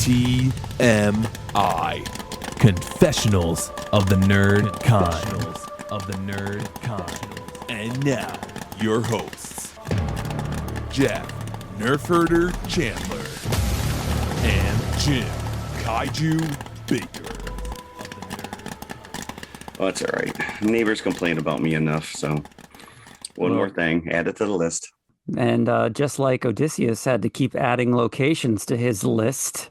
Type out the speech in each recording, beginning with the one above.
TMI. Confessionals of the Nerd Kind. And now, your hosts, Jeff Nerfherder Chandler and Jim Kaiju Baker. Oh, that's all right. Neighbors complain about me enough, so one more thing, add it to the list. And just like Odysseus had to keep adding locations to his list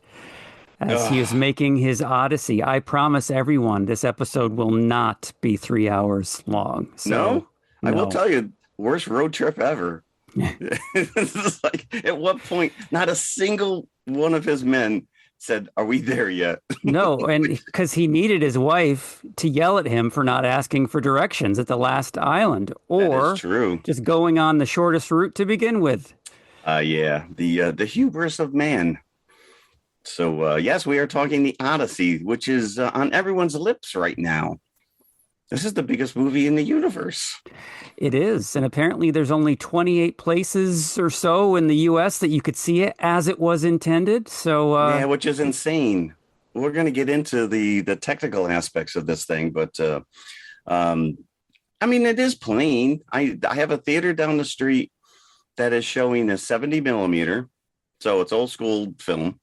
as he was making his Odyssey, I promise everyone this episode will not be 3 hours long. So, I will tell you, worst road trip ever. This is like, at what point, not a single one of his men said, "Are we there yet?" No, and because he needed his wife to yell at him for not asking for directions at the last island, or true. Just going on the shortest route to begin with. The hubris of man. So yes, we are talking the Odyssey, which is on everyone's lips right now. This is the biggest movie in the universe. It is. And apparently there's only 28 places or so in the U.S. that you could see it as it was intended. So yeah, which is insane. We're going to get into the technical aspects of this thing. But I mean, it is plain. I have a theater down the street that is showing a 70 millimeter. So it's old school film.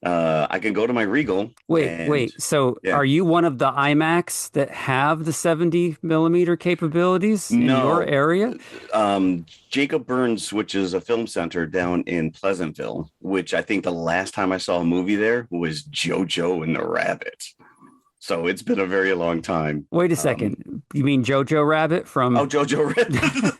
I can go to my Regal. Wait. So are you one of the IMAX that have the 70 millimeter capabilities in your area? Jacob Burns, which is a film center down in Pleasantville, which I think the last time I saw a movie there was Jojo and the Rabbit. So it's been a very long time. Wait a second. You mean Jojo Rabbit from... Oh, Jojo Rabbit.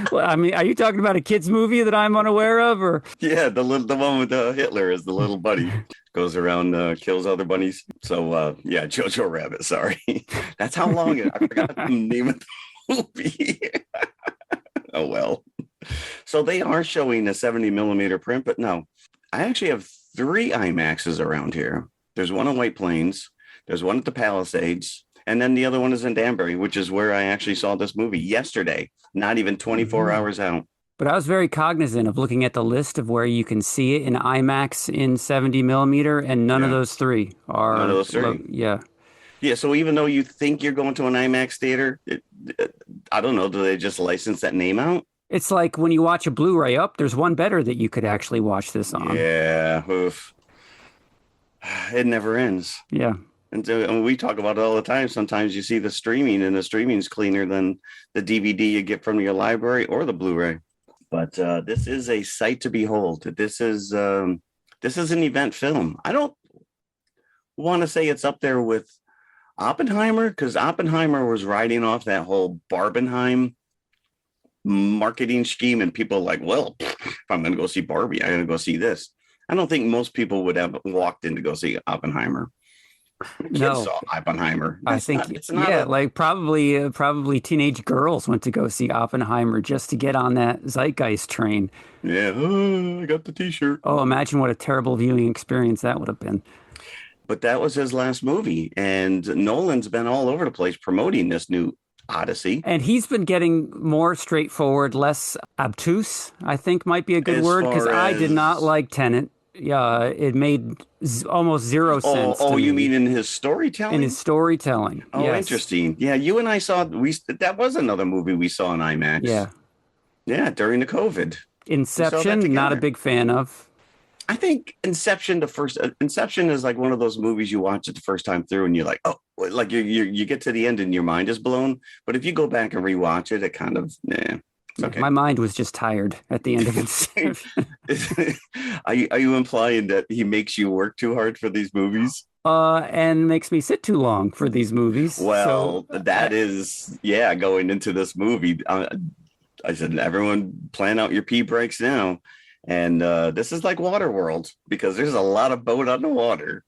Well, I mean, are you talking about a kid's movie that I'm unaware of, or? Yeah, the one with Hitler as the little bunny goes around, kills other bunnies. So yeah, Jojo Rabbit. Sorry, that's how long I forgot the name of the movie. Oh well. So they are showing a 70 millimeter print, but no, I actually have 3 IMAXs around here. There's one in White Plains. There's one at the Palisades. And then the other one is in Danbury, which is where I actually saw this movie yesterday, not even 24 hours out. But I was very cognizant of looking at the list of where you can see it in IMAX in 70 millimeter, and none of those 3 are. None of those 3? Yeah. So even though you think you're going to an IMAX theater, I don't know, do they just license that name out? It's like when you watch a Blu-ray there's one better that you could actually watch this on. Yeah. Oof. It never ends. Yeah. And so we talk about it all the time. Sometimes you see the streaming, and the streaming's cleaner than the DVD you get from your library or the Blu-ray. But this is a sight to behold. This is an event film. I don't want to say it's up there with Oppenheimer, because Oppenheimer was riding off that whole Barbenheim marketing scheme, and people are like, well, if I'm going to go see Barbie, I'm going to go see this. I don't think most people would have walked in to go see Oppenheimer. Kids saw Oppenheimer. I think like probably teenage girls went to go see Oppenheimer just to get on that zeitgeist train. Yeah, I got the T-shirt. Oh, imagine what a terrible viewing experience that would have been. But that was his last movie, and Nolan's been all over the place promoting this new Odyssey. And he's been getting more straightforward, less obtuse, I think might be a good word, because I did not like Tenet. Yeah, it made almost zero sense. Oh, you mean in his storytelling? In his storytelling. Oh, yes. Interesting. Yeah, you and I saw that was another movie we saw in IMAX. Yeah, during the COVID. Inception, not a big fan of. I think Inception is like one of those movies you watch it the first time through, and you're like, oh, like you get to the end and your mind is blown. But if you go back and rewatch it, it kind of okay. My mind was just tired at the end of it. Are you implying that he makes you work too hard for these movies? And makes me sit too long for these movies. Well, that is, going into this movie. I said, everyone plan out your pee breaks now. And this is like Waterworld, because there's a lot of boat on the water.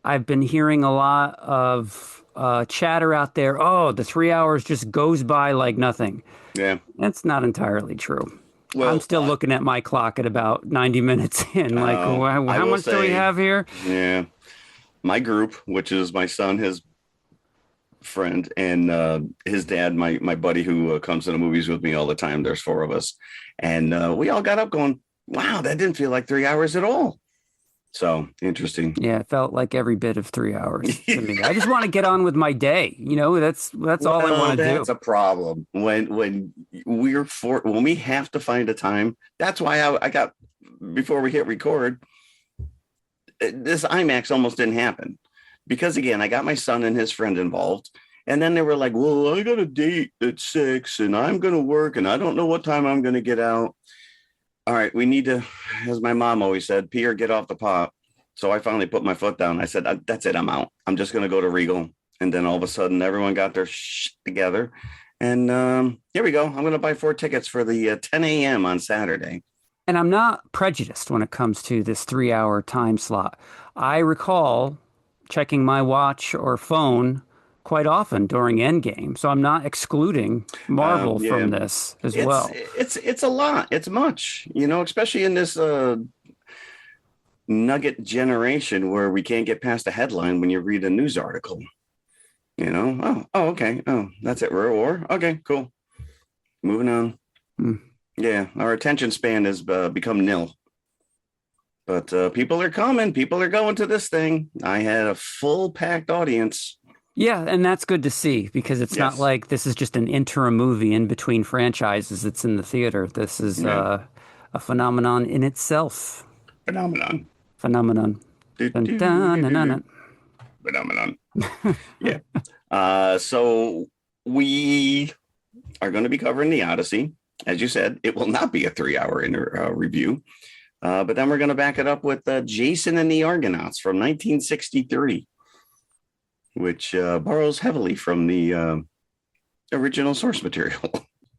I've been hearing a lot of chatter out there. Oh, the 3 hours just goes by like nothing. Yeah. That's not entirely true. Well, I'm still looking at my clock at about 90 minutes in. Like, how much do we have here? Yeah. My group, which is my son, his friend, and his dad, my buddy who comes to the movies with me all the time. There's 4 of us. And we all got up going, wow, that didn't feel like 3 hours at all. So interesting. Yeah, it felt like every bit of 3 hours to me. I just want to get on with my day. That's all I want to do. That's a problem when when we have to find a time. That's why I got, before we hit record, this IMAX almost didn't happen because, again, I got my son and his friend involved. And then they were like, well, I got a date at 6 and I'm going to work and I don't know what time I'm going to get out. All right, we need to, as my mom always said, pee or get off the pot. So I finally put my foot down. I said, that's it. I'm out. I'm just going to go to Regal. And then all of a sudden, everyone got their shit together. And here we go. I'm going to buy 4 tickets for the 10 a.m. on Saturday. And I'm not prejudiced when it comes to this 3-hour time slot. I recall checking my watch or phone quite often during Endgame. So I'm not excluding Marvel from this as well. It's a lot. It's much, especially in this nugget generation where we can't get past a headline when you read a news article. Oh, okay. Oh, that's it. War. Okay, cool. Moving on. Yeah, our attention span has become nil. But people are coming. People are going to this thing. I had a full packed audience. Yeah, and that's good to see because it's not like this is just an interim movie in between franchises. It's in the theater. This is a phenomenon in itself. Phenomenon. Phenomenon. Yeah. So we are going to be covering the Odyssey. As you said, it will not be a 3-hour review. But then we're going to back it up with Jason and the Argonauts from 1963. Which borrows heavily from the original source material.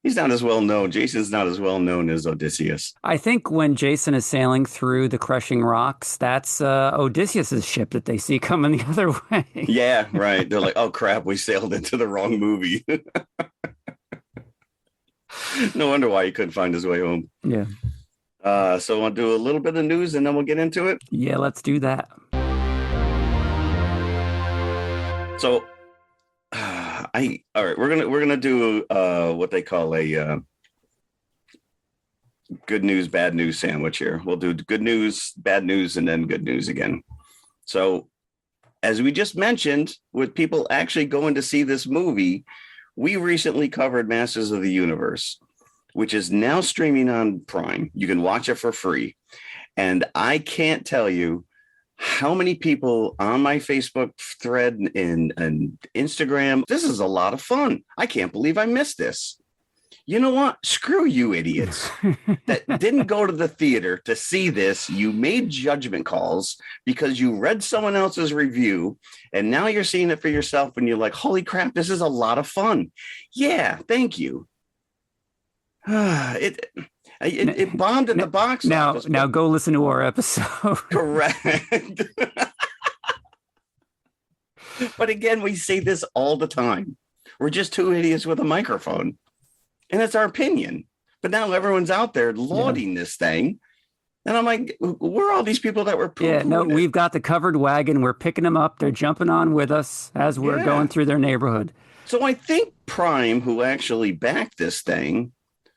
He's not as well known. Jason's not as well known as Odysseus. I think when Jason is sailing through the crushing rocks, that's Odysseus's ship that they see coming the other way. Yeah, right. They're like, oh, crap, we sailed into the wrong movie. No wonder why he couldn't find his way home. Yeah. So I'll do a little bit of news and then we'll get into it. Yeah, let's do that. So, all right, we're gonna do what they call a good news, bad news sandwich here. We'll do good news, bad news, and then good news again. So, as we just mentioned, with people actually going to see this movie, we recently covered Masters of the Universe, which is now streaming on Prime. You can watch it for free, and I can't tell you how many people on my Facebook thread and Instagram, this is a lot of fun. I can't believe I missed this. You know what? Screw you idiots that didn't go to the theater to see this. You made judgment calls because you read someone else's review and now you're seeing it for yourself and you're like, holy crap, this is a lot of fun. Yeah, thank you. It bombed at the box office. Now go listen to our episode. Correct. But again, we say this all the time. We're just two idiots with a microphone. And it's our opinion. But now everyone's out there lauding this thing. And I'm like, where are all these people that were poo-pooing it? We've got the covered wagon. We're picking them up. They're jumping on with us as we're going through their neighborhood. So I think Prime, who actually backed this thing,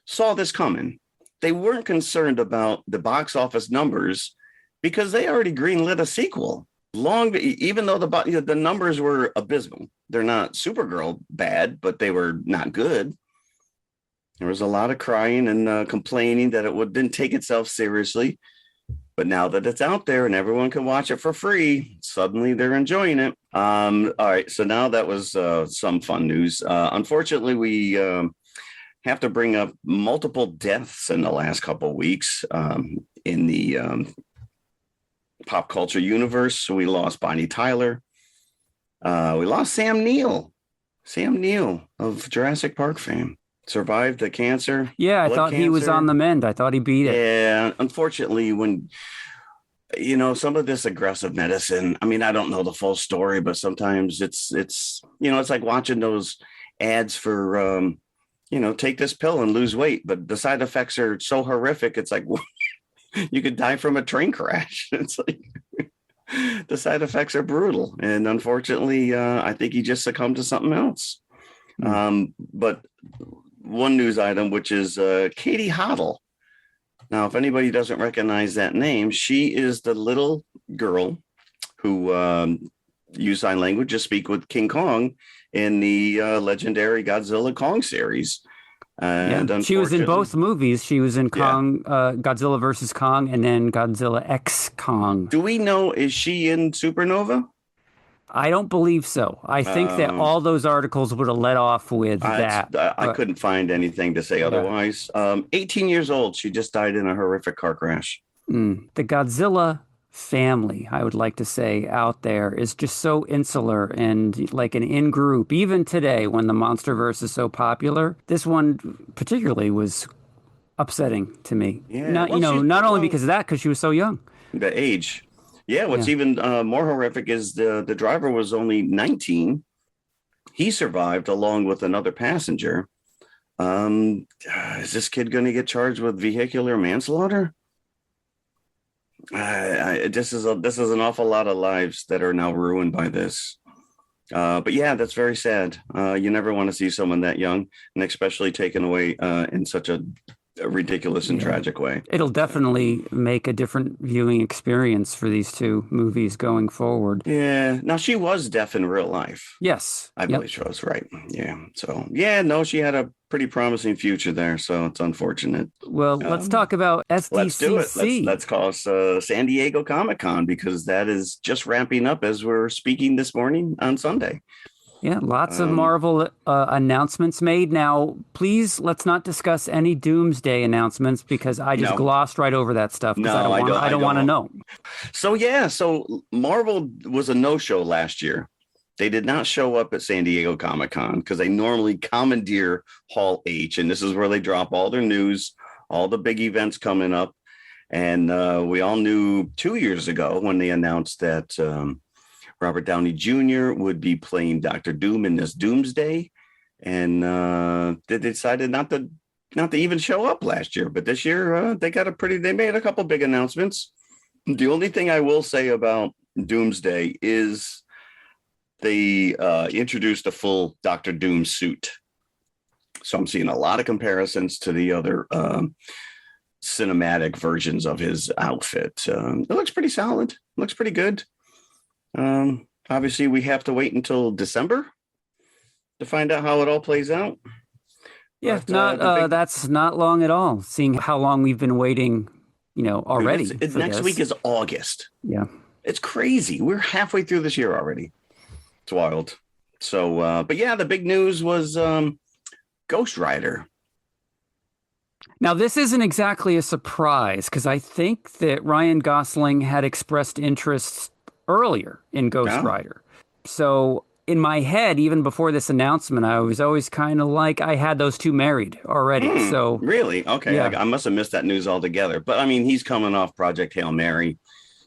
saw this coming. They weren't concerned about the box office numbers because they already greenlit a sequel. Even though the numbers were abysmal. They're not Supergirl bad, but they were not good. There was a lot of crying and complaining that it didn't take itself seriously. But now that it's out there and everyone can watch it for free, suddenly they're enjoying it. All right. So now that was some fun news. Unfortunately, we have to bring up multiple deaths in the last couple of weeks in the pop culture universe. So we lost Bonnie Tyler. We lost Sam Neill of Jurassic Park fame. Survived the cancer. Yeah, I thought he was on the mend. I thought he beat it. Yeah, unfortunately, when some of this aggressive medicine, I mean, I don't know the full story, but sometimes it's it's like watching those ads for take this pill and lose weight, but the side effects are so horrific. It's like you could die from a train crash. It's like the side effects are brutal, and unfortunately, I think he just succumbed to something else. But one news item, which is Katie Hoddle. Now, if anybody doesn't recognize that name, she is the little girl who used sign language to speak with King Kong in the legendary Godzilla Kong series. And she was in both movies. She was in Kong, Godzilla versus Kong, and then Godzilla X Kong. Do we know, is she in Supernova? I don't believe so. I think that all those articles would have let off with that. I couldn't find anything to say otherwise. 18 years old. She just died in a horrific car crash. The Godzilla family, I would like to say, out there is just so insular and like an in-group. Even today, when the MonsterVerse is so popular, this one particularly was upsetting to me. Yeah, not only because of that, because she was so young. The age. Yeah, what's even more horrific is the driver was only 19. He survived along with another passenger. Is this kid going to get charged with vehicular manslaughter? This is an awful lot of lives that are now ruined by this. But yeah, that's very sad. You never want to see someone that young, and especially taken away in such a ridiculous and tragic way. It'll definitely make a different viewing experience for these two movies going forward. Yeah. Now, she was deaf in real life. Yes. I believe she was, right. Yeah. So, she had a pretty promising future there. So it's unfortunate. Well, let's talk about SDCC. Let's do it. Let's call us San Diego Comic-Con, because that is just ramping up as we're speaking this morning on Sunday. Yeah, lots of Marvel announcements made. Now, please, let's not discuss any Doomsday announcements, because I just glossed right over that stuff. No, I don't want to know. So Marvel was a no-show last year. They did not show up at San Diego Comic-Con because they normally commandeer Hall H, and this is where they drop all their news, all the big events coming up. And we all knew 2 years ago when they announced that Robert Downey Jr. would be playing Dr. Doom in this Doomsday, and they decided not to even show up last year. But this year, they made a couple big announcements. The only thing I will say about Doomsday is they introduced a full Dr. Doom suit. So I'm seeing a lot of comparisons to the other cinematic versions of his outfit. It looks pretty solid. Looks pretty good. Obviously, we have to wait until December to find out how it all plays out. Yeah, but, that's not long at all, seeing how long we've been waiting, already. Next week is August. Yeah. It's crazy. We're halfway through this year already. It's wild. So, but yeah, the big news was Ghost Rider. Now, this isn't exactly a surprise, because I think that Ryan Gosling had expressed interest earlier in Ghost Rider. So in my head, even before this announcement, I was always kind of like, I had those two married already. So really? Okay. Yeah. I must have missed that news altogether. But I mean, he's coming off Project Hail Mary.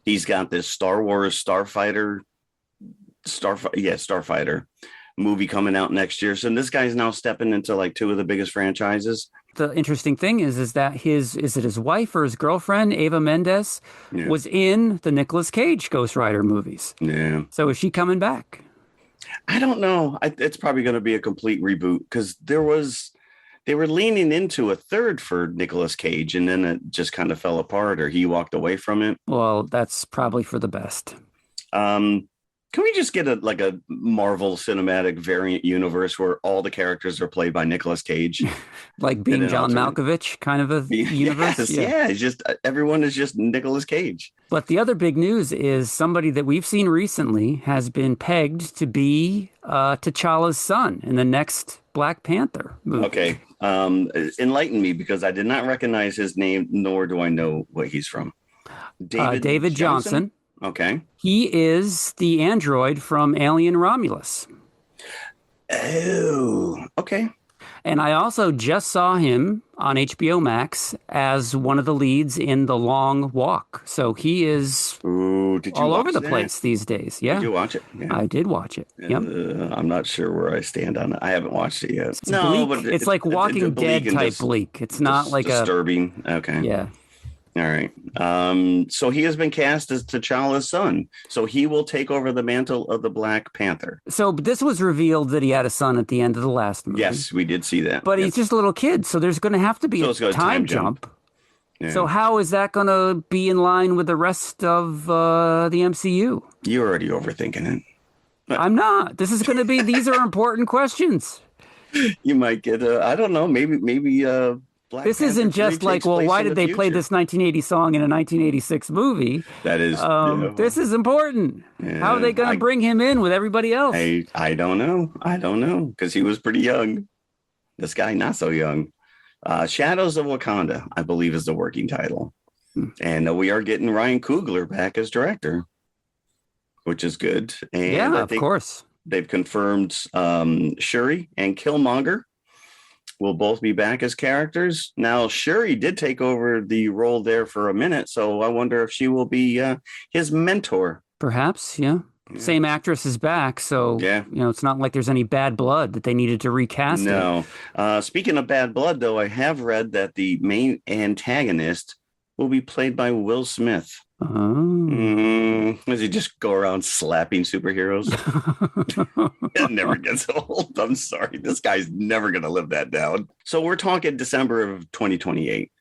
He's got this Star Wars Starfighter movie coming out next year. So this guy's now stepping into like two of the biggest franchises. The interesting thing is that his wife or his girlfriend, Ava Mendes, was in the Nicolas Cage Ghost Rider movies. Yeah. So is she coming back? I don't know. It's probably going to be a complete reboot, because they were leaning into a third for Nicolas Cage, and then it just kind of fell apart, or he walked away from it. Well, that's probably for the best. Can we just get a Marvel cinematic variant universe where all the characters are played by Nicolas Cage? Like being John Malkovich kind of a universe? Yes, yeah. It's just everyone is just Nicolas Cage. But the other big news is somebody that we've seen recently has been pegged to be T'Challa's son in the next Black Panther movie. Okay. Enlighten me, because I did not recognize his name, nor do I know where he's from. David Johnson. Okay. He is the android from Alien Romulus. Oh, okay. And I also just saw him on HBO Max as one of the leads in The Long Walk. So he is all over the place these days. Yeah. Did you watch it? Yeah. I did watch it. Yep. I'm not sure where I stand on it. I haven't watched it yet. It's bleak. But it's like Walking Dead type bleak. It's not like disturbing. Okay. Yeah. All right. So he has been cast as T'Challa's son. So he will take over the mantle of the Black Panther. So this was revealed that he had a son at the end of the last movie. Yes, we did see that. But he's just a little kid. So there's going to have to be a time jump. Yeah. So how is that going to be in line with the rest of the MCU? You're already overthinking it. I'm not. This is going to be, these are important questions. You might get I don't know, maybe Black This Panther isn't 3 just like, takes well, place why in did the they play future. this 1980 song in a 1986 movie? That is This is important. How are they going to bring him in with everybody else? I don't know. I don't know, because he was pretty young. This guy not so young. Shadows of Wakanda, I believe, is the working title. And we are getting Ryan Coogler back as director, which is good. And yeah, I of think course. they've confirmed Shuri and Killmonger will both be back as characters. Now, Shuri did take over the role there for a minute, so I wonder if she will be his mentor. Perhaps, yeah. Same actress is back, so yeah, it's not like there's any bad blood that they needed to recast it. No. Speaking of bad blood, though, I have read that the main antagonist will be played by Will Smith. Does he just go around slapping superheroes? It never gets old. I'm sorry. This guy's never going to live that down. So we're talking December of 2028.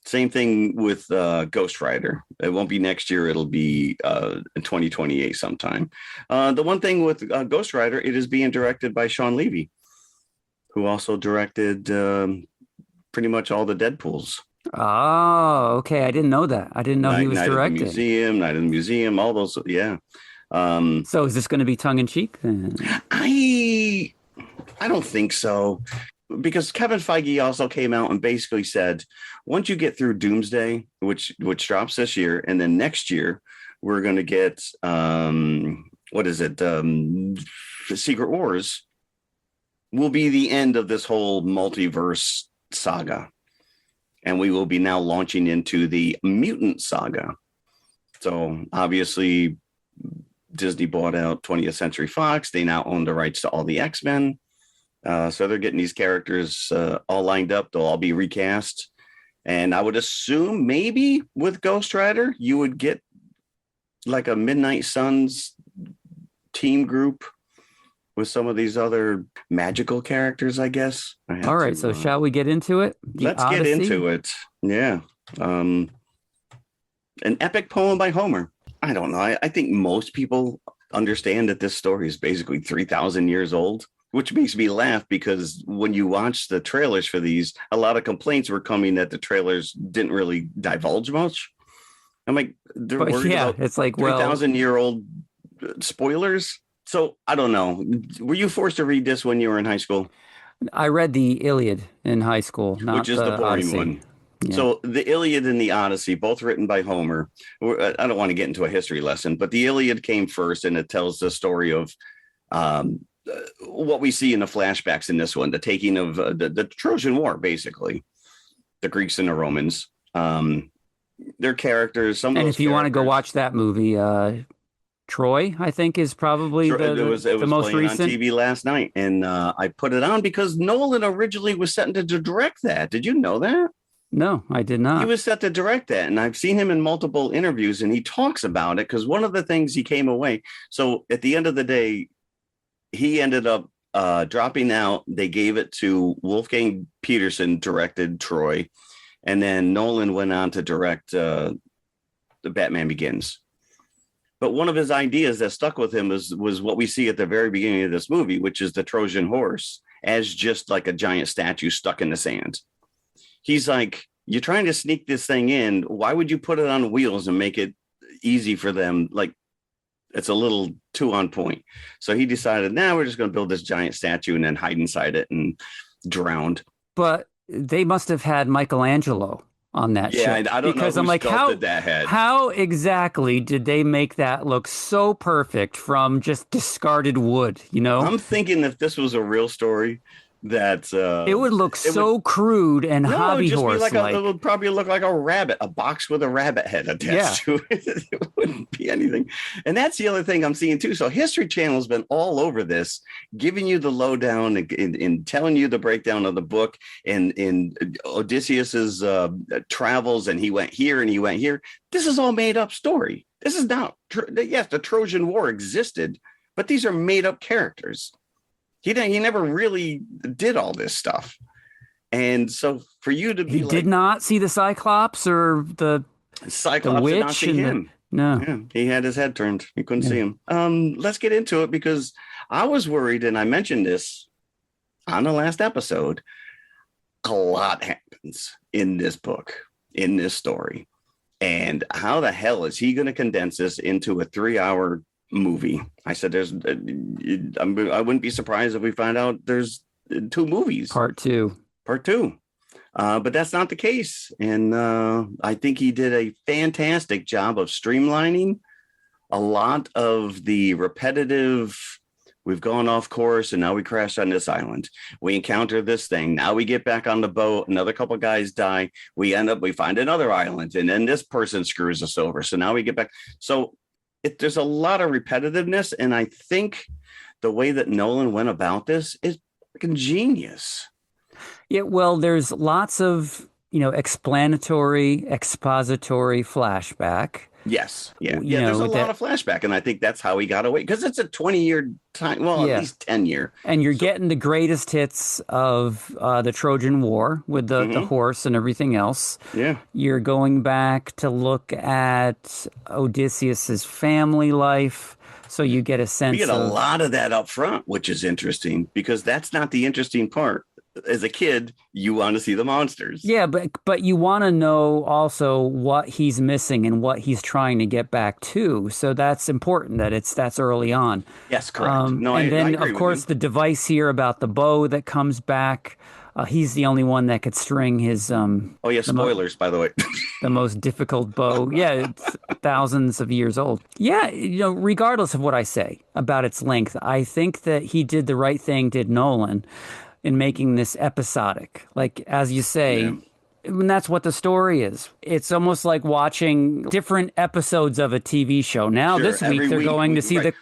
Same thing with Ghost Rider. It won't be next year. It'll be in 2028 sometime. The one thing with Ghost Rider, it is being directed by Sean Levy, who also directed pretty much all the Deadpools. Oh, okay. I didn't know that. I didn't know he was directing. Night in the Museum, all those. Yeah. So is this going to be tongue in cheek? I don't think so, because Kevin Feige also came out and basically said, once you get through Doomsday, which drops this year, and then next year we're going to get Secret Wars, will be the end of this whole multiverse saga. And we will be now launching into the mutant saga. So obviously, Disney bought out 20th Century Fox. They now own the rights to all the X-Men. So they're getting these characters all lined up. They'll all be recast. And I would assume maybe with Ghost Rider, you would get like a Midnight Suns team group with some of these other magical characters, I guess. All right, so shall we get into it? Let's get into it. Yeah. An epic poem by Homer. I don't know. I think most people understand that this story is basically 3,000 years old, which makes me laugh, because when you watch the trailers for these, a lot of complaints were coming that the trailers didn't really divulge much. I'm like, they're worried about it's like 3,000-year-old spoilers. So I don't know. Were you forced to read this when you were in high school? I read the Iliad in high school, which is the boring Odyssey. one. Yeah. So the Iliad and the Odyssey, both written by Homer. I don't want to get into a history lesson, but the Iliad came first, and it tells the story of what we see in the flashbacks in this one, the taking of the Trojan War, basically, the Greeks and the Romans. Their characters, some of and those if you want to go watch that movie, Troy, I think, is probably the most recent. On TV last night, and I put it on because Nolan originally was set to direct that. Did you know that? No, I did not. He was set to direct that, and I've seen him in multiple interviews, and he talks about it, because one of the things he came away. So at the end of the day, he ended up dropping out. They gave it to Wolfgang Peterson, directed Troy, and then Nolan went on to direct the Batman Begins. But one of his ideas that stuck with him was what we see at the very beginning of this movie, which is the Trojan horse as just like a giant statue stuck in the sand. He's like, you're trying to sneak this thing in. Why would you put it on wheels and make it easy for them? Like, it's a little too on point. So he decided, we're just going to build this giant statue and then hide inside it and drowned. But they must have had Michelangelo on that ship. I don't know who sculpted that head. How exactly did they make that look so perfect from just discarded wood, I'm thinking if this was a real story, that it would look crude and hobby horse like. It would probably look like a rabbit, a box with a rabbit head attached to it. It wouldn't be anything. And that's the other thing I'm seeing too. So History Channel has been all over this, giving you the lowdown and telling you the breakdown of the book and in Odysseus's travels, and he went here and he went here. This is all made up story. This is not yes, the Trojan War existed, but these are made up characters. He never really did all this stuff. And so for you to be he did not see the Cyclops or the Cyclops witch did not see him. No. Yeah, he had his head turned. He couldn't Yeah. see him. Let's get into it, because I was worried, and I mentioned this on the last episode. A lot happens in this book, in this story. And how the hell is he going to condense this into a 3-hour movie? I said, I wouldn't be surprised if we find out there's 2 movies. Part 2. But that's not the case. And I think he did a fantastic job of streamlining a lot of the repetitive. We've gone off course and now we crash on this island. We encounter this thing. Now we get back on the boat. Another couple guys die. We find another island, and then this person screws us over. So now we get back. So there's a lot of repetitiveness. And I think the way that Nolan went about this is freaking genius. Yeah, well, there's lots of, expository flashback. Yes. Yeah. There's a lot of flashback. And I think that's how he got away, because it's a 20-year time. Well, at least 10-year. And you're getting the greatest hits of the Trojan War with the horse and everything else. Yeah. You're going back to look at Odysseus's family life. So you get a sense We get a lot of that up front, which is interesting, because that's not the interesting part. As a kid, you want to see the monsters. Yeah, but you want to know also what he's missing and what he's trying to get back to. So that's important that's early on. Yes, correct. I agree of course, the device here about the bow that comes back. He's the only one that could string his. Spoilers, by the way. The most difficult bow. Yeah, it's thousands of years old. Yeah, regardless of what I say about its length, I think that he did the right thing, did Nolan, in making this episodic. Like, as you say, and that's what the story is. It's almost like watching different episodes of a TV show. Now, this week, they're going to see the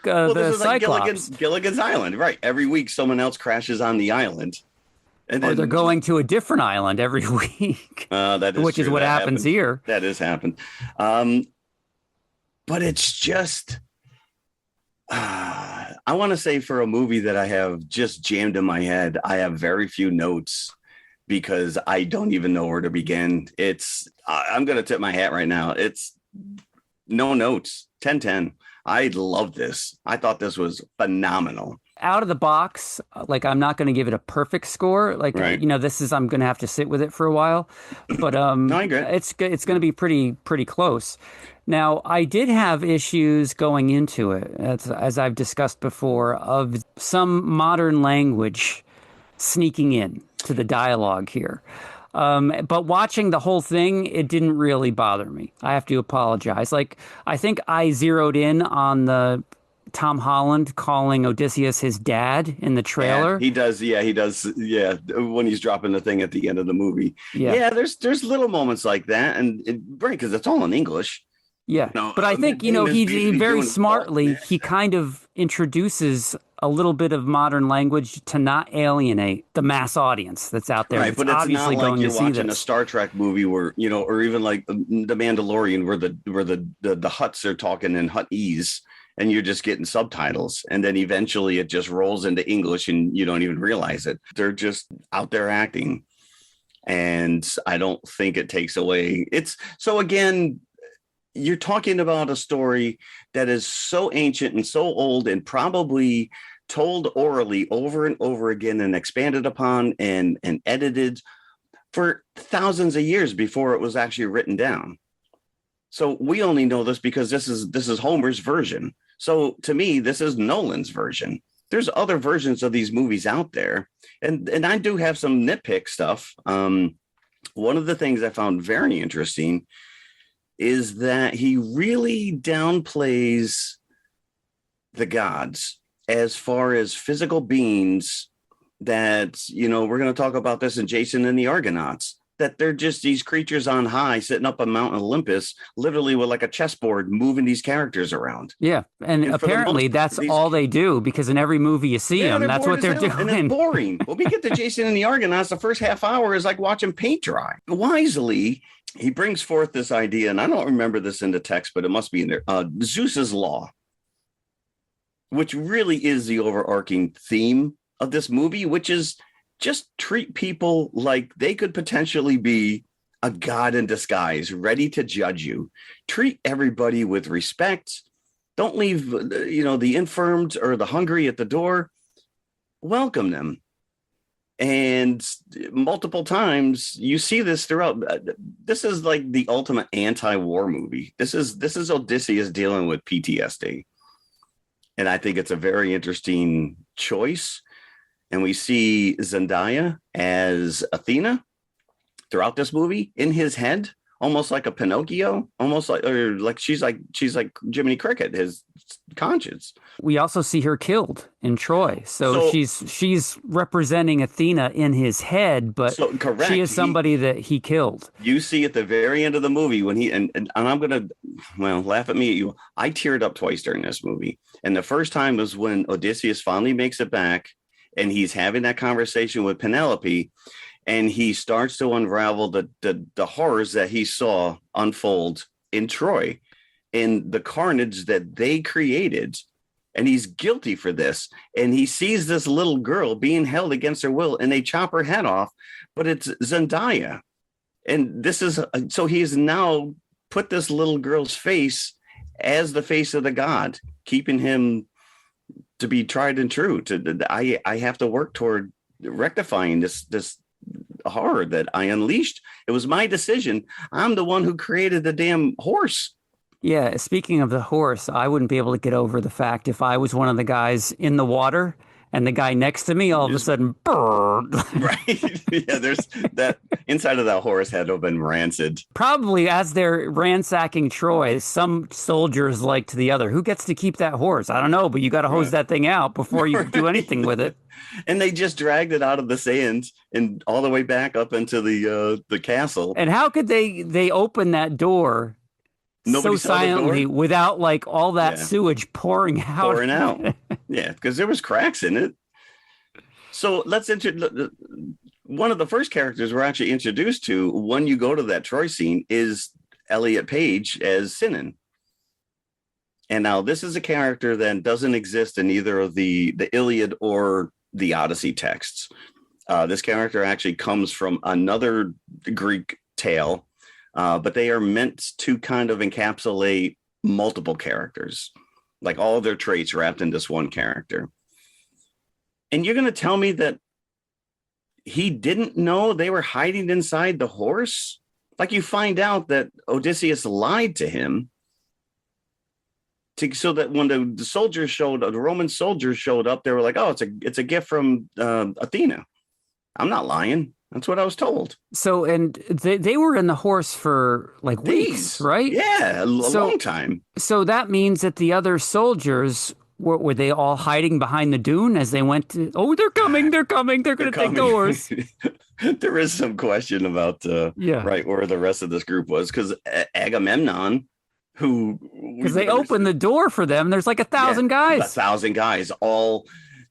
Cyclops. Like Gilligan's Island, right. Every week, someone else crashes on the island. And or they're going to a different island every week, which is what happens here. That has happened. But it's just... I want to say, for a movie that I have just jammed in my head, I have very few notes, because I don't even know where to begin. I'm going to tip my hat right now. It's no notes. 10/10. I love this. I thought this was phenomenal. Out of the box, like, I'm not going to give it a perfect score. Like, right. This is, I'm going to have to sit with it for a while, but no, I agree. It's going to be pretty close. Now, I did have issues going into it, as I've discussed before, of some modern language sneaking in to the dialogue here. But watching the whole thing, it didn't really bother me. I have to apologize. Like, I think I zeroed in on the Tom Holland calling Odysseus his dad in the trailer. Yeah, he does. Yeah, he does. Yeah, when he's dropping the thing at the end of the movie. Yeah, there's little moments like that, and right, because it's all in English. Yeah, but I think, he very smartly, he kind of introduces a little bit of modern language to not alienate the mass audience that's out there. Right, but it's obviously not like going you're to see watching this. a Star Trek movie where, or even like The Mandalorian, where the Hutts are talking in Huttese, and you're just getting subtitles. And then eventually it just rolls into English and you don't even realize it. They're just out there acting. And I don't think it takes away. So again, you're talking about a story that is so ancient and so old, and probably told orally over and over again, and expanded upon and edited for thousands of years before it was actually written down. So we only know this because this is Homer's version. So to me, this is Nolan's version. There's other versions of these movies out there, and I do have some nitpick stuff. One of the things I found very interesting is that he really downplays the gods as far as physical beings that, we're going to talk about this in Jason and the Argonauts, that they're just these creatures on high sitting up on Mount Olympus, literally with like a chessboard, moving these characters around. Yeah. And apparently that's all they do, because in every movie you see them, that's what they're doing. And it's boring. When we get to Jason and the Argonauts, the first half hour is like watching paint dry. Wisely, he brings forth this idea, and I don't remember this in the text, but it must be in there, Zeus's law, which really is the overarching theme of this movie, which is just treat people like they could potentially be a god in disguise, ready to judge you. Treat everybody with respect. Don't leave, the infirmed or the hungry at the door. Welcome them. And multiple times you see this throughout. This is like the ultimate anti-war movie. This is Odysseus dealing with PTSD. And I think it's a very interesting choice. And we see Zendaya as Athena throughout this movie in his head, almost like a Pinocchio, almost like she's like Jiminy Cricket, his conscience. We also see her killed in Troy. So she's representing Athena in his head, but correct. She is somebody that he killed. You see at the very end of the movie when and I'm going to, laugh at me. I teared up twice during this movie. And the first time was when Odysseus finally makes it back and he's having that conversation with Penelope. And he starts to unravel the horrors that he saw unfold in Troy, in the carnage that they created. And he's guilty for this. And he sees this little girl being held against her will, and they chop her head off. But it's Zendaya. And so he's now put this little girl's face as the face of the god, keeping him to be tried and true. I have to work toward rectifying this horror that I unleashed. It was my decision. I'm the one who created the damn horse. Yeah, speaking of the horse, I wouldn't be able to get over the fact if I was one of the guys in the water and the guy next to me all of a sudden burned. Right. Yeah, there's that inside of that horse had to have been rancid. Probably as they're ransacking Troy, some soldiers like to the other, who gets to keep that horse? I don't know, but you got to hose that thing out before you do anything with it. And they just dragged it out of the sand and all the way back up into the castle. And how could they open that door Nobody so silently without like all that sewage pouring out? Yeah, because there was cracks in it. So let's one of the first characters we're actually introduced to when you go to that Troy scene is Elliot Page as Sinan. And now this is a character that doesn't exist in either of the Iliad or the Odyssey texts. This character actually comes from another Greek tale, but they are meant to kind of encapsulate multiple characters, like all their traits wrapped in this one character. And you're going to tell me that he didn't know they were hiding inside the horse? Like, you find out that Odysseus lied to him so that when the Roman soldiers showed up, they were like, "Oh, it's a gift from Athena." I'm not lying. That's what I was told. So, and they were in the horse for like weeks, right? Yeah, a long time. So that means that the other soldiers, were they all hiding behind the dune as they went to, they're coming, they're going to take the horse. There is some question about right where the rest of this group was, because Agamemnon, because they opened the door for them, there's like 1,000 guys. 1,000 guys.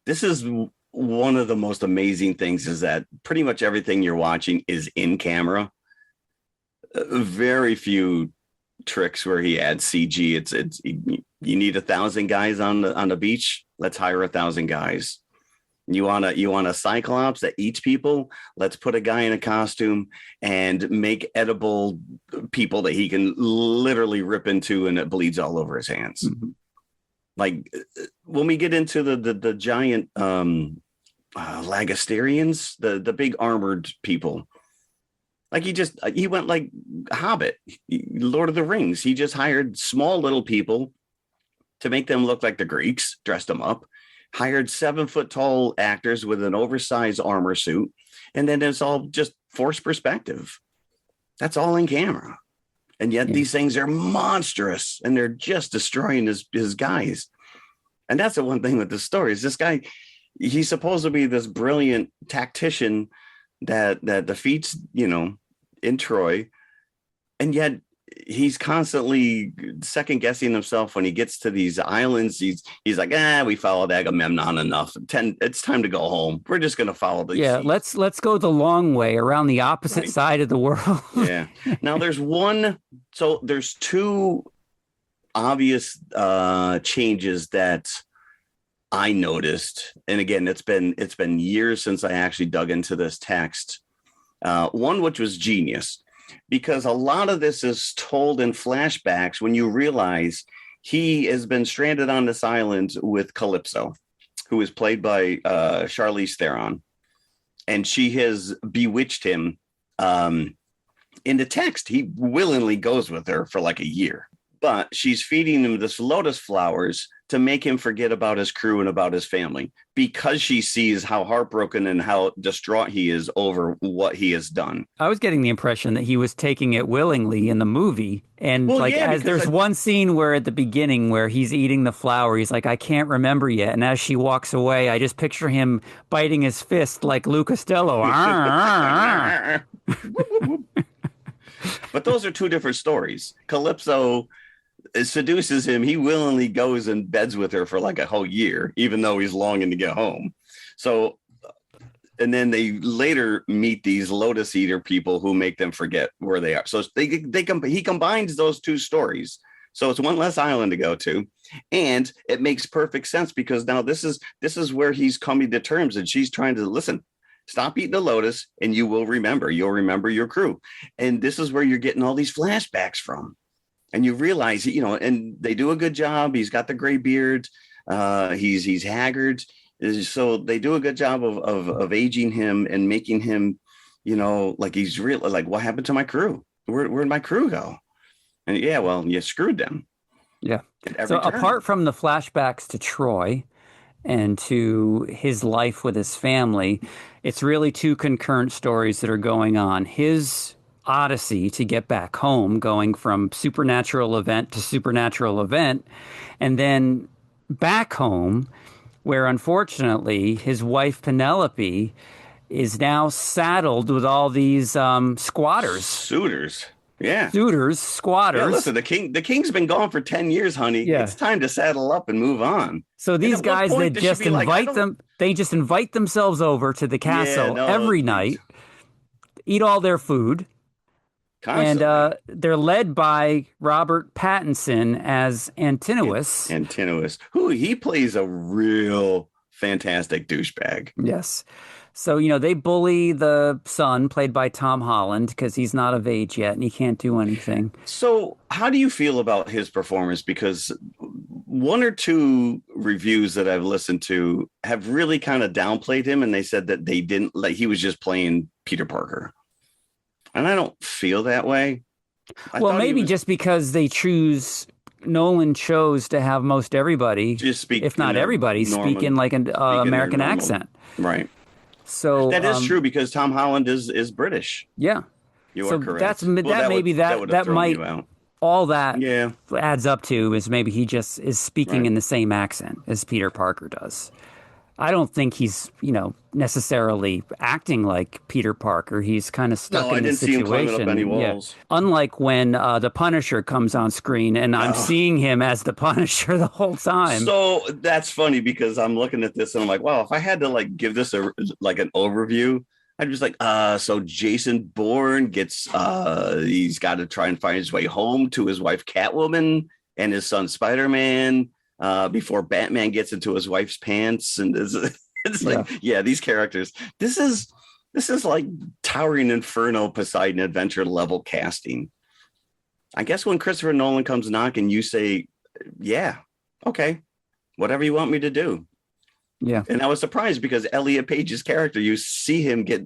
This is one of the most amazing things, is that pretty much everything you're watching is in camera. Very few tricks where he adds CG. It's you need 1,000 guys on the beach. Let's hire 1,000 guys. You want a Cyclops that eats people? Let's put a guy in a costume and make edible people that he can literally rip into, and it bleeds all over his hands. Mm-hmm. Like when we get into the giant Lagasterians, the big armored people, like he went like Hobbit, Lord of the Rings. He just hired small little people to make them look like the Greeks, dressed them up, hired 7-foot tall actors with an oversized armor suit, and then it's all just forced perspective. That's all in camera. And yet these things are monstrous, and they're just destroying his guys. And that's the one thing with the story, is this guy, he's supposed to be this brilliant tactician that defeats, in Troy. And yet he's constantly second guessing himself when he gets to these islands. He's like, we followed Agamemnon enough. It's time to go home. We're just going to follow the let's go the long way around the opposite side of the world. Yeah. Now there's two obvious changes that I noticed, and again, it's been years since I actually dug into this text. One which was genius, because a lot of this is told in flashbacks when you realize he has been stranded on this island with Calypso, who is played by Charlize Theron, and she has bewitched him. In the text, he willingly goes with her for like a year, but she's feeding him this lotus flowers to make him forget about his crew and about his family, because she sees how heartbroken and how distraught he is over what he has done. I was getting the impression that he was taking it willingly in the movie. And Well, yeah, as there's one scene where at the beginning where he's eating the flower, he's like, I can't remember yet. And as she walks away, I just picture him biting his fist like Lou Costello. But those are two different stories. Calypso seduces him. He willingly goes and beds with her for like a whole year, even though he's longing to get home. So, and then they later meet these lotus eater people who make them forget where they are. So he combines those two stories. So it's one less island to go to, and it makes perfect sense, because now this is where he's coming to terms, and she's trying to listen. Stop eating the lotus and you will remember. You'll remember your crew. And this is where you're getting all these flashbacks from. And you realize, and they do a good job. He's got the gray beard. He's haggard. So they do a good job of aging him and making him, like he's real. Like, what happened to my crew? Where'd my crew go? And yeah, well, you screwed them. Yeah. So apart from the flashbacks to Troy and to his life with his family, it's really two concurrent stories that are going on. His Odyssey to get back home, going from supernatural event to supernatural event, and then back home, where unfortunately his wife Penelope is now saddled with all these squatters. Squatters. Yeah, listen, the king's been gone for 10 years, honey. Yeah. It's time to saddle up and move on. So these guys that just invite them, they just invite themselves over to the castle every night, eat all their food. Constantly. And they're led by Robert Pattinson as Antinous. Antinous, who he plays a real fantastic douchebag. Yes. So, they bully the son, played by Tom Holland, because he's not of age yet and he can't do anything. So how do you feel about his performance? Because one or two reviews that I've listened to have really kind of downplayed him, and they said that they didn't, like, he was just playing Peter Parker. And I don't feel that way. Well, maybe just because Nolan chose to have most everybody, if not everybody, speak in like an American accent. Right. So that is true, because Tom Holland is British. Yeah. You are correct. That might all that adds up to is maybe he just is speaking in the same accent as Peter Parker does. I don't think he's, necessarily acting like Peter Parker. He's kind of stuck in this situation. See him climbing up any walls. Yeah. Unlike when the Punisher comes on screen, and I'm seeing him as the Punisher the whole time. So that's funny, because I'm looking at this and I'm like, wow, if I had to give this an overview, I'd just so Jason Bourne gets he's got to try and find his way home to his wife Catwoman and his son Spider-Man. Before Batman gets into his wife's pants, and these characters. This is like Towering Inferno, Poseidon Adventure level casting. I guess when Christopher Nolan comes knocking, you say, "Yeah, okay, whatever you want me to do." Yeah, and I was surprised, because Elliot Page's character, you see him get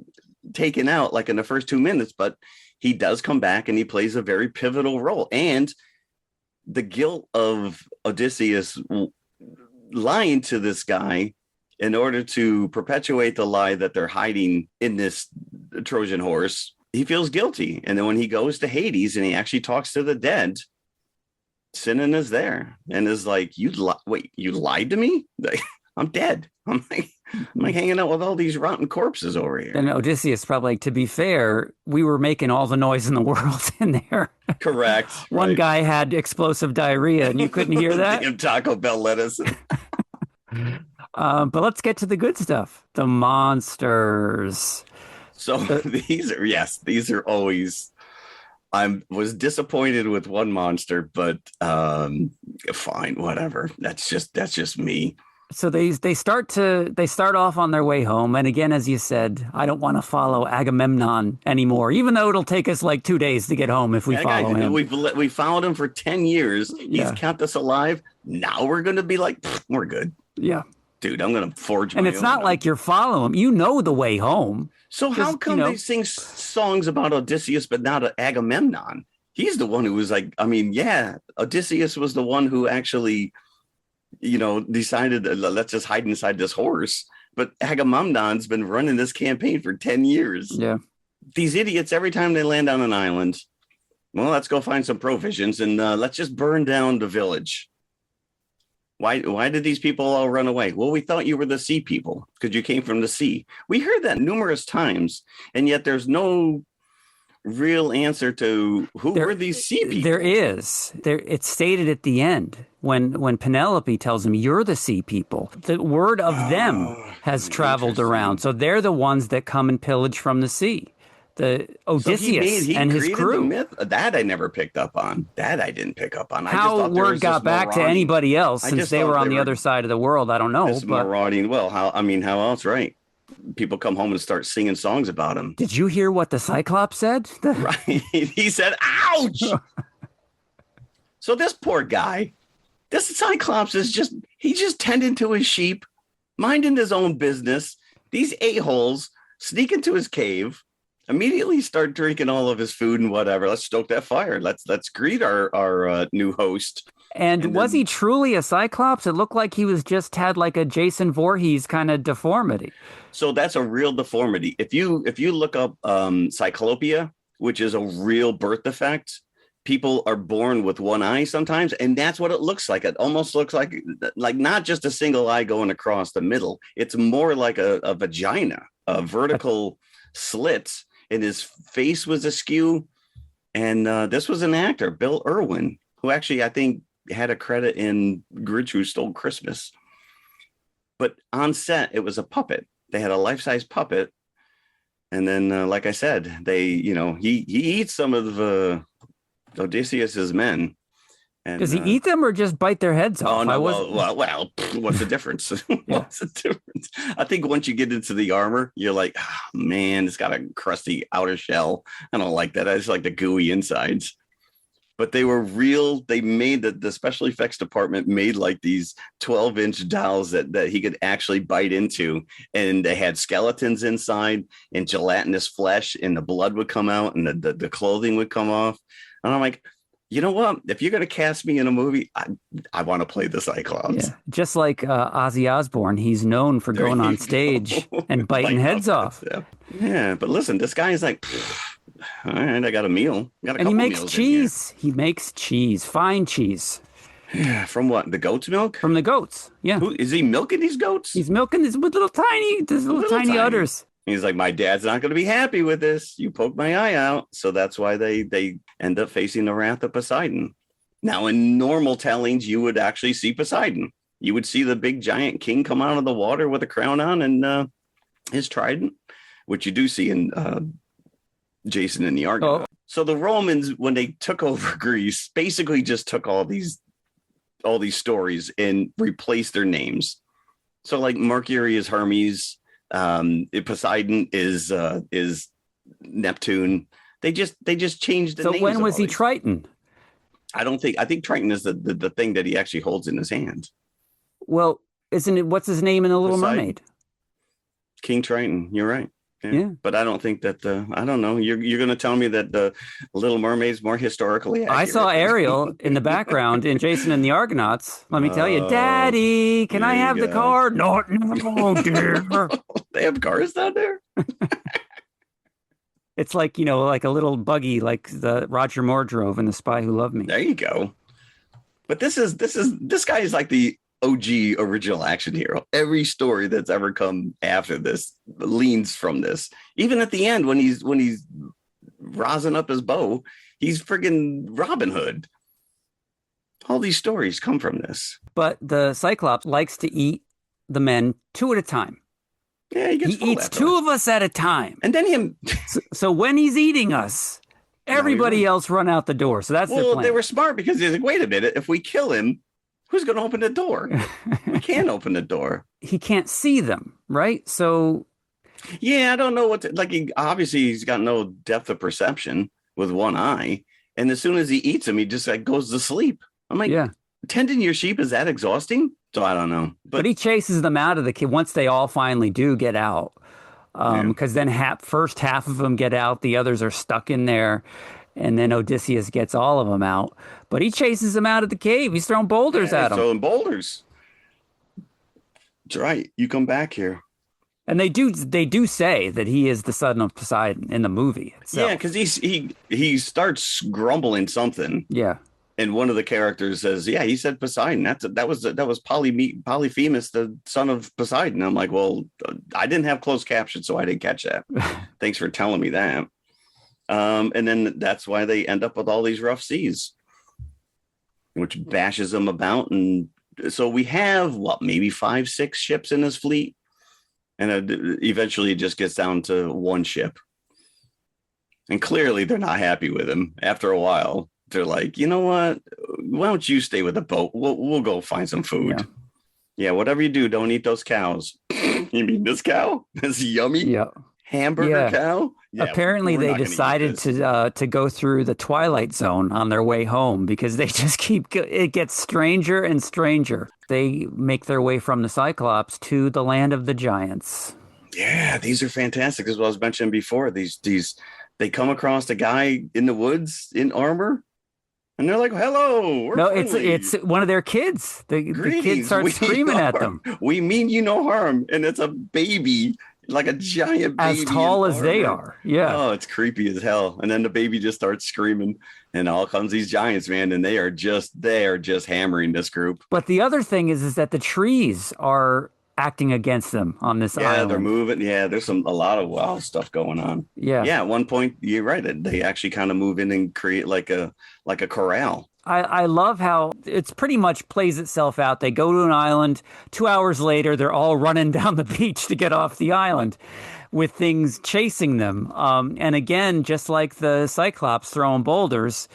taken out like in the first 2 minutes, but he does come back and he plays a very pivotal role. And the guilt of Odysseus lying to this guy in order to perpetuate the lie that they're hiding in this Trojan horse, he feels guilty. And then when he goes to Hades and he actually talks to the dead, Sinan is there and is like, you lied to me? I'm dead. I'm like hanging out with all these rotten corpses over here. And Odysseus probably like, to be fair, we were making all the noise in the world in there. Correct. One guy had explosive diarrhea and you couldn't hear that. Damn Taco Bell lettuce. But let's get to the good stuff. The monsters. So these are always, I was disappointed with one monster, but fine, whatever. That's just me. So they start off on their way home, and again, as you said, I don't want to follow Agamemnon anymore, even though it'll take us like 2 days to get home if we follow him. We followed him for 10 years. He's kept us alive. Now we're going to be like, we're good. Yeah. Dude, I'm going to forge my And it's own not like you're following him. You know the way home. So how come they sing songs about Odysseus, but not Agamemnon? He's the one who was like, I mean, yeah, Odysseus was the one who actually, decided let's just hide inside this horse. But Agamemnon's been running this campaign for 10 years. Yeah. These idiots, every time they land on an island, well, let's go find some provisions and let's just burn down the village. Why did these people all run away? Well, we thought you were the sea people because you came from the sea. We heard that numerous times, and yet there's no real answer to who were these sea people. There is. It's stated at the end when Penelope tells him, you're the sea people. The word of them has traveled around. So they're the ones that come and pillage from the sea. The Odysseus and his crew. The myth? That I never picked up on. That I didn't pick up on. How word got back to anybody else since they were on the other side of the world, I don't know. But marauding. Well, how else, right? People come home and start singing songs about him. Did you hear what the Cyclops said? Right. He said, ouch! So this poor guy, this Cyclops is just tending to his sheep, minding his own business. These a-holes sneak into his cave, immediately start drinking all of his food and whatever. Let's stoke that fire. Let's greet our new host. And was he truly a Cyclops? It looked like he was just had like a Jason Voorhees kind of deformity. So that's a real deformity. If you look up cyclopia, which is a real birth defect, people are born with one eye sometimes, and that's what it looks like. It almost looks like not just a single eye going across the middle. It's more like a vagina, a vertical slit, and his face was askew. And this was an actor, Bill Irwin, who actually, I think, had a credit in Grinch Who Stole Christmas. But on set, it was a puppet. They had a life-size puppet. And then, like I said, he eats some of Odysseus's men. And, does he eat them or just bite their heads off? Oh, no, well, what's the difference? What's the difference? I think once you get into the armor, you're like, oh, man, it's got a crusty outer shell. I don't like that. I just like the gooey insides. But they were real. They made the special effects department made like these 12-inch dolls that he could actually bite into. And they had skeletons inside and gelatinous flesh, and the blood would come out and the clothing would come off. And I'm like, you know what? If you're going to cast me in a movie, I want to play the Cyclops. Yeah. Just like Ozzy Osbourne, he's known for going on stage and biting heads off. Yeah, but listen, this guy is like, all right, I got a meal. And he makes cheese. He makes cheese, fine cheese. Yeah, from what? The goat's milk? From the goats. Yeah. Is he milking these goats? He's milking this with little tiny udders. He's like, my dad's not going to be happy with this. You poke my eye out. So that's why they end up facing the wrath of Poseidon. Now, in normal tellings, you would actually see Poseidon. You would see the big giant king come out of the water with a crown on and his trident, which you do see in Jason and the Argonauts. Oh. So the Romans, when they took over Greece, basically just took all these stories and replaced their names. So like Mercury is Hermes. Poseidon is Neptune. They just changed the names. So when was he Triton? I think Triton is the thing that he actually holds in his hand. Well, isn't it? What's his name in The Little Poseidon. Mermaid? King Triton. You're right. Yeah. But I don't think that I don't know. You're going to tell me that the Little Mermaid's more historically accurate. I saw Ariel in the background in Jason and the Argonauts. Let me tell you, Daddy, can I have the car? No, dear. They have cars down there. It's like, like a little buggy, like the Roger Moore drove in The Spy Who Loved Me. There you go. But this guy is like the OG original action hero. Every story that's ever come after this leans from this. Even at the end when he's rosin up his bow, he's friggin' Robin Hood. All these stories come from this. But the Cyclops likes to eat the men two at a time. Yeah, he eats two of us at a time. And then him. So when he's eating us, everybody else run out the door. So that's their plan. They were smart because they're like, wait a minute, if we kill him, who's going to open the door? We can't open the door. He can't see them, right? So yeah, I don't know what obviously he's got no depth of perception with one eye, and as soon as he eats them, he just goes to sleep. I'm like, yeah. Tending your sheep, is that exhausting? So I don't know, but he chases them out of the cave once they all finally do get out, because then first half of them get out, the others are stuck in there, and then Odysseus gets all of them out. But he chases them out of the cave. He's throwing boulders at them. Throwing boulders. That's right. You come back here. And they do say that he is the son of Poseidon in the movie itself. Yeah, because he starts grumbling something. Yeah. And one of the characters says, "Yeah, he said Poseidon. That was Polyphemus, the son of Poseidon." I'm like, "Well, I didn't have closed captions, so I didn't catch that. Thanks for telling me that." And then that's why they end up with all these rough seas, which bashes them about. And so we have maybe 5-6 ships in his fleet, and eventually it just gets down to one ship. And clearly, they're not happy with him. After a while, they're like, "You know what? Why don't you stay with the boat? We'll go find some food. Yeah, whatever you do, don't eat those cows." You mean this cow? This yummy hamburger cow? Yeah, apparently, they decided to go through the Twilight Zone on their way home because they just it gets stranger and stranger. They make their way from the Cyclops to the land of the giants. Yeah, these are fantastic. As I was mentioning before, these they come across a guy in the woods in armor. And they're like, "Hello, we're friendly." it's one of their kids. The kid starts screaming at them. "We mean you no harm," and it's a baby, like a giant baby, as tall as they are. Yeah. Oh, it's creepy as hell. And then the baby just starts screaming, and all comes these giants, man, and they are just hammering this group. But the other thing is that the trees are acting against them on this island. Yeah, they're moving. Yeah, there's a lot of wild stuff going on. Yeah. At one point, you're right. They actually kind of move in and create like a corral. I love how it's pretty much plays itself out. They go to an island. 2 hours later, they're all running down the beach to get off the island with things chasing them. And again, just like the Cyclops throwing boulders,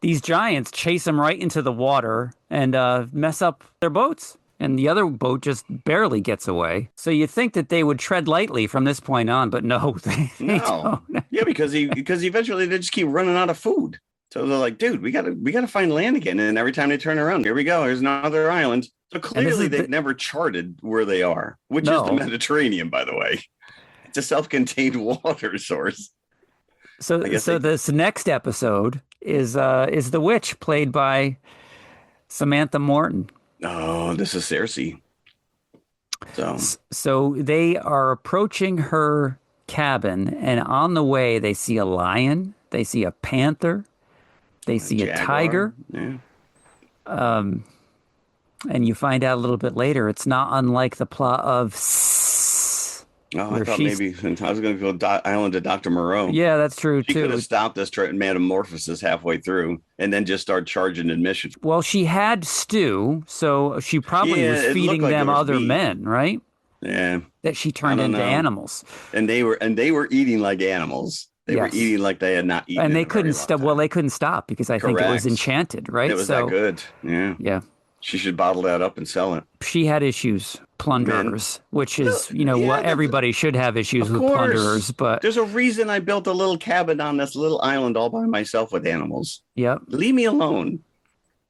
these giants chase them right into the water and mess up their boats. And the other boat just barely gets away. So you think that they would tread lightly from this point on, but no, they don't. Yeah, because eventually they just keep running out of food. So they're like, "Dude, we gotta find land again." And every time they turn around, here we go. Here's another island. So clearly they've never charted where they are, which is the Mediterranean, by the way. It's a self-contained water source. So this next episode is the witch played by Samantha Morton. Oh, this is Circe. So they are approaching her cabin, and on the way they see a lion, they see a panther, they see a tiger. Yeah. And you find out a little bit later, it's not unlike the plot of I thought maybe I was going to go Island of Dr. Moreau. Yeah, that's true, too. She could have stopped this metamorphosis halfway through and then just start charging admission. Well, she had stew, so she probably was feeding them other men, right? Yeah. That she turned into animals. And they were eating like animals. They were eating like they had not eaten. And they couldn't stop. Well, they couldn't stop because I think it was enchanted, right? It was that good. Yeah. Yeah. She should bottle that up and sell it. She had issues, plunderers, which is, what everybody should have issues with plunderers. But there's a reason I built a little cabin on this little island all by myself with animals. Yep. Leave me alone.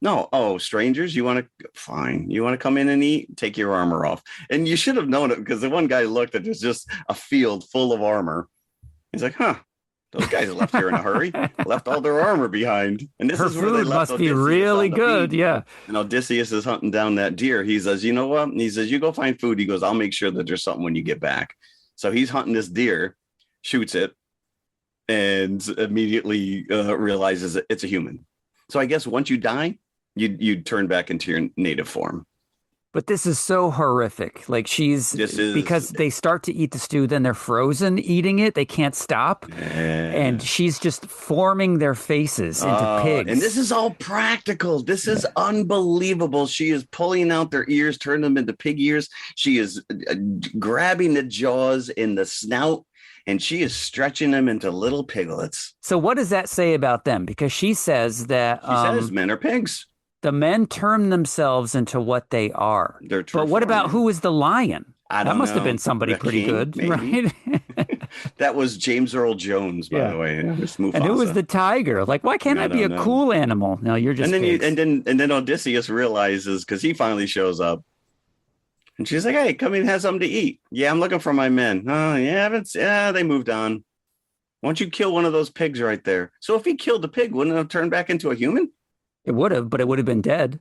No. Oh, strangers, you want to? Fine. You want to come in and eat? Take your armor off. And you should have known it because the one guy looked at there's just a field full of armor. He's like, huh. Those guys left here in a hurry, left all their armor behind. And this is where they left. Must be really good. Yeah. And Odysseus is hunting down that deer. He says, "You know what?" He says, "You go find food." He goes, "I'll make sure that there's something when you get back." So he's hunting this deer, shoots it, and immediately realizes that it's a human. So I guess once you die, you turn back into your native form. But this is so horrific. Like because they start to eat the stew, then they're frozen eating it. They can't stop. Yeah. And she's just forming their faces into pigs. And this is all practical. This is unbelievable. She is pulling out their ears, turning them into pig ears. She is grabbing the jaws in the snout, and she is stretching them into little piglets. So what does that say about them? Because she says that... She says men are pigs. The men turn themselves into what they are. They're But what about transforming. who is the lion? I That don't must have know. been somebody The pretty king, good, maybe. right? That was James Earl Jones, by Yeah. the way. It was Mufasa. And who was the tiger? Like, why can't I be a don't know. cool animal? No, you're just And then pigs. and then Odysseus realizes, because he finally shows up, and she's like, "Hey, come in and have something to eat." Yeah, I'm looking for my men. Oh, yeah, they moved on. Why don't you kill one of those pigs right there? So if he killed the pig, wouldn't it have turned back into a human? It would have, but it would have been dead.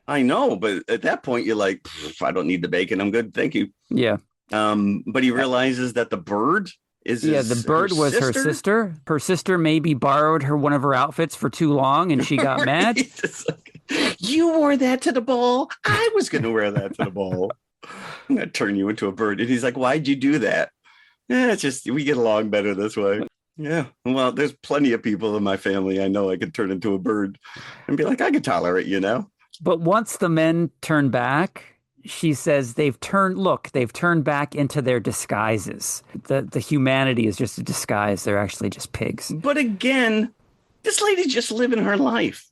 I know, but at that point, you're like, I don't need the bacon. I'm good, thank you. Yeah. But he realizes that the bird is The bird was her sister. Her sister maybe borrowed one of her outfits for too long, and she got mad. You wore that to the ball. I was going to wear that to the ball. I'm going to turn you into a bird. And he's like, why'd you do that? It's just, we get along better this way. Yeah. Well, there's plenty of people in my family I know I could turn into a bird and be like, I can tolerate you now. But once the men turn back, she says they've turned back into their disguises. The humanity is just a disguise. They're actually just pigs. But again, this lady's just living her life.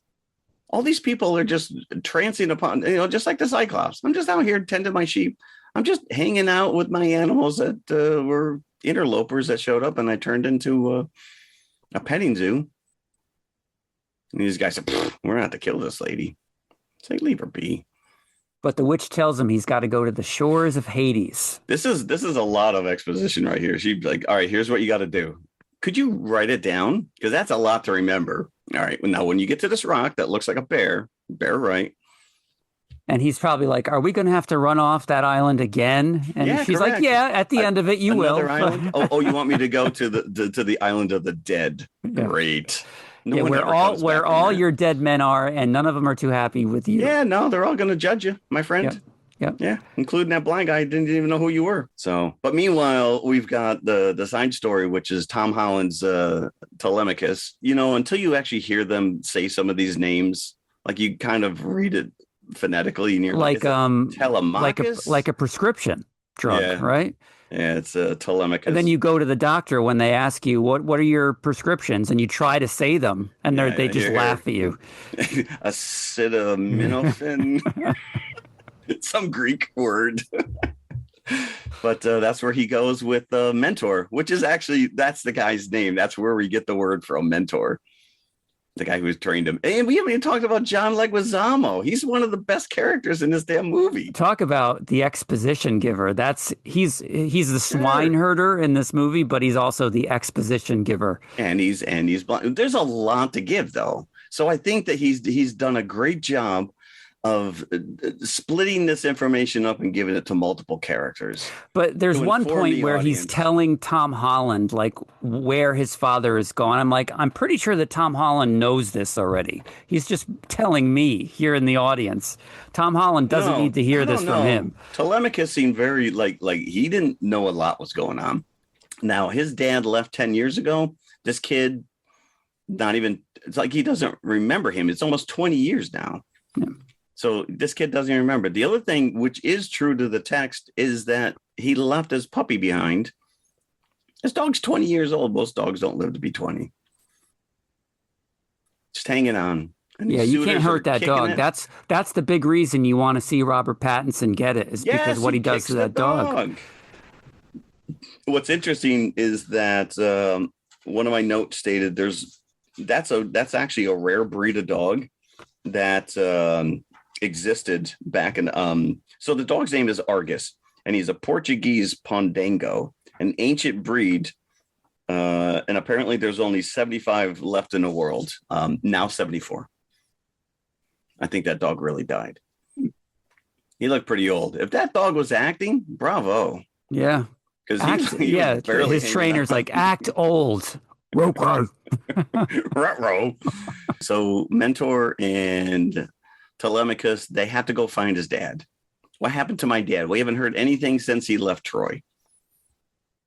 All these people are just trancing upon, just like the Cyclops. I'm just out here tending my sheep. I'm just hanging out with my animals that were interlopers that showed up, and I turned into a petting zoo. And these guys said, we're going to have to kill this lady. Say, leave her be. But the witch tells him he's got to go to the shores of Hades. This is a lot of exposition right here. She'd be like, all right, here's what you got to do. Could you write it down? Because that's a lot to remember. All right. Now, when you get to this rock that looks like a bear, right? And he's probably like, are we going to have to run off that island again? And she's correct. like, yeah, at the end of it, you will. Island? You want me to go to the island of the dead? Yeah. Great. No where all your dead men are, and none of them are too happy with you. Yeah, no, they're all going to judge you, my friend. Yeah, including that blind guy who didn't even know who you were. So, but meanwhile, we've got the side story, which is Tom Holland's Telemachus. Until you actually hear them say some of these names, like you kind of read it phonetically, and you're like Telemachus, like a prescription drug, right? Yeah, it's a Telemachus. And then you go to the doctor when they ask you, what are your prescriptions? And you try to say them, and they just laugh at you. Acetaminophen. Some Greek word. But that's where he goes with Mentor, which is actually, that's the guy's name. That's where we get the word from, Mentor. The guy who's trained him. And we haven't even talked about John Leguizamo. He's one of the best characters in this damn movie. Talk about the exposition giver. He's the swine herder in this movie, but he's also the exposition giver. And he's blind. There's a lot to give, though. So I think that he's done a great job of splitting this information up and giving it to multiple characters. But there's one point where he's telling Tom Holland like where his father is going. I'm like, I'm pretty sure that Tom Holland knows this already. He's just telling me here in the audience. Tom Holland doesn't need to hear this from him. Telemachus seemed very like he didn't know a lot was going on. Now his dad left 10 years ago. This kid, it's like he doesn't remember him. It's almost 20 years now. Yeah. So this kid doesn't even remember. The other thing, which is true to the text, is that he left his puppy behind. This dog's 20 years old. Most dogs don't live to be 20. Just hanging on. And yeah, you can't hurt that dog. That's the big reason you want to see Robert Pattinson get it, is because what he does to that dog. What's interesting is that one of my notes stated that's actually a rare breed of dog that existed back in so the dog's name is Argus, and he's a Portuguese Pondango, an ancient breed, and apparently there's only 75 left in the world, now 74. I think that dog really died. He looked pretty old. If that dog was acting, bravo. Yeah, because his trainer's like, act old. So Mentor and Telemachus, they have to go find his dad. What happened to my dad? We haven't heard anything since he left Troy.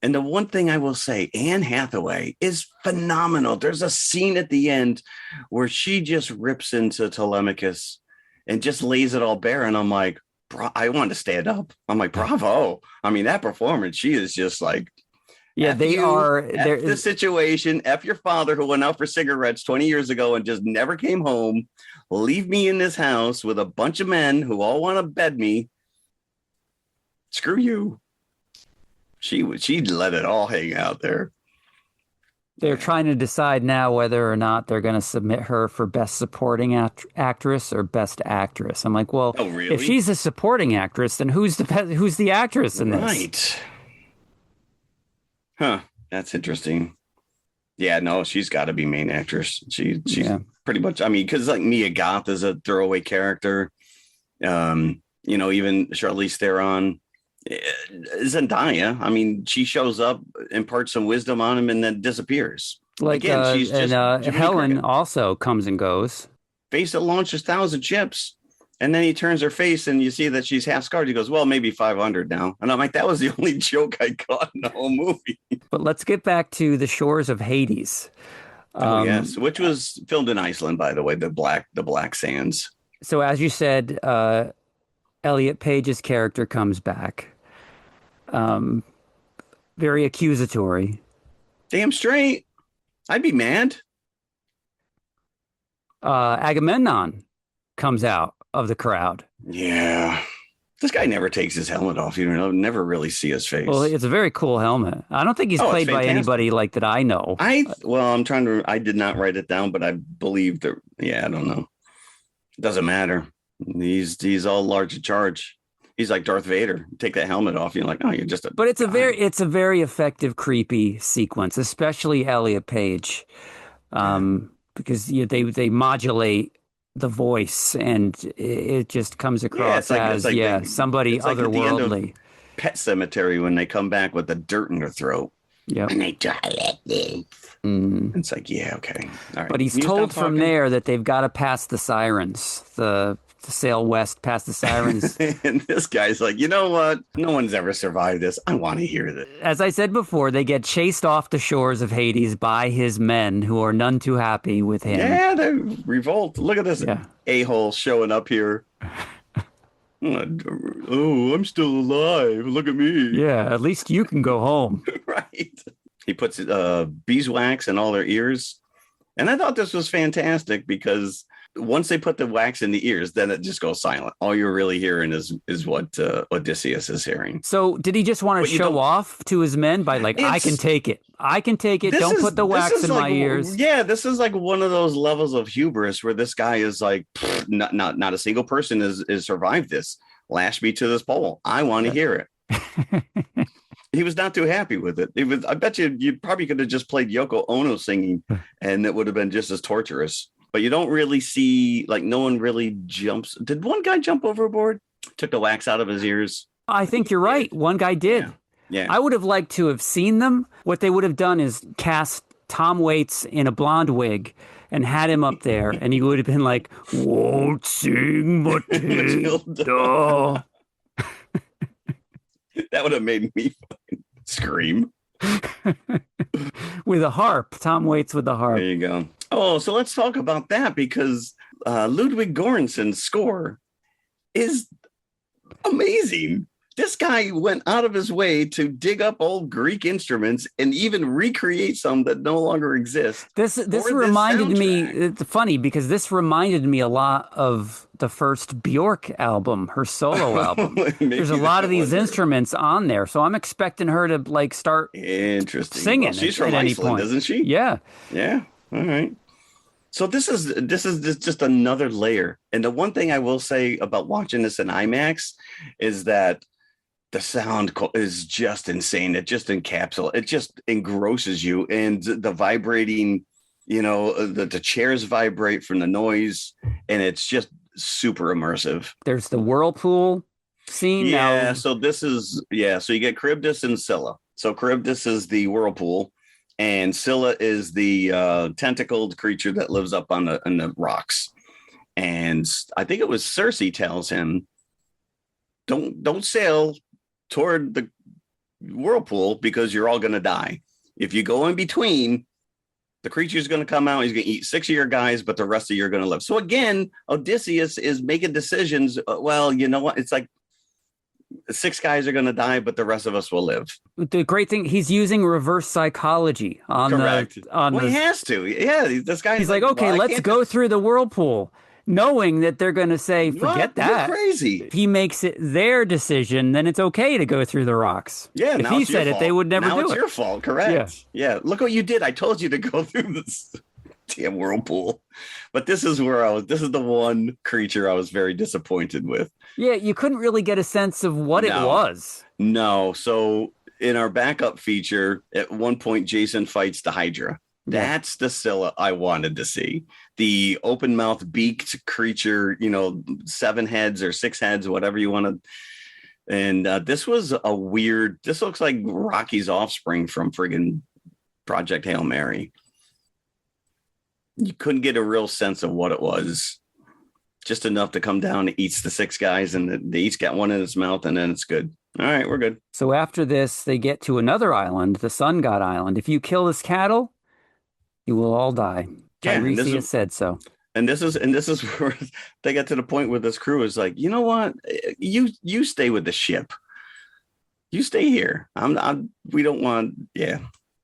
And the one thing I will say, Anne Hathaway is phenomenal. There's a scene at the end where she just rips into Telemachus and just lays it all bare. And I'm like, I wanted to stand up. I'm like, bravo. I mean, that performance, she is just like, yeah, the situation. F your father who went out for cigarettes 20 years ago and just never came home. leave me in this house with a bunch of men who all want to bed me. Screw you. She'd let it all hang out there. They're trying to decide now whether or not they're going to submit her for Best Supporting Actress or Best Actress. I'm like, well, Oh, really? if she's a supporting actress, then who's the actress in this? Right. Huh. That's interesting. Yeah, no, she's got to be main actress. She's pretty much, I mean, because like Mia Goth is a throwaway character. Even Charlize Theron. Zendaya, I mean, she shows up, imparts some wisdom on him, and then disappears. Like, again, she's just Helen Cricket. also comes and goes. Face that launches 1,000 ships, and then he turns her face, and you see that she's half scarred. He goes, "Well, maybe 500 now," and I'm like, "That was the only joke I caught in the whole movie." But let's get back to the shores of Hades. Yes, which was filmed in Iceland, by the way, the Black Sands. So, as you said, Elliot Page's character comes back. Very accusatory. Damn straight. I'd be mad. Agamemnon comes out of the crowd. Yeah. This guy never takes his helmet off. You know, never really see his face. Well, it's a very cool helmet. I don't think he's played by anybody like that I know. I did not write it down, but I believe that. Yeah, I don't know. It doesn't matter. He's all large in charge. He's like Darth Vader. Take that helmet off, you're like, oh, you're just a. But it's a very effective, creepy sequence, especially Elliot Page, because they modulate the voice, and it just comes across as somebody otherworldly. Like Pet Cemetery when they come back with the dirt in their throat. Yeah, and they die like this. It's like, yeah, okay, all right. But he's told from there that they've got to pass the sirens. To sail west past the sirens. And this guy's like, you know what? No one's ever survived this. I want to hear this. As I said before, they get chased off the shores of Hades by his men, who are none too happy with him. Yeah, they revolt. Look at this a-hole showing up here. Oh, I'm still alive. Look at me. Yeah, at least you can go home. Right. He puts beeswax in all their ears. And I thought this was fantastic because once they put the wax in the ears, then it just goes silent. All you're really hearing is what Odysseus is hearing. So did he just want to show off to his men by like, I can take it. I can take it. Don't put the wax in my ears. Yeah, this is like one of those levels of hubris where this guy is like, not a single person has survived this. Lash me to this pole. I want to hear it. He was not too happy with it. I bet you probably could have just played Yoko Ono singing and it would have been just as torturous. But you don't really see, like, no one really jumps. Did one guy jump overboard? Took the wax out of his ears? I think you're right. One guy did. Yeah. I would have liked to have seen them. What they would have done is cast Tom Waits in a blonde wig and had him up there, and he would have been like, waltzing Matilda. That would have made me scream. With a harp. Tom Waits with the harp. There you go. Oh, so let's talk about that because Ludwig Göransson's score is amazing. This guy went out of his way to dig up old Greek instruments and even recreate some that no longer exist. This reminded me, it's funny because this reminded me a lot of the first Bjork album, her solo album. There's a lot of these instruments on there. So I'm expecting her to like start singing. Well, she's from Iceland, isn't she? Yeah. Yeah. All right. So this is just another layer. And the one thing I will say about watching this in IMAX is that the sound is just insane. It just it just engrosses you. And the vibrating, the chairs vibrate from the noise. And it's just super immersive. There's the whirlpool scene. Yeah. Now. So so you get Charybdis and Scylla. So Charybdis is the whirlpool. And Scylla is the tentacled creature that lives up on the rocks. And I think it was Circe tells him, don't sail toward the whirlpool because you're all going to die. If you go in between, the creature's going to come out. He's going to eat 6 of your guys, but the rest of you are going to live. So again, Odysseus is making decisions. Well, you know what? It's like 6 guys are going to die, but the rest of us will live. The great thing, he's using reverse psychology on Correct. he has to. Yeah, this guy. He's like, okay, let's go through the whirlpool. knowing that they're going to say, forget What? that. You're crazy. If he makes it their decision, then it's okay to go through the rocks. Yeah, If now he it's your said it, fault. they would never now do it's it. your fault, correct. Yeah, look what you did. I told you to go through this damn whirlpool. But this is the one creature I was very disappointed with. Yeah, you couldn't really get a sense of what it was. No. So in our backup feature, at one point, Jason fights the Hydra. Yeah. That's the Scylla I wanted to see. The open mouth beaked creature, 7 heads or 6 heads, whatever you want to. And this was this looks like Rocky's offspring from friggin' Project Hail Mary. You couldn't get a real sense of what it was. Just enough to come down, it eats the 6 guys, and they each got one in its mouth, and then it's good. All right, we're good. So after this, they get to another island, the Sun God Island. If you kill this cattle, you will all die. Yeah, Tiresias said so. And this is where they get to the point where this crew is like, you know what? You stay with the ship. You stay here. We don't want. Yeah.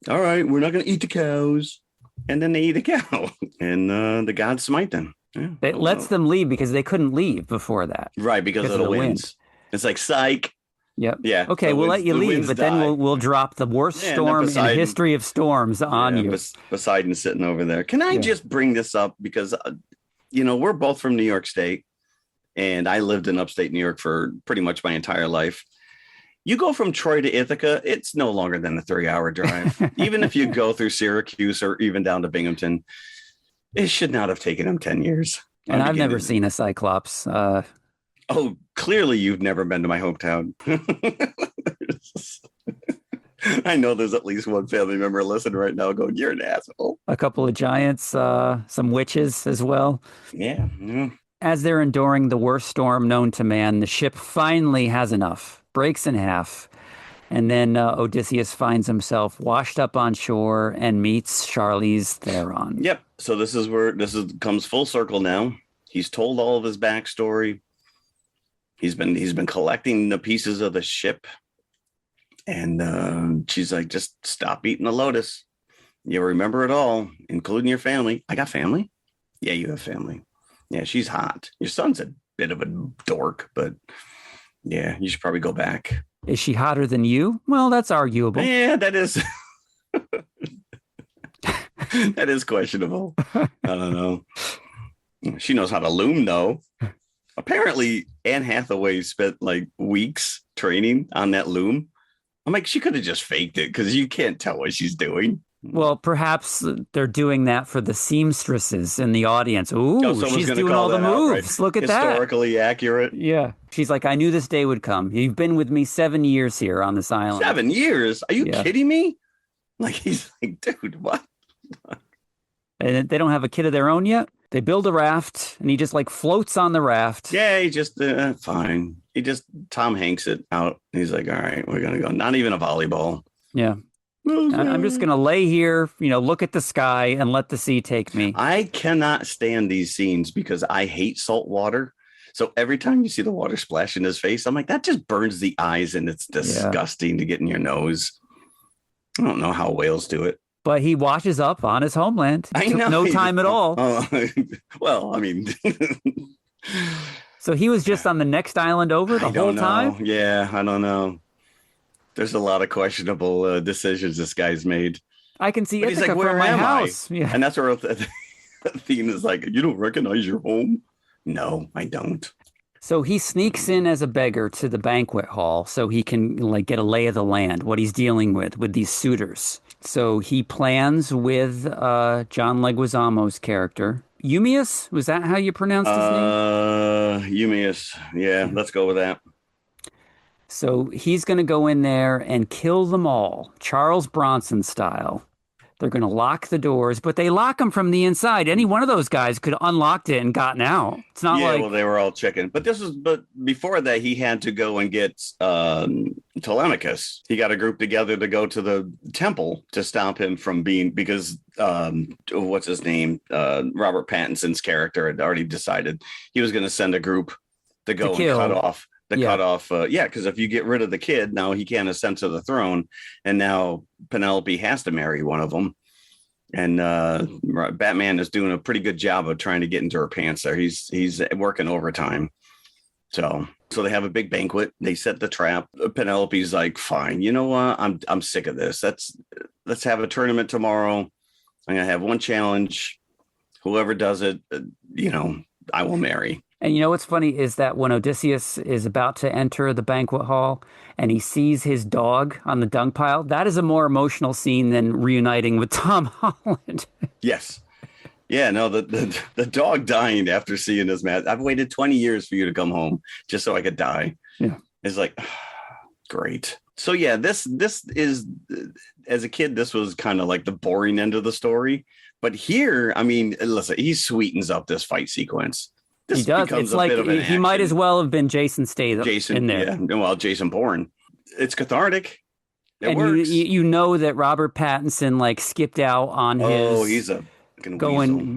All right, we're not going to eat the cows. And then they eat a cow, and the gods smite them. Yeah, It lets them leave because they couldn't leave before that. Right, because of the winds. It's like psych. Yep. Yeah. Okay, we'll let you leave, but then we'll drop the worst storm in the history of storms on you. Poseidon's sitting over there. Can I just bring this up? Because, we're both from New York State, and I lived in upstate New York for pretty much my entire life. You go from Troy to Ithaca, it's no longer than a 3-hour drive. Even if you go through Syracuse or even down to Binghamton, it should not have taken them 10 years. And I've never seen a Cyclops. Oh, clearly you've never been to my hometown. I know there's at least one family member listening right now going, you're an asshole. A couple of giants, some witches as well. Yeah. As they're enduring the worst storm known to man, the ship finally has enough, breaks in half. And then Odysseus finds himself washed up on shore and meets Charlize Theron. Yep. So this is where comes full circle now. He's told all of his backstory. He's been collecting the pieces of the ship. And she's like, just stop eating the lotus. You remember it all, including your family. I got family? Yeah, you have family. Yeah, she's hot. Your son's a bit of a dork, but yeah, you should probably go back. Is she hotter than you? Well, that's arguable. Yeah, that is. That is questionable. I don't know. She knows how to loom, though. Apparently, Anne Hathaway spent like weeks training on that loom. I'm like, she could have just faked it because you can't tell what she's doing. Well, perhaps they're doing that for the seamstresses in the audience. Ooh, she's doing all the moves. Right? Look at that. Historically accurate. Yeah. She's like, I knew this day would come. You've been with me 7 years here on this island. 7 years? Are you kidding me? Like, he's like, dude, what? And they don't have a kid of their own yet? They build a raft, and he just like floats on the raft. Yeah, he just, fine. He just Tom Hanks it out. He's like, all right, we're going to go. Not even a volleyball. Yeah. I'm just going to lay here, look at the sky and let the sea take me. I cannot stand these scenes because I hate salt water. So every time you see the water splash in his face, I'm like, that just burns the eyes and it's disgusting to get in your nose. I don't know how whales do it. But he washes up on his homeland. I know. No time at all. Well, I mean. So he was just on the next island over the whole time? Yeah, I don't know. There's a lot of questionable decisions this guy's made. I can see Ithaca from my house. Yeah. And that's where Athene is like, you don't recognize your home? No, I don't. So he sneaks in as a beggar to the banquet hall so he can get a lay of the land, what he's dealing with these suitors. So he plans with John Leguizamo's character. Eumaeus? Was that how you pronounced his name? Eumaeus. Yeah, let's go with that. So he's going to go in there and kill them all, Charles Bronson style. They're going to lock the doors, but they lock them from the inside. Any one of those guys could have unlocked it and gotten out. It's not well, they were all chicken. But before that, he had to go and get Telemachus. He got a group together to go to the temple to stop him from because what's his name? Robert Pattinson's character had already decided he was going to send a group to go and cut off. Because if you get rid of the kid, now he can't ascend to the throne, and now Penelope has to marry one of them. And Batman is doing a pretty good job of trying to get into her pants there. He's working overtime. So they have a big banquet. They set the trap. Penelope's like, fine, you know what? I'm sick of this. Let's have a tournament tomorrow. I'm gonna have one challenge. Whoever does it, I will marry. And you know what's funny is that when Odysseus is about to enter the banquet hall and he sees his dog on the dung pile, that is a more emotional scene than reuniting with Tom Holland. Yes. Yeah, no, the dog dying after seeing this match. I've waited 20 years for you to come home just so I could die. Yeah. It's like, great. So yeah, this is, as a kid, this was kind of like the boring end of the story. But here, I mean, listen, he sweetens up this fight sequence. He does. It's like he might as well have been Jason Statham in there. Yeah. Well, Jason Bourne. It's cathartic. It and works. You know that Robert Pattinson like skipped out on he's a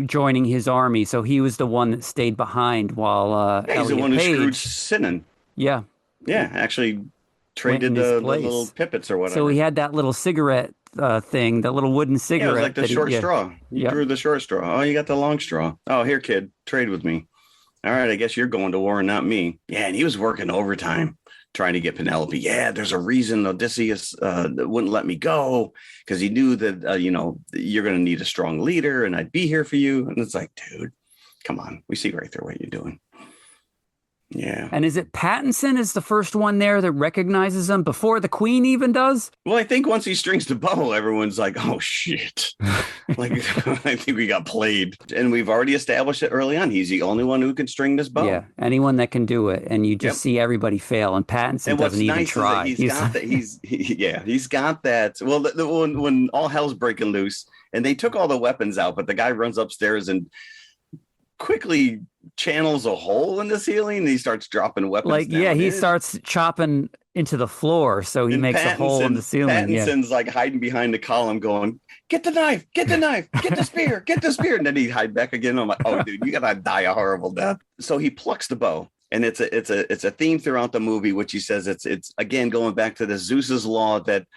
joining his army, so he was the one that stayed behind while he's the one who screwed Sinan. Yeah. Yeah, actually traded the little pippets or whatever. So he had that little cigarette thing, that little wooden cigarette. Yeah, it was like the short straw. You drew the short straw. Oh, you got the long straw. Oh, here, kid, trade with me. All right, I guess you're going to war and not me. Yeah, and he was working overtime trying to get Penelope. Yeah, there's a reason Odysseus wouldn't let me go because he knew that, you're going to need a strong leader and I'd be here for you. And it's like, dude, come on. We see right through what you're doing. Yeah. And is it Pattinson is the first one there that recognizes him before the Queen even does? Well, I think once he strings the bow, everyone's like, oh, shit. Like, I think we got played. And we've already established it early on. He's the only one who can string this bow. Yeah, anyone that can do it. And you just see everybody fail. And Pattinson doesn't even try. He's got that. Well, when all hell's breaking loose and they took all the weapons out, but the guy runs upstairs and quickly channels a hole in the ceiling and he starts dropping weapons down. He starts chopping into the floor, so he makes a hole in the ceiling. Pattinson's like hiding behind the column going, get the knife, get the spear, get the spear. And then he'd hide back again. I'm like, oh, dude, you gotta die a horrible death. So he plucks the bow. And it's a theme throughout the movie, which he says it's again going back to the Zeus's law that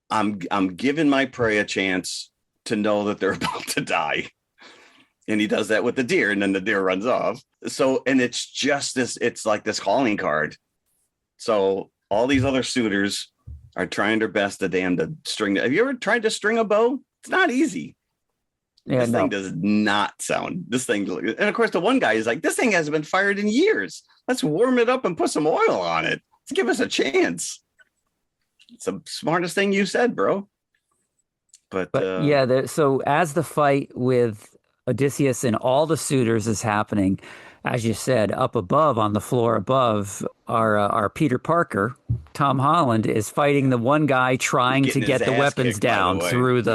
I'm giving my prey a chance to know that they're about to die. And he does that with the deer, and then the deer runs off. So, and it's just this, it's like this calling card. So all these other suitors are trying their best to string. Have you ever tried to string a bow? It's not easy. Yeah, this thing does not sound, this thing. And of course, the one guy is like, this thing hasn't been fired in years. Let's warm it up and put some oil on it. Let's give us a chance. It's the smartest thing you said, bro. But so as the fight with Odysseus and all the suitors is happening, as you said, up above on the floor above, our Peter Parker, Tom Holland, is fighting the one guy trying to get the weapons down through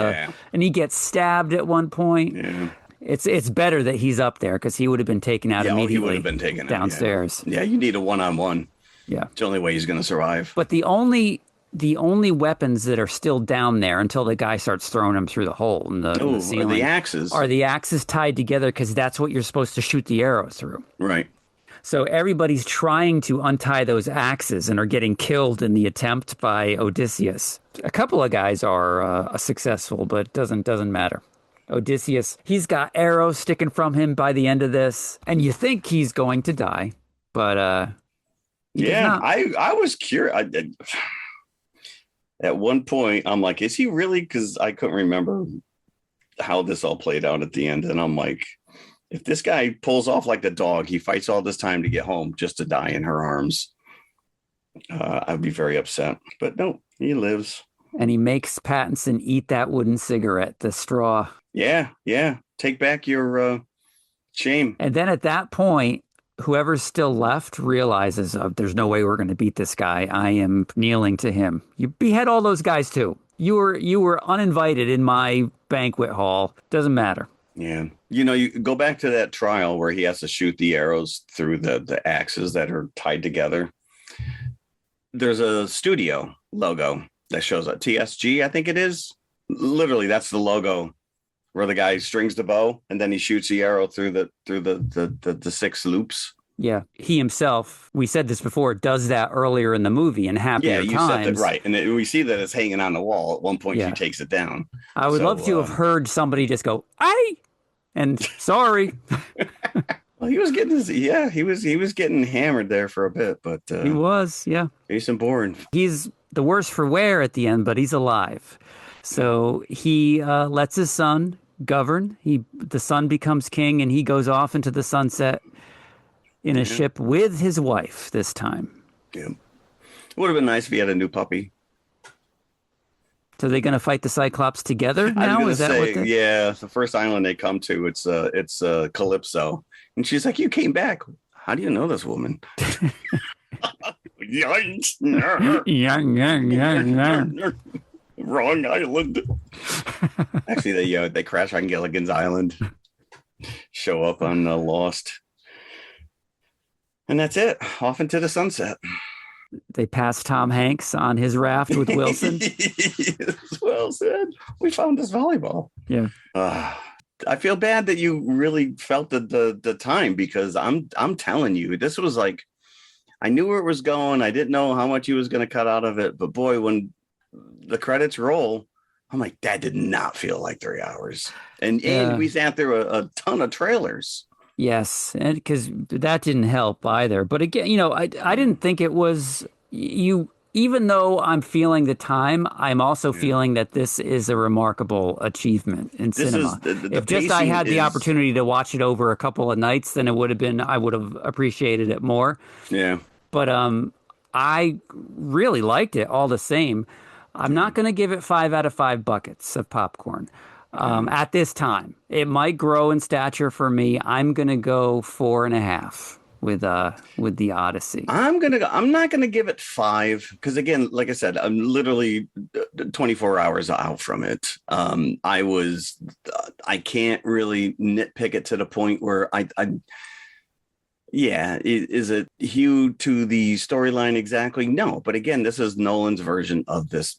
and he gets stabbed at one point. Yeah. It's better that he's up there because he would have been taken out immediately. He would have been taken downstairs. Yeah, you need a one-on-one. Yeah, it's the only way he's going to survive. But the only weapons that are still down there until the guy starts throwing them through the hole in the ceiling are the axes tied together because that's what you're supposed to shoot the arrow through. Right. So everybody's trying to untie those axes and are getting killed in the attempt by Odysseus. A couple of guys are successful, but it doesn't matter. Odysseus, he's got arrows sticking from him by the end of this, and you think he's going to die, but I was curious. At one point, I'm like, is he really? Because I couldn't remember how this all played out at the end. And I'm like, if this guy pulls off like the dog, he fights all this time to get home just to die in her arms, I'd be very upset. But no, he lives. And he makes Pattinson eat that wooden cigarette, the straw. Yeah. Take back your shame. And then at that point, whoever's still left realizes there's no way we're going to beat this guy. I am kneeling to him. You behead all those guys too. You were uninvited in my banquet hall. Doesn't matter. Yeah. You go back to that trial where he has to shoot the arrows through the axes that are tied together. There's a studio logo that shows up. TSG, I think it is. Literally, that's the logo where the guy strings the bow and then he shoots the arrow through the 6 loops. Yeah. He himself, we said this before, does that earlier in the movie in Yeah, Happier you said that Times. right. And we see that it's hanging on the wall. At one point, she Yeah. takes it down. I would love to have heard somebody just go, "Aye," and sorry. Well, he was getting he was getting hammered there for a bit, but He was, yeah. Jason Bourne. He's the worse for wear at the end, but he's alive. So he lets his son govern. The son becomes king, and he goes off into the sunset in a ship with his wife this time. Yeah. It would have been nice if he had a new puppy. So they're going to fight the Cyclops together now? Is that what they... Yeah, the first island they come to, it's Calypso. And she's like, "You came back. How do you know this woman?" Yikes. Wrong island. Actually, they crash on Gilligan's Island, show up on Lost. And that's it. Off into the sunset. They pass Tom Hanks on his raft with Wilson. Well said. We found this volleyball. Yeah. I feel bad that you really felt the time, because I'm telling you, this was like, I knew where it was going. I didn't know how much he was going to cut out of it. But boy, when the credits roll, I'm like, that did not feel like 3 hours. And we sat through a ton of trailers. Yes, and because that didn't help either. But again, I didn't think it was you. Even though I'm feeling the time, I'm also feeling that this is a remarkable achievement in cinema. If just I had the opportunity to watch it over a couple of nights, then I would have appreciated it more. Yeah. But I really liked it all the same. I'm not going to give it 5 out of 5 buckets of popcorn. At this time, it might grow in stature for me. I'm going to go 4.5 with the Odyssey. I'm not gonna give it 5, because again, like I said, I'm literally 24 hours out from it. I can't really nitpick it to the point where is it Hugh to the storyline exactly? No, but again, this is Nolan's version of this,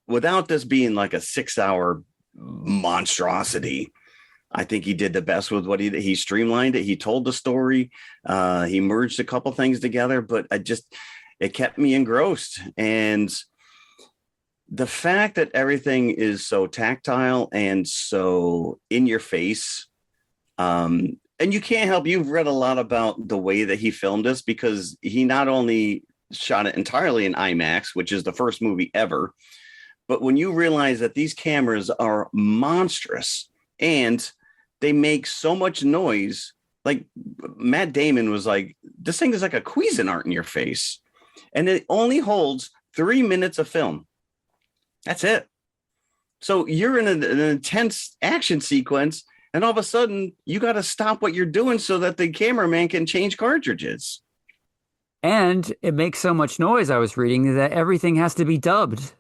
without this being like a 6-hour monstrosity. I think he did the best with what he streamlined it. He told the story. He merged a couple things together, but it kept me engrossed. And the fact that everything is so tactile and so in your face, and you can't help, you've read a lot about the way that he filmed this, because he not only shot it entirely in IMAX, which is the first movie ever, but when you realize that these cameras are monstrous and they make so much noise, like Matt Damon was like, this thing is like a Cuisinart in your face. And it only holds 3 minutes of film. That's it. So you're in an intense action sequence, and all of a sudden you got to stop what you're doing so that the cameraman can change cartridges. And it makes so much noise, I was reading, that everything has to be dubbed.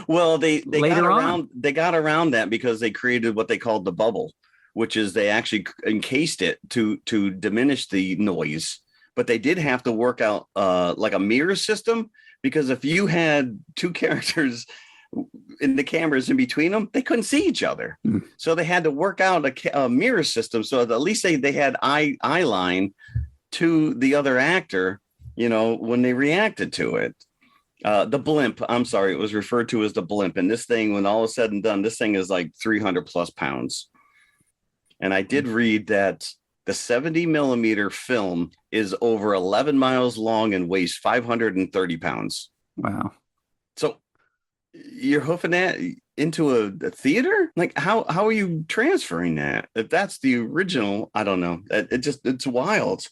Well, they got around that because they created what they called the bubble, which is they actually encased it to diminish the noise. But they did have to work out like a mirror system, because if you had 2 characters in the cameras in between them, they couldn't see each other. So they had to work out a mirror system so that at least they had eye line to the other actor, when they reacted to it. The blimp, I'm sorry, it was referred to as the blimp. And this thing, when all is said and done, this thing is like 300 plus pounds. And I did read that the 70 millimeter film is over 11 miles long and weighs 530 pounds. Wow. So you're hoofing that into a theater? Like, how are you transferring that? If that's the original, I don't know. It's wild.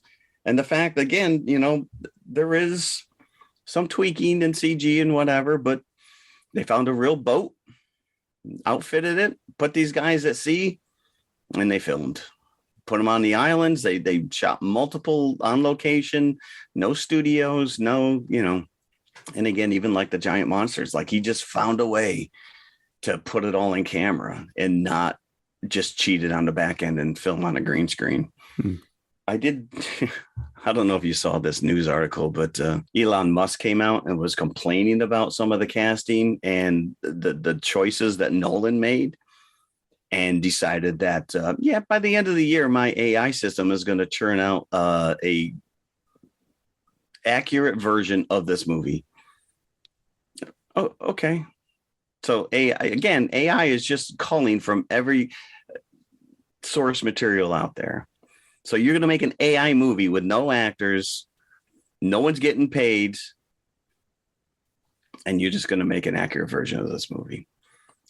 And the fact, again, there is some tweaking and CG and whatever, but they found a real boat, outfitted it, put these guys at sea, and they filmed. Put them on the islands. They shot multiple on location, no studios, no, and again, even like the giant monsters, like he just found a way to put it all in camera and not just cheated on the back end and film on a green screen. I don't know if you saw this news article, but Elon Musk came out and was complaining about some of the casting and the choices that Nolan made, and decided that, by the end of the year, my AI system is going to churn out a accurate version of this movie. Oh, okay. So AI is just culling from every source material out there. So you're going to make an AI movie with no actors, no one's getting paid, and you're just going to make an accurate version of this movie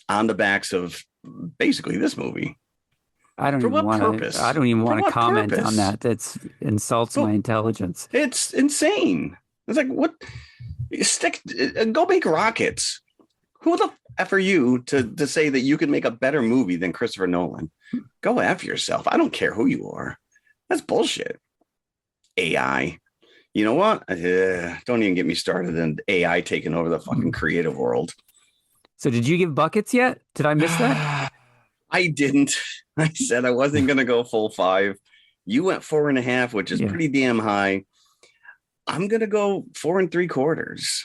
on the backs of basically this movie. I don't even want to comment on that. That insults my intelligence. It's insane. It's like, what? Go make rockets. Who the F are you to say that you can make a better movie than Christopher Nolan? Go F yourself. I don't care who you are. That's bullshit. AI. You know what? Don't even get me started on AI taking over the fucking creative world. So did you give buckets yet? Did I miss that? I didn't. I said I wasn't going to go full 5. You went 4.5, which is pretty damn high. I'm going to go 4 3/4.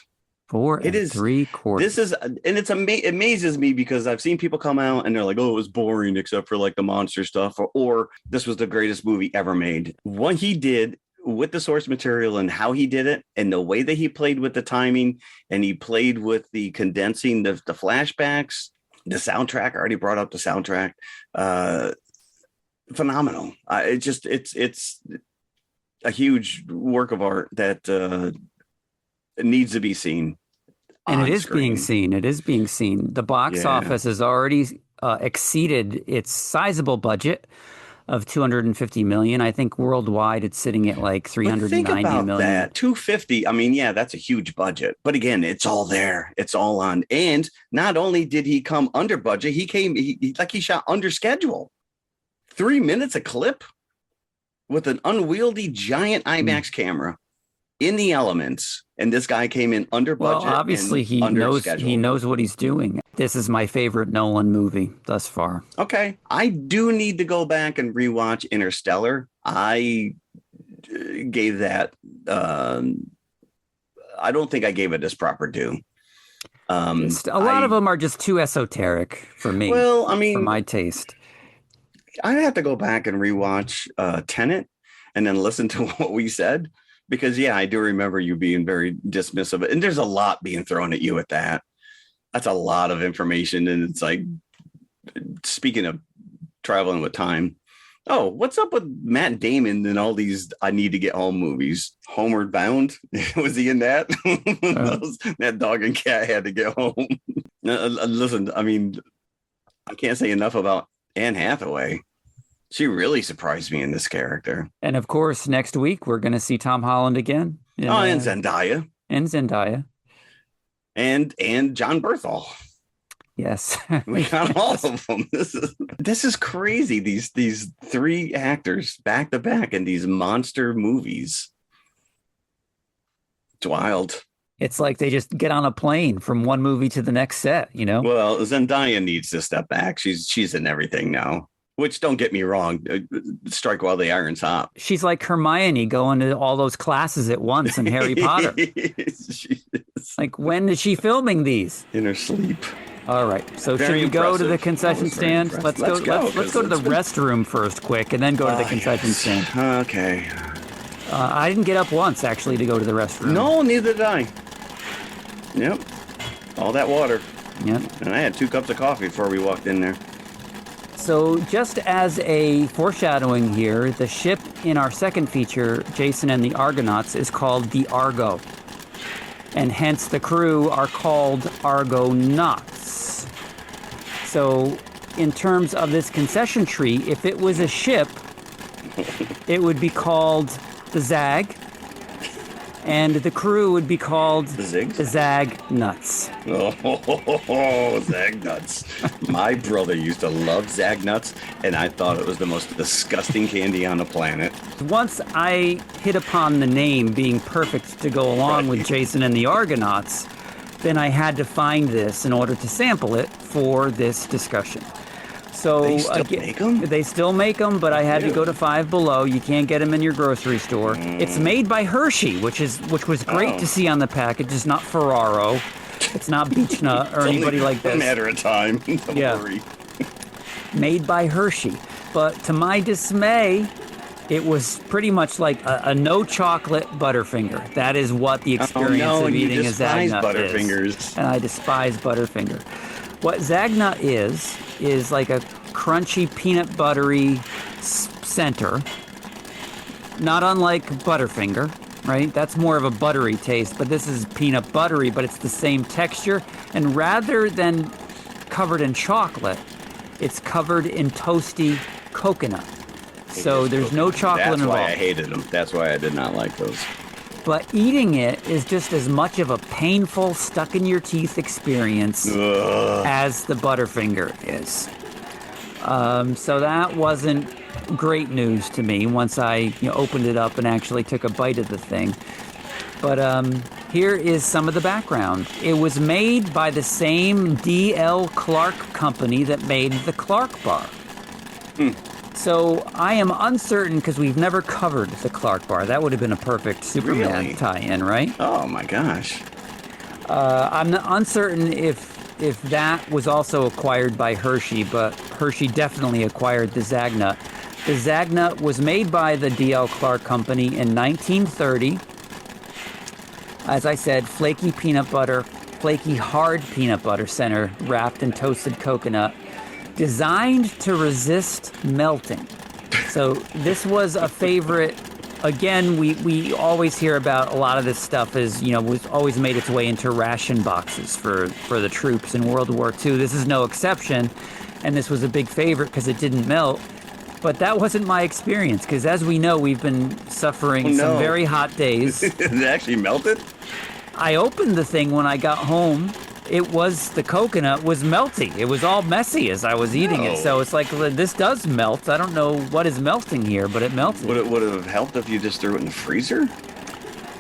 4 3/4. This is, and it amazes me because I've seen people come out and they're like, oh, it was boring except for like the monster stuff, or this was the greatest movie ever made. What he did with the source material and how he did it and the way that he played with the timing and he played with the condensing the flashbacks, the soundtrack. I already brought up the soundtrack. Phenomenal. It's a huge work of art that needs to be seen. And it is being seen. It is being seen. The box office has already exceeded its sizable budget of $250 million. I think worldwide it's sitting at like $390 million. That 250. I mean, yeah, that's a huge budget. But again, it's all there. It's all on. And not only did he come under budget, he shot under schedule. 3 minutes a clip with an unwieldy giant IMAX camera in the elements. And this guy came in under budget. Well, obviously he knows what he's doing. This is my favorite Nolan movie thus far. Okay. I do need to go back and rewatch Interstellar. I gave that. I don't think I gave it its proper due. A lot of them are just too esoteric for me. Well, I mean, for my taste. I have to go back and rewatch Tenet and then listen to what we said. Because, yeah, I do remember you being very dismissive. And there's a lot being thrown at you at that. That's a lot of information. And it's like, speaking of traveling with time. Oh, what's up with Matt Damon and all these I Need to Get Home movies? Homeward Bound? Was he in that? That dog and cat had to get home. Listen, I mean, I can't say enough about Anne Hathaway. She really surprised me in this character. And of course, next week we're going to see Tom Holland again. And Zendaya. And Zendaya. And John Berthel. Yes. We got all of them. This is crazy. These 3 actors back to back in these monster movies. It's wild. It's like they just get on a plane from one movie to the next set, you know? Well, Zendaya needs to step back. She's in everything now. Which, don't get me wrong, strike while the iron's hot. She's like Hermione going to all those classes at once in Harry Potter. Like, when is she filming these? In her sleep. All right. So should we go to the concession stand? Let's go to the restroom first quick and then go to the concession stand. Okay. I didn't get up once, actually, to go to the restroom. No, neither did I. Yep. All that water. Yep. And I had 2 cups of coffee before we walked in there. So just as a foreshadowing here, the ship in our second feature, Jason and the Argonauts, is called the Argo. And hence the crew are called Argonauts. So in terms of this concession tree, if it was a ship, it would be called the Zag. And the crew would be called the Zagnuts. Oh, Zagnuts. My brother used to love Zagnuts, and I thought it was the most disgusting candy on the planet. Once I hit upon the name being perfect to go along with Jason and the Argonauts, then I had to find this in order to sample it for this discussion. So they still make them? They still make them, but I had to go to Five Below. You can't get them in your grocery store. It's made by Hershey, which was great to see on the package. It's not Ferraro. It's not Beechnut or anybody like this. It's a matter of time. Don't worry. Made by Hershey. But to my dismay, It was pretty much like a no chocolate Butterfinger. That is what the experience of eating a Zagnut Butterfingers. is. And I despise Butterfinger. What Zagnut is like a crunchy peanut buttery center, not unlike Butterfinger, right? That's more of a buttery taste, but this is peanut buttery, but it's the same texture. And rather than covered in chocolate, it's covered in toasty coconut. So there's no chocolate involved. That's why I hated them. That's why I did not like those. But eating it is just as much of a painful, stuck-in-your-teeth experience as the Butterfinger is. So that wasn't great news to me once I opened it up and actually took a bite of the thing. But here is some of the background. It was made by the same D.L. Clark company that made the Clark bar. So I am uncertain, because we've never covered the Clark bar. That would have been a perfect Superman tie-in, right? Oh my gosh. I'm uncertain if that was also acquired by Hershey, but Hershey definitely acquired the Zagnut. The Zagnut was made by the D.L. Clark Company in 1930. As I said, flaky peanut butter, flaky hard peanut butter center wrapped in toasted coconut, designed to resist melting. So this was a favorite. Again, we always hear about a lot of this stuff was always made its way into ration boxes for the troops in World War II. This is no exception, and this was a big favorite because it didn't melt. But that wasn't my experience, because as we know, we've been suffering some very hot days. It actually melted? I opened the thing when I got home. The coconut was melty. It was all messy as I was eating it. So it's like, this does melt. I don't know what is melting here, but it melted. Would it have helped if you just threw it in the freezer?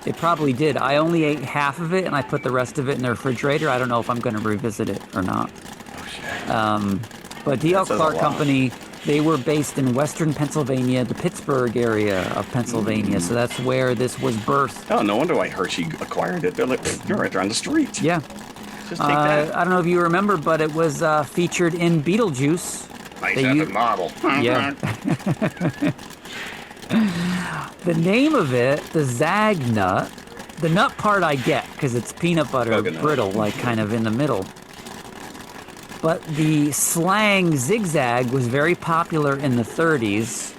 It probably did. I only ate half of it, and I put the rest of it in the refrigerator. I don't know if I'm going to revisit it or not. Oh, shit. But D.L. Clark Company, they were based in western Pennsylvania, the Pittsburgh area of Pennsylvania. So that's where this was birthed. Oh, no wonder why Hershey acquired it. They're like, you're right there on the street. Yeah. Just take that. I don't know if you remember, but it was featured in Beetlejuice. Nice epic model. Yeah. The name of it, the Zagnut, the nut part I get, because it's peanut butter Coconut. brittle, like kind of in the middle. But the slang zigzag was very popular in the 30s.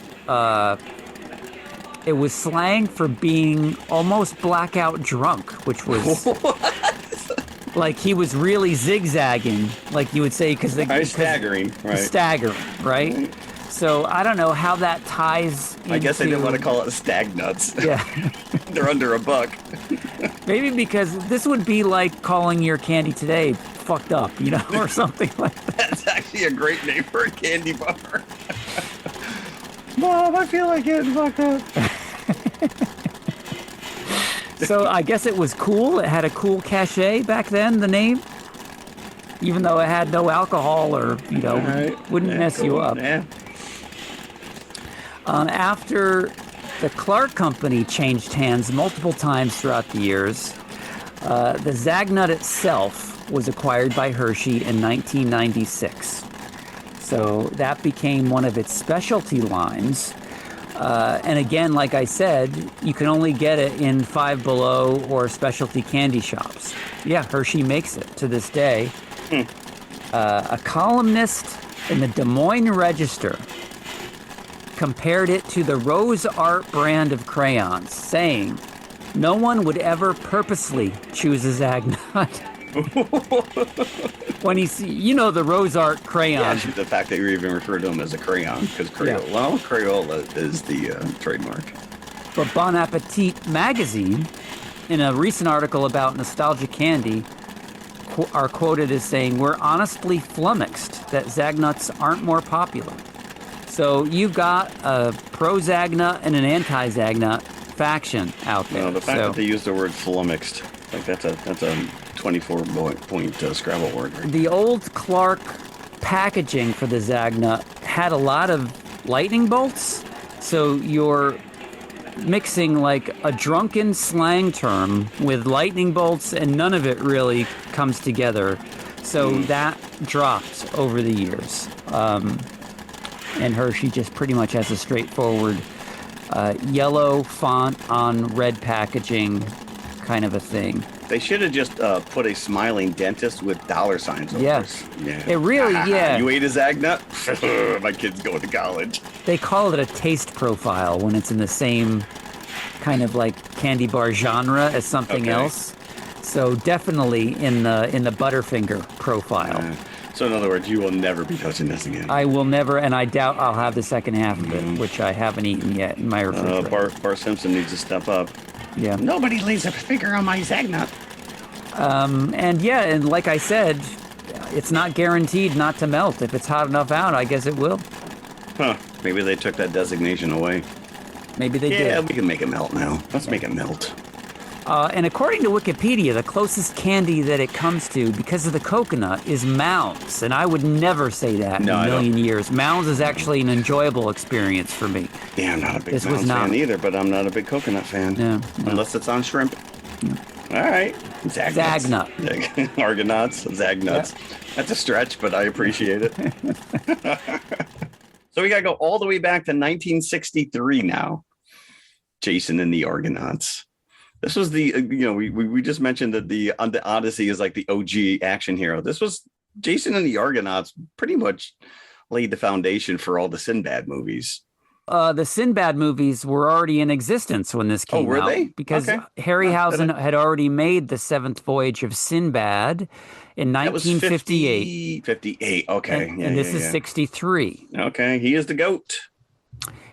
It was slang for being almost blackout drunk, which was like he was really zigzagging, like you would say, because staggering, right? Staggering, right? So I don't know how that ties. I guess I didn't want to call it stag nuts. Yeah, they're under $1. maybe because this would be like calling your candy today fucked up, or something like that. That's actually a great name for a candy bar. Mom, I feel like getting fucked up. So I guess it was cool. It had a cool cachet back then, the name. Even though it had no alcohol or, wouldn't mess you up. Yeah. After the Clark Company changed hands multiple times throughout the years, the Zagnut itself was acquired by Hershey in 1996. So that became one of its specialty lines. And again, like I said, you can only get it in Five Below or specialty candy shops. Yeah, Hershey makes it to this day. A columnist in the Des Moines Register compared it to the Rose Art brand of crayons, saying, "No one would ever purposely choose a Zagnut." When he see, the Rose Art crayon. Yeah, the fact that you're even referring to them as a crayon, because Crayola is the trademark. But Bon Appetit magazine, in a recent article about nostalgia candy, are quoted as saying, "We're honestly flummoxed that Zagnuts aren't more popular." So you've got a pro-Zagnut and an anti-Zagnut faction out there. No, the fact that they use the word flummoxed, like that's a 24-point Scrabble word. Right? The old Clark packaging for the Zagnut had a lot of lightning bolts, so you're mixing like a drunken slang term with lightning bolts, and none of it really comes together. So that dropped over the years. And Hershey just pretty much has a straightforward yellow font on red packaging kind of a thing. They should have just put a smiling dentist with dollar signs over Yes. Yeah. It really, yeah. You ate a Zagnut? My kid's going to college. They call it a taste profile when it's in the same kind of like candy bar genre as something else. So definitely in the Butterfinger profile. So in other words, you will never be touching this again. I will never, and I doubt I'll have the second half of it, which I haven't eaten yet in my refrigerator. Bart Simpson needs to step up. Yeah. Nobody leaves a finger on my Zagnut. And like I said, it's not guaranteed not to melt. If it's hot enough out, I guess it will. Huh. Maybe they took that designation away. Maybe they did. Yeah, we can make it melt now. Let's make it melt. And according to Wikipedia, the closest candy that it comes to, because of the coconut, is Mounds. And I would never say that in a million years. Mounds is actually an enjoyable experience for me. Yeah, I'm not a big Mounds fan either, but I'm not a big coconut fan. No. Unless it's on shrimp. Yeah. All right. Zagnut. Argonauts, Zagnuts. Yep. That's a stretch, but I appreciate it. So we got to go all the way back to 1963 now. Jason and the Argonauts. This was the, we just mentioned that the Odyssey is like the OG action hero. This was Jason and the Argonauts pretty much laid the foundation for all the Sinbad movies. The Sinbad movies were already in existence when this came out. Oh, were they? Because Harryhausen had already made The Seventh Voyage of Sinbad in 1958. 58, okay. And this is 63. Okay, he is the GOAT.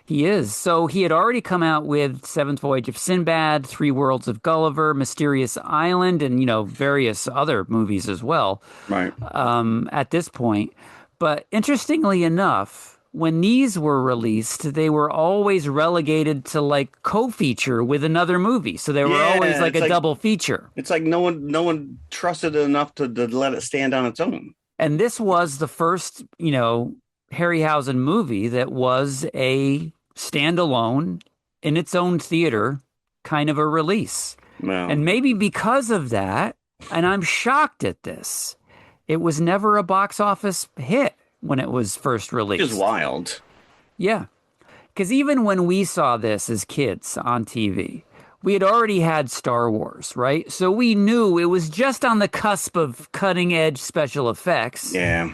He is. So he had already come out with Seventh Voyage of Sinbad, Three Worlds of Gulliver, Mysterious Island, and, various other movies as well. Right. At this point. But interestingly enough, when these were released, they were always relegated to like co-feature with another movie. So they were always like a double feature. It's like no one trusted it enough to let it stand on its own. And this was the first, Harryhausen movie that was a standalone in its own theater kind of a release. Wow. And maybe because of that, and I'm shocked at this, it was never a box office hit when it was first released. Which is wild. Yeah. Because even when we saw this as kids on TV, we had already had Star Wars, right? So we knew it was just on the cusp of cutting edge special effects. Yeah.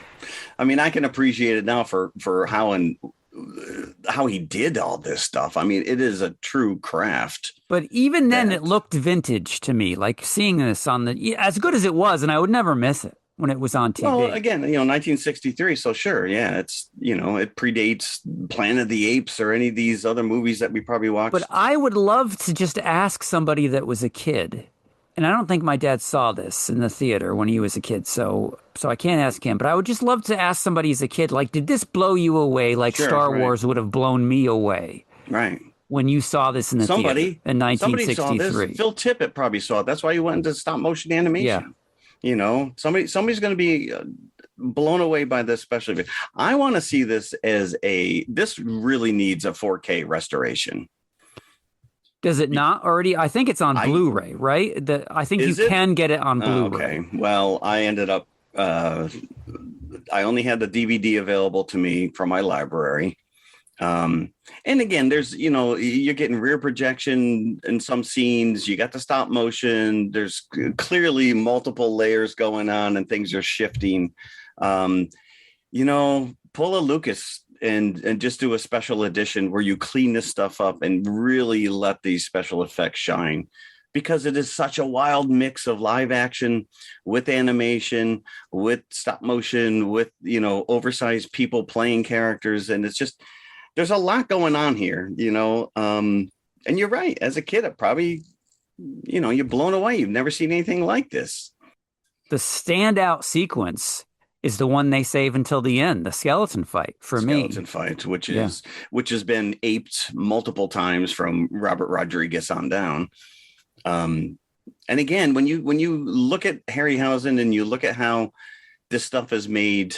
I mean, I can appreciate it now for how he did all this stuff. I mean, it is a true craft. But even then, it looked vintage to me, like seeing this as good as it was, and I would never miss it when it was on TV. Well, again, 1963. So sure. Yeah. It's, it predates Planet of the Apes or any of these other movies that we probably watched. But I would love to just ask somebody that was a kid. And I don't think my dad saw this in the theater when he was a kid. So I can't ask him, but I would just love to ask somebody as a kid, like, did this blow you away? Like Star Wars would have blown me away. Right. When you saw this in the theater in 1963. Somebody saw this. Phil Tippett probably saw it. That's why he went into stop motion animation. Yeah. Somebody's going to be blown away by this special event. I want to see this this really needs a 4K restoration. Does it not already? I think it's on Blu-ray, right? I think you can get it on Blu-ray. Okay. Well, I ended up, I only had the DVD available to me from my library. And again, there's, you're getting rear projection in some scenes. You got the stop motion. There's clearly multiple layers going on and things are shifting. Pull a Lucas and just do a special edition where you clean this stuff up and really let these special effects shine, because it is such a wild mix of live action with animation, with stop motion, with, oversized people playing characters. And it's just, there's a lot going on here, and you're right. As a kid, it probably, you're blown away. You've never seen anything like this. The standout sequence is the one they save until the end, the skeleton fight for me. Skeleton fight, which has been aped multiple times from Robert Rodriguez on down. And again, when you look at Harryhausen and you look at how this stuff is made,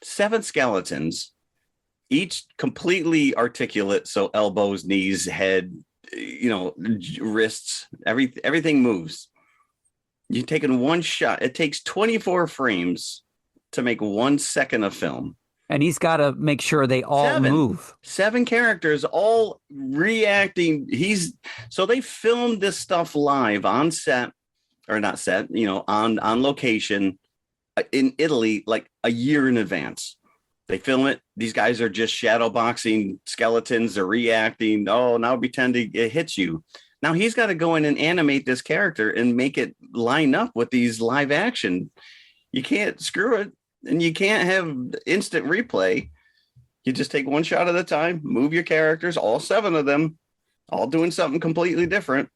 7 skeletons, each completely articulate. So elbows, knees, head, wrists, everything moves. You're taking one shot. It takes 24 frames to make 1 second of film. And he's got to make sure they all move. 7 characters all reacting. So they filmed this stuff live on set, or not set, on location in Italy, like a year in advance. They film it. These guys are just shadow boxing skeletons. They're reacting. Oh, now pretend it hits you. Now he's got to go in and animate this character and make it line up with these live action. You can't screw it. And you can't have instant replay. You just take one shot at a time, move your characters, all 7 of them, all doing something completely different,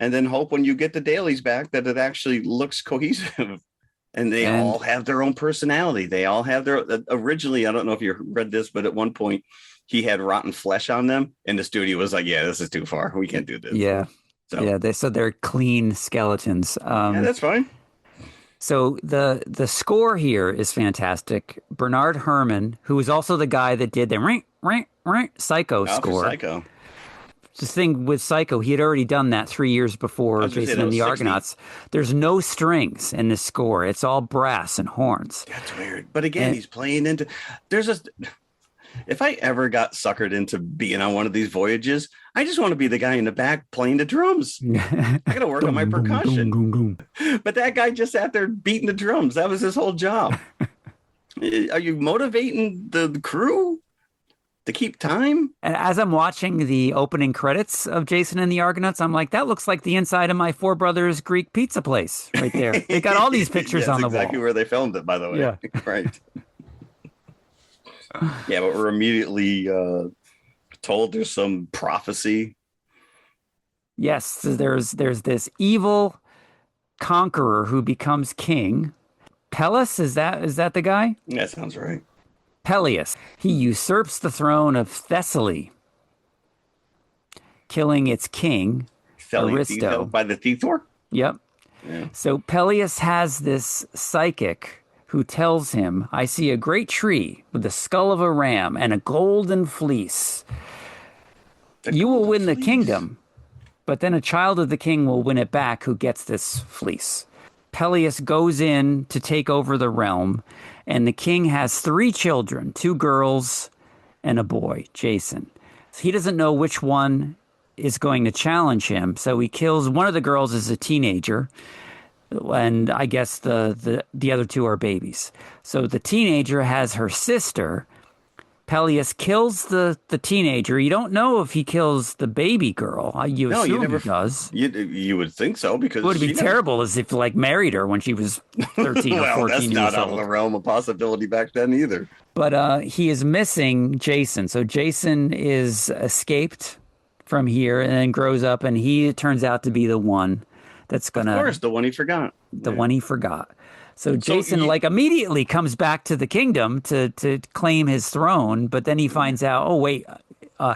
and then hope when you get the dailies back that it actually looks cohesive. And they all have their own personality. They all have their originally, I don't know if you read this, but at one point he had rotten flesh on them, and the studio was like, yeah, this is too far. We can't do this. Yeah. So, yeah, they said they're clean skeletons. Yeah, that's fine. So the score here is fantastic. Bernard Herrmann, who is also the guy that did the Psycho score. Psycho. The thing with Psycho, he had already done that 3 years before Jason and the Argonauts. There's no strings in this score. It's all brass and horns. That's weird. But again, he's playing into... If I ever got suckered into being on one of these voyages, I just want to be the guy in the back playing the drums. I got to work on my percussion. But that guy just sat there beating the drums. That was his whole job. Are you motivating the crew to keep time? And as I'm watching the opening credits of Jason and the Argonauts, I'm like, that looks like the inside of my Four Brothers Greek pizza place right there. They got all these pictures on the wall. That's exactly where they filmed it, by the way. Yeah. Right. Yeah, but we're immediately told there's some prophecy. Yes, so there's this evil conqueror who becomes king. Peleus, is that the guy? That sounds right. Peleus. He usurps the throne of Thessaly, killing its king, Aristo. By the Thethor? Yep. Yeah. So Peleus has this psychic who tells him, I see a great tree with the skull of a ram and a golden fleece. You will win the kingdom, but then a child of the king will win it back who gets this fleece. Peleus goes in to take over the realm, and the king has 3 children, 2 girls and a boy, Jason. He doesn't know which one is going to challenge him, so he kills one of the girls as a teenager, and I guess the other 2 are babies. So the teenager has her sister. Peleus kills the teenager. You don't know if he kills the baby girl. You assume he does. You would think so, because it would be terrible as if married her when she was 13 or 14 years old. That's not out of the realm of possibility back then either. But he is missing Jason. So Jason is escaped from here and then grows up, and he turns out to be the one that's gonna... Of course, the one he forgot. One he forgot. So Jason immediately comes back to the kingdom to claim his throne, but then he finds out, oh wait,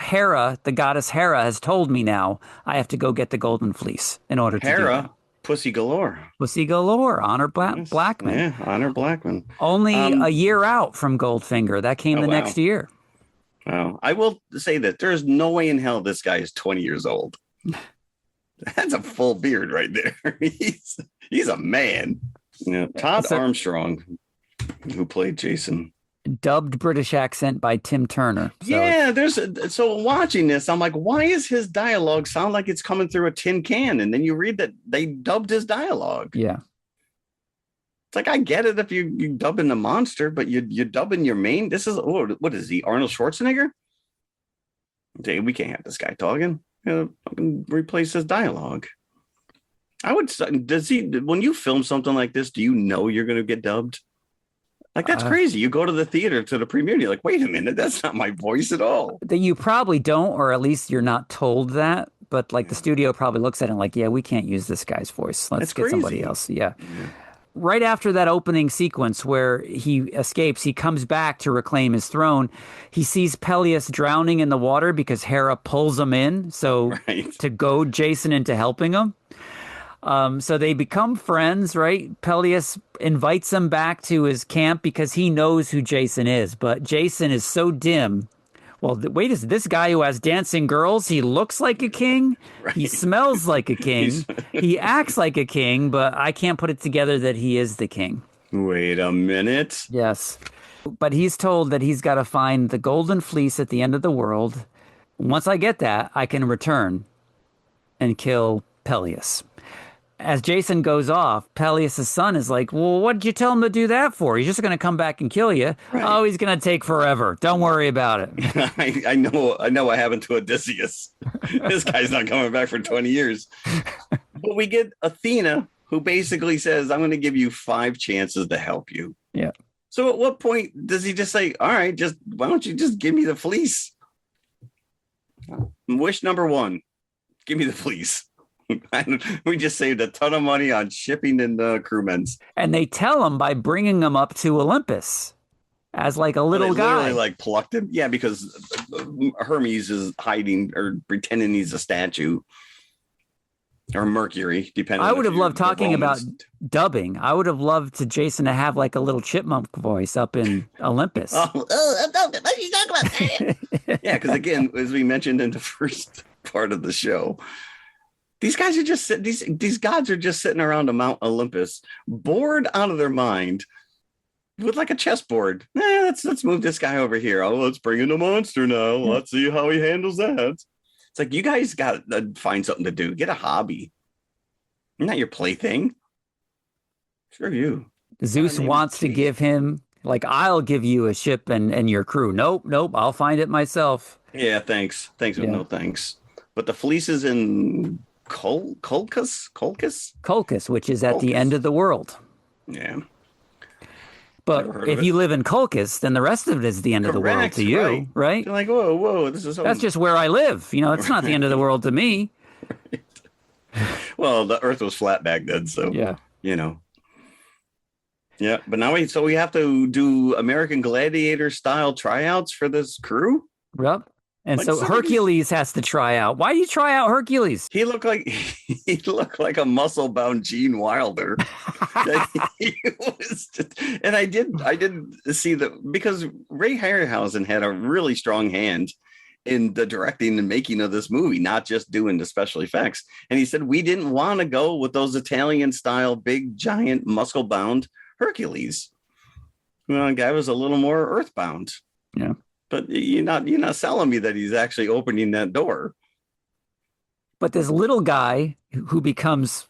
Hera, the goddess Hera, has told me now I have to go get the golden fleece in order to do that. Pussy galore. Pussy galore. Honor Blackman. Yeah, Honor Blackman. Only a year out from Goldfinger. That came next year. Wow. I will say that there's no way in hell this guy is 20 years old. That's a full beard right there. He's a man. Yeah, Todd Armstrong, who played Jason. Dubbed British accent by Tim Turner. So watching this, I'm like, why is his dialogue sound like it's coming through a tin can? And then you read that they dubbed his dialogue. Yeah. It's like, I get it if you dub in the monster, but you dub in your main. This is, what is he, Arnold Schwarzenegger? We can't have this guy talking. Replace his dialogue. When you film something like this, do you know you're going to get dubbed? Like, that's crazy. You go to the theater to the premiere, and you're like, wait a minute, that's not my voice at all. You probably don't, or at least you're not told that. But the studio probably looks at it like, yeah, we can't use this guy's voice. Let's get somebody else. Yeah. Right after that opening sequence where he escapes, he comes back to reclaim his throne. He sees Peleus drowning in the water because Hera pulls him in. So to goad Jason into helping him. So they become friends, right? Peleus invites him back to his camp because he knows who Jason is. But Jason is so dim. Well, wait, is this guy who has dancing girls? He looks like a king. Right. He smells like a king. He acts like a king, but I can't put it together that he is the king. Wait a minute. Yes. But he's told that he's got to find the golden fleece at the end of the world. Once I get that, I can return and kill Peleus. As Jason goes off, Peleus' son is like, well, what did you tell him to do that for? He's just going to come back and kill you. Right. Oh, he's going to take forever. Don't worry about it. I know what happened to Odysseus. This guy's not coming back for 20 years. But we get Athena, who basically says, I'm going to give you 5 chances to help you. Yeah. So at what point does he just say, all right, why don't you just give me the fleece? Wish number 1, give me the fleece. We just saved a ton of money on shipping and crewmen's. And they tell him by bringing him up to Olympus as like a little guy. Literally like plucked him. Yeah, because Hermes is hiding or pretending he's a statue. Or Mercury, depending. I would have loved talking about dubbing. I would have loved to Jason to have like a little chipmunk voice up in Olympus. What are you talking about? Yeah, because again, as we mentioned in the first part of the show, these guys are just these gods are just sitting around a Mount Olympus, bored out of their mind, with like a chessboard. Let's move this guy over here. Oh, let's bring in a monster now. Let's see how he handles that. It's like, you guys got to find something to do. Get a hobby. Not your plaything. Sure you. Zeus wants to give him, like, I'll give you a ship and your crew. Nope. I'll find it myself. Yeah, thanks. Thanks, but no thanks. But the fleece is in Colchis, which is at the end of the world. Yeah. But if you live in Colchis, then the rest of it is the end of the world to you, right? You're like, whoa, this is home. That's just where I live. It's not the end of the world to me. Right. Well, the Earth was flat back then, so yeah. Yeah, but now we have to do American Gladiator style tryouts for this crew. Yep. And so Hercules has to try out. Why do you try out Hercules? He looked like a muscle-bound Gene Wilder. And I did see that because Ray Harryhausen had a really strong hand in the directing and making of this movie, not just doing the special effects. And he said, we didn't want to go with those Italian-style, big, giant, muscle-bound Hercules. Well, the guy was a little more earthbound. Yeah. But you're not selling me that he's actually opening that door. But this little guy who becomes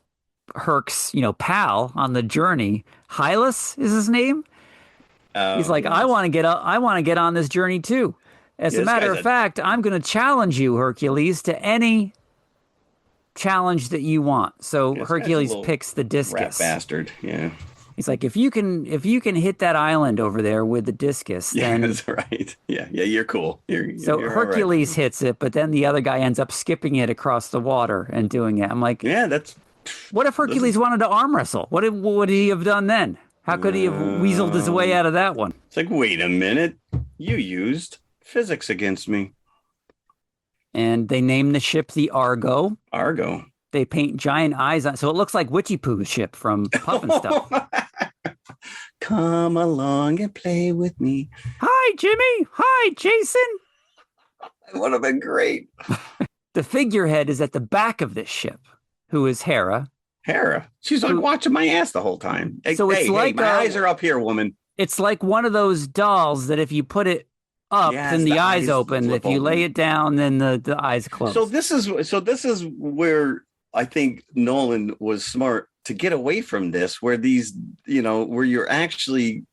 Herc's, pal on the journey, Hylas is his name. He's like, I want to get on this journey too. As a matter of fact, I'm going to challenge you, Hercules, to any challenge that you want. So Hercules picks the discus. Rat bastard, yeah. He's like, if you can hit that island over there with the discus, then that's right. Yeah, you're cool. You're Hercules hits it, but then the other guy ends up skipping it across the water and doing it. I'm like, what if Hercules wanted to arm wrestle? What would he have done then? How could he have weaseled his way out of that one? It's like, wait a minute, you used physics against me. And they name the ship the Argo. Argo. They paint giant eyes on, so it looks like Witchy Poo's ship from Puff and Stuff. Come along and play with me. Hi, Jimmy. Hi, Jason. It would have been great. The figurehead is at the back of this ship, who is Hera. She's like watching my ass the whole time. So it's like my eyes are up here, woman. It's like one of those dolls that if you put it up, then the eyes open. If you lay it down, then the eyes close. So this is where I think Nolan was smart to get away from this, where where you're actually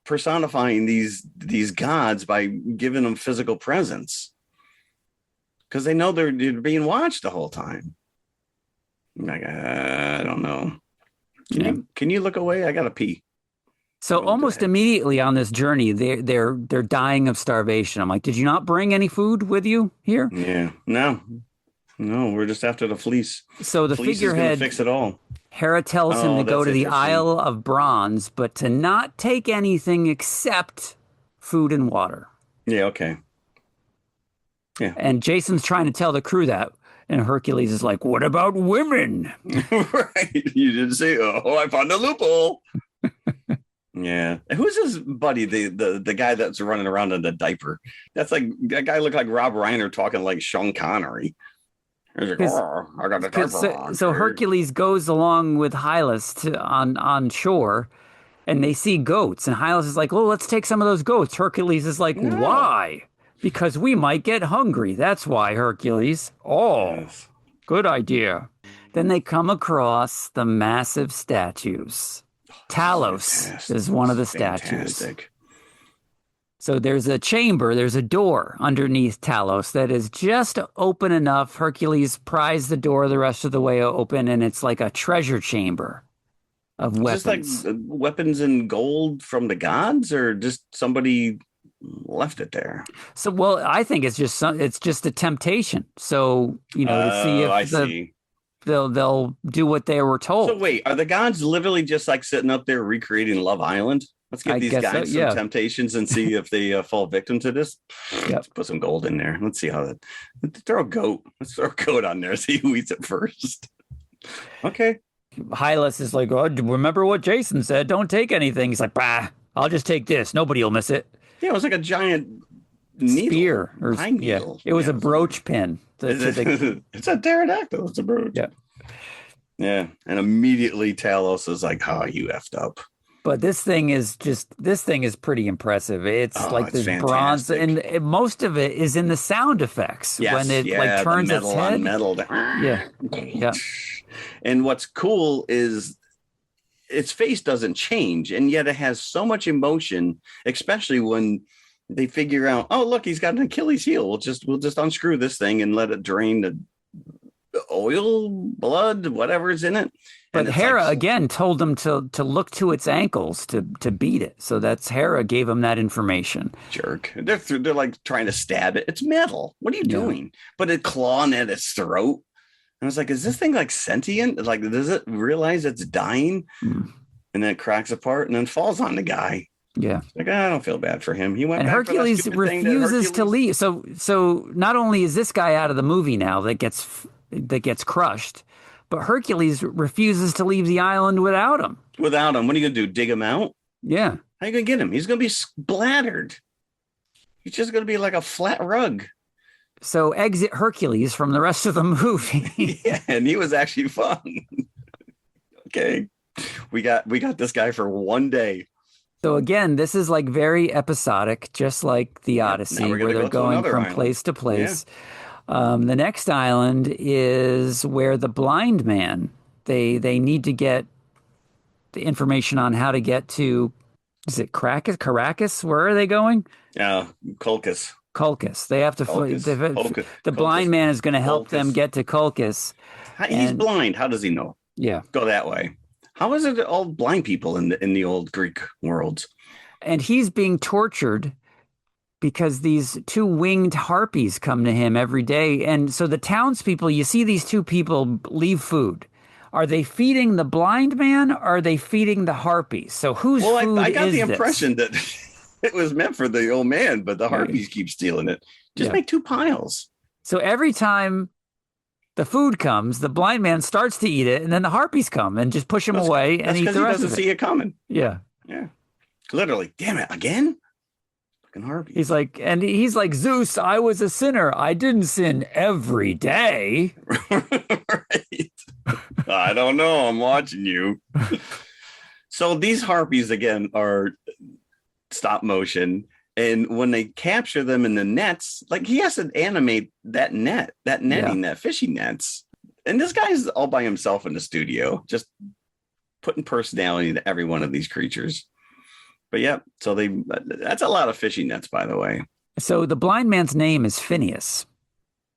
personifying these gods by giving them physical presence, because they know they're being watched the whole time. I'm like, I don't know. Can you look away? I gotta pee. So almost immediately on this journey, they're dying of starvation. I'm like, did you not bring any food with you here? Yeah, no, we're just after the fleece. So the fleece figurehead is gonna fix it all. Hera tells him to go to the Isle of Bronze, but to not take anything except food and water. Yeah, okay. Yeah. And Jason's trying to tell the crew that, and Hercules is like, what about women? Right. You didn't say, I found a loophole. Yeah. Who's his buddy? The guy that's running around in the diaper. That's like, that guy looked like Rob Reiner talking like Sean Connery. Like, I got the diaper on. So Hercules goes along with Hylas on shore, And they see goats, and Hylas is like, "Oh, let's take some of those goats." Hercules is like, No. "Why?" Because we might get hungry. That's why, Hercules. Oh, Yes. good idea. Then they come across the massive statues. Talos Fantastic. is one of the statues. Fantastic. So there's a chamber, there's a door underneath Talos that is just open enough. Hercules pries the door the rest of the way open, and it's like a treasure chamber of weapons. Just like weapons in gold from the gods, or just somebody left it there? So, well, I think it's just a temptation. So, to see if I see. they'll do what they were told. So wait, are the gods literally just like sitting up there recreating Love Island? Let's give I these guess guys so, yeah. some temptations and see if they fall victim to this. Yep. Let's put some gold in there. Let's see how that. Let's throw a goat. Let's throw a goat on there. See who eats it first. Okay. Hylas is like, "Oh, remember what Jason said? Don't take anything." He's like, "Bah, I'll just take this. Nobody will miss it." Yeah, it was like a giant needle. Spear or Pine yeah, needle. it was a brooch pin. It's a pterodactyl. It's a brooch. Yeah. Yeah. And immediately Talos is like, "Oh, you effed up." But this thing is pretty impressive. It's like it's this bronze, and most of it is in the sound effects Yes, when it like turns its head. on metal. Yeah, yeah. And what's cool is its face doesn't change, and yet it has so much emotion, especially when they figure out, oh, look, he's got an Achilles heel. We'll just unscrew this thing and let it drain the oil, blood, whatever's in it. But Hera again told them to look to its ankles to beat it. So that's Hera gave him that information. Jerk. They're like trying to stab it. It's metal. What are you doing? But it clawing at its throat. I was like, is this thing like sentient? Like, does it realize it's dying? And then it cracks apart and then falls on the guy. Yeah. Like, I don't feel bad for him. He went. And Hercules refuses to leave. So not only is this guy out of the movie now that gets crushed, but Hercules refuses to leave the island without him. Without him, what are you gonna do? Dig him out? Yeah. How are you gonna get him? He's gonna be splattered. He's just gonna be like a flat rug. So exit Hercules from the rest of the movie. Yeah, and he was actually fun. Okay, we got this guy for one day. So again, this is like very episodic, just like the Odyssey, where they're going from place to place. Yeah. The next island is where the blind man. They need to get the information on how to get to. Is it Caracas? Where are they going? Yeah, Colchis. They have to. The blind man is going to help them get to Colchis. He's blind. How does he know? Yeah, go that way. How is it all blind people in the old Greek worlds? And he's being tortured because these two winged harpies come to him every day. And so the townspeople, you see these two people leave food. Are they feeding the blind man or are they feeding the harpies? So whose food I got is the this? impression that it was meant for the old man, but the harpies keep stealing it. Just make two piles. So every time the food comes, the blind man starts to eat it, and then the harpies come and just push him away and eat the rest of it. Because he doesn't see it coming. Yeah. Yeah. Literally. Damn it. Again? Fucking harpies. He's like, Zeus, I was a sinner. I didn't sin every day. Right. I don't know. I'm watching you. So these harpies, again, are stop motion. And when they capture them in the nets, like he has to animate that netting, that fishing nets. And this guy's all by himself in the studio, just putting personality to every one of these creatures. But yeah, so that's a lot of fishing nets, by the way. So the blind man's name is Phineas.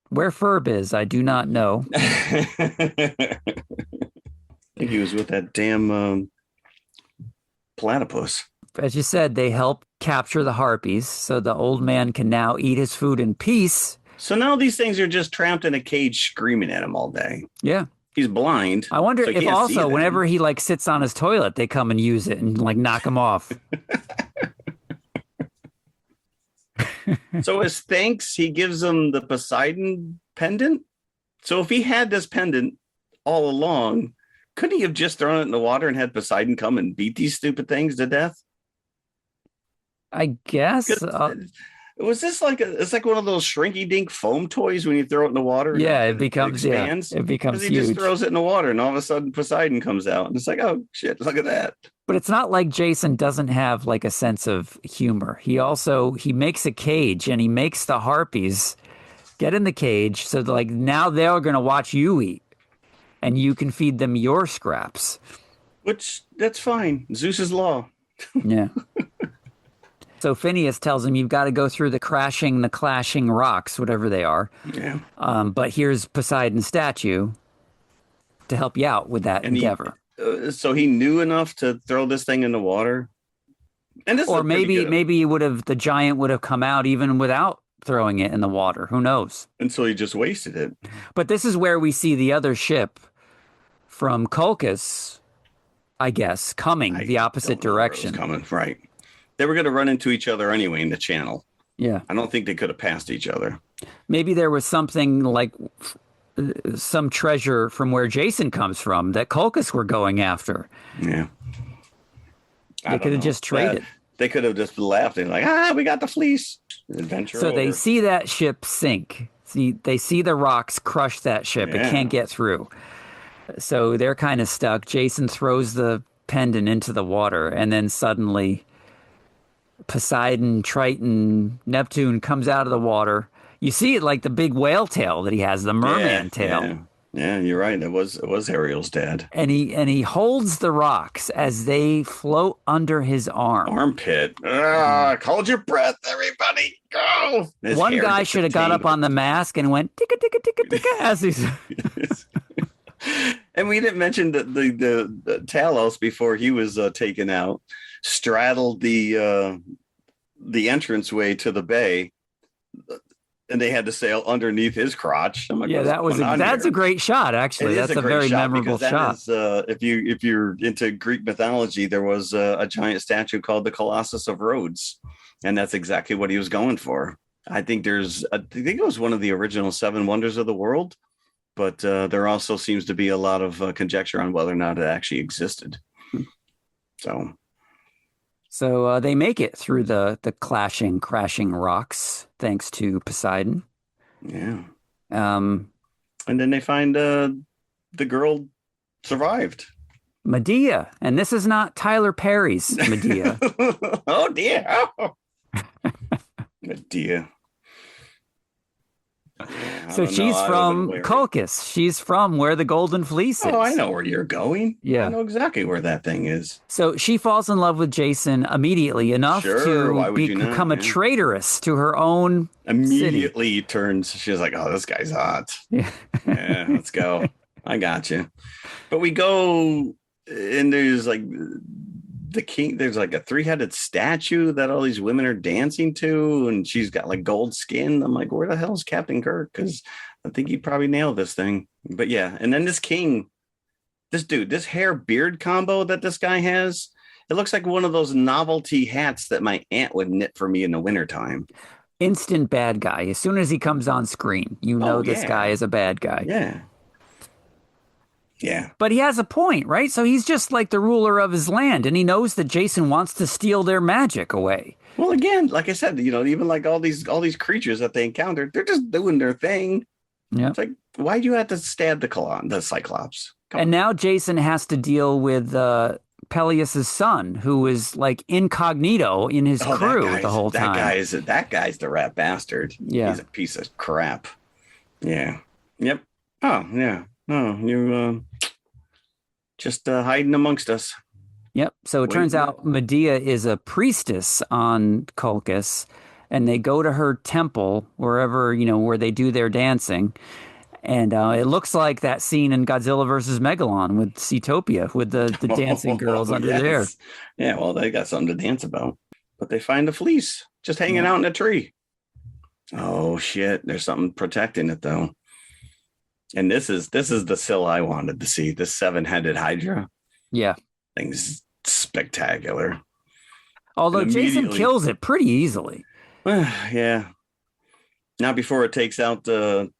Where Ferb is, I do not know. I think he was with that damn platypus. As you said, they help capture the harpies, so the old man can now eat his food in peace. So now these things are just trapped in a cage screaming at him all day. Yeah. He's blind. I wonder if also whenever he like sits on his toilet, they come and use it and like knock him off. So as thanks, he gives them the Poseidon pendant. So if he had this pendant all along, couldn't he have just thrown it in the water and had Poseidon come and beat these stupid things to death? I guess. Was this like it's like one of those shrinky dink foam toys when you throw it in the water? Yeah, and it becomes expands. it becomes He huge. just throws it in the water, and all of a sudden Poseidon comes out, and it's like, oh shit, look at that. But it's not like Jason doesn't have like a sense of humor. He makes a cage and he makes the harpies get in the cage so that, like, now they're going to watch you eat and you can feed them your scraps. Which that's fine. Zeus's law. Yeah. So Phineas tells him you've got to go through the clashing rocks, whatever they are. Yeah. But here's Poseidon's statue to help you out with that endeavor. So he knew enough to throw this thing in the water. And this or maybe the giant would have come out even without throwing it in the water. Who knows? And so he just wasted it. But this is where we see the other ship from Colchis, I guess, coming the opposite direction. Coming, right. They were going to run into each other anyway in the channel. Yeah. I don't think they could have passed each other. Maybe there was something like some treasure from where Jason comes from that Colchis were going after. Yeah. They could have just traded. They could have just laughed and like, we got the fleece. Adventure so over. They see that ship sink. They see the rocks crush that ship. Yeah. It can't get through. So they're kind of stuck. Jason throws the pendant into the water, and then suddenly Poseidon, Triton, Neptune comes out of the water. You see it like the big whale tail that he has, the merman tail. Yeah, you're right. It was Ariel's dad. And he holds the rocks as they float under his arm. Armpit. Hold your breath, everybody. Go. One guy should have got up on the mast and went ticka ticka ticka ticka as he's. And we didn't mention that the Talos before he was taken out straddled the entranceway to the bay, and they had to sail underneath his crotch. Like, yeah, that's a great shot. Actually, that's a very memorable shot. If you're into Greek mythology, there was a giant statue called the Colossus of Rhodes, and that's exactly what he was going for. I think it was one of the original 7 wonders of the world. But there also seems to be a lot of conjecture on whether or not it actually existed. So they make it through the crashing rocks, thanks to Poseidon. Yeah. And then they find the girl survived. Medea. And this is not Tyler Perry's Medea. Oh, dear. Oh. Medea. So she's from Colchis. She's from where the Golden Fleece is. Oh, I know where you're going. Yeah. I know exactly where that thing is. So she falls in love with Jason immediately enough to become a traitoress to her own Immediately city. turns. She's like, oh, this guy's hot. Yeah, Let's go. I got you. But we go, and there's like the king. There's like a 3-headed statue that all these women are dancing to, and she's got like gold skin. I'm like, where the hell's Captain Kirk? Because I think he probably nailed this thing. But yeah, and then this king, this hair beard combo that this guy has, it looks like one of those novelty hats that my aunt would knit for me in the wintertime. Instant bad guy. As soon as he comes on screen, you know this guy is a bad guy. Yeah. Yeah. But he has a point, right? So he's just like the ruler of his land, and he knows that Jason wants to steal their magic away. Well, again, like I said, even like all these creatures that they encountered, they're just doing their thing. Yeah. It's like, why'd you have to stab the Cyclops? And now Jason has to deal with Peleus's son, who is like incognito in his crew the whole time. That guy's the rat bastard. Yeah. He's a piece of crap. Yeah. Yep. Oh, yeah. Oh, you just hiding amongst us. Yep. So it turns out Medea is a priestess on Colchis, and they go to her temple wherever, where they do their dancing. And it looks like that scene in Godzilla versus Megalon with Seatopia, with the dancing girls under there. Yeah, well, they got something to dance about. But they find a fleece just hanging out in a tree. Oh, shit. There's something protecting it, though. And this is the Scylla I wanted to see, this 7-headed Hydra. Yeah. Thing's spectacular. Although Jason kills it pretty easily. Yeah. Not before it takes out the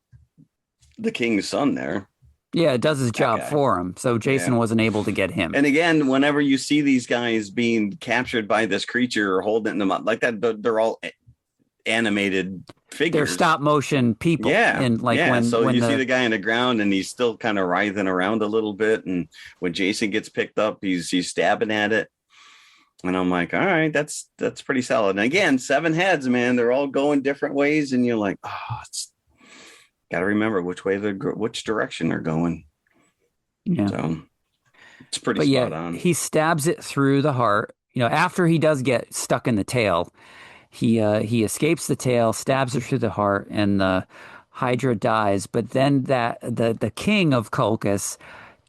king's son there. Yeah, it does his job for him. So Jason wasn't able to get him. And again, whenever you see these guys being captured by this creature or holding them up like that, they're all animated figures. They're stop motion people. Yeah. And like yeah. when So when you see the guy on the ground and he's still kind of writhing around a little bit. And when Jason gets picked up, he's stabbing at it. And I'm like, all right, that's pretty solid. And again, 7 heads, man, they're all going different ways. And you're like, oh, it's got to remember which direction they're going. Yeah. So it's pretty spot on. He stabs it through the heart. After he does get stuck in the tail, he escapes the tail, stabs it through the heart, and the Hydra dies. But then the king of Colchis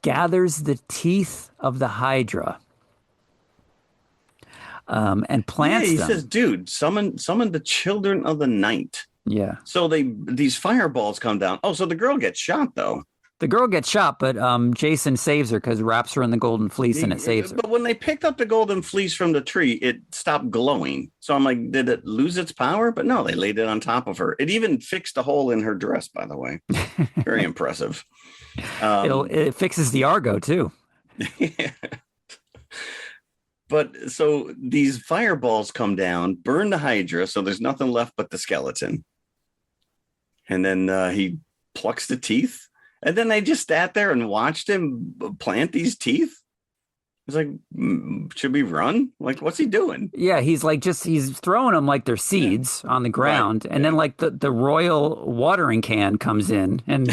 gathers the teeth of the Hydra and plants them. He says, dude, summon the children of the night. Yeah. So these fireballs come down. Oh, so the girl gets shot though. The girl gets shot, but Jason saves her because wraps her in the golden fleece and it saves her. But when they picked up the golden fleece from the tree, it stopped glowing. So I'm like, did it lose its power? But no, they laid it on top of her. It even fixed a hole in her dress, by the way. Very impressive. It fixes the Argo too. Yeah. But so these fireballs come down, burn the Hydra, so there's nothing left but the skeleton. And then he plucks the teeth. And then they just sat there and watched him plant these teeth. It's like, should we run? Like, what's he doing? Yeah, he's throwing them like they're seeds on the ground. Right. And then like the royal watering can comes in and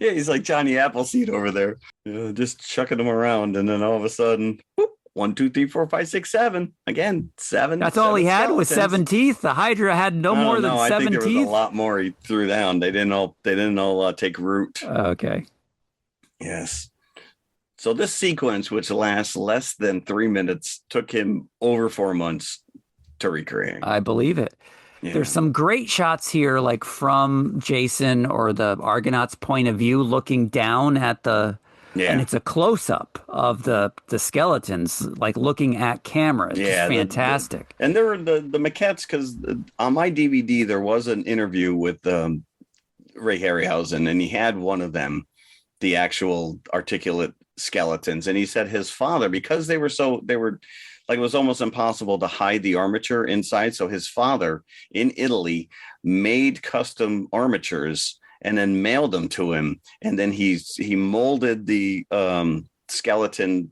yeah, he's like Johnny Appleseed over there, just chucking them around. And then all of a sudden, whoop, 1, 2, 3, 4, 5, 6, 7. Again, 7. That's all he had skeletons. Was 7 teeth. The Hydra had no more than 7 teeth. I think there was a lot more he threw down. They didn't all take root. Okay. Yes. So this sequence, which lasts less than 3 minutes, took him over 4 months to recreate. I believe it. Yeah. There's some great shots here, like from Jason or the Argonauts' point of view, looking down at the. Yeah. And it's a close-up of the skeletons, like looking at camera. It's fantastic. And there were the maquettes, because on my DVD, there was an interview with Rayharryhausen, and he had one of them, the actual articulate skeletons. And he said his father, because they were like, it was almost impossible to hide the armature inside. So his father in Italy made custom armatures and then mailed them to him. And then he molded the skeleton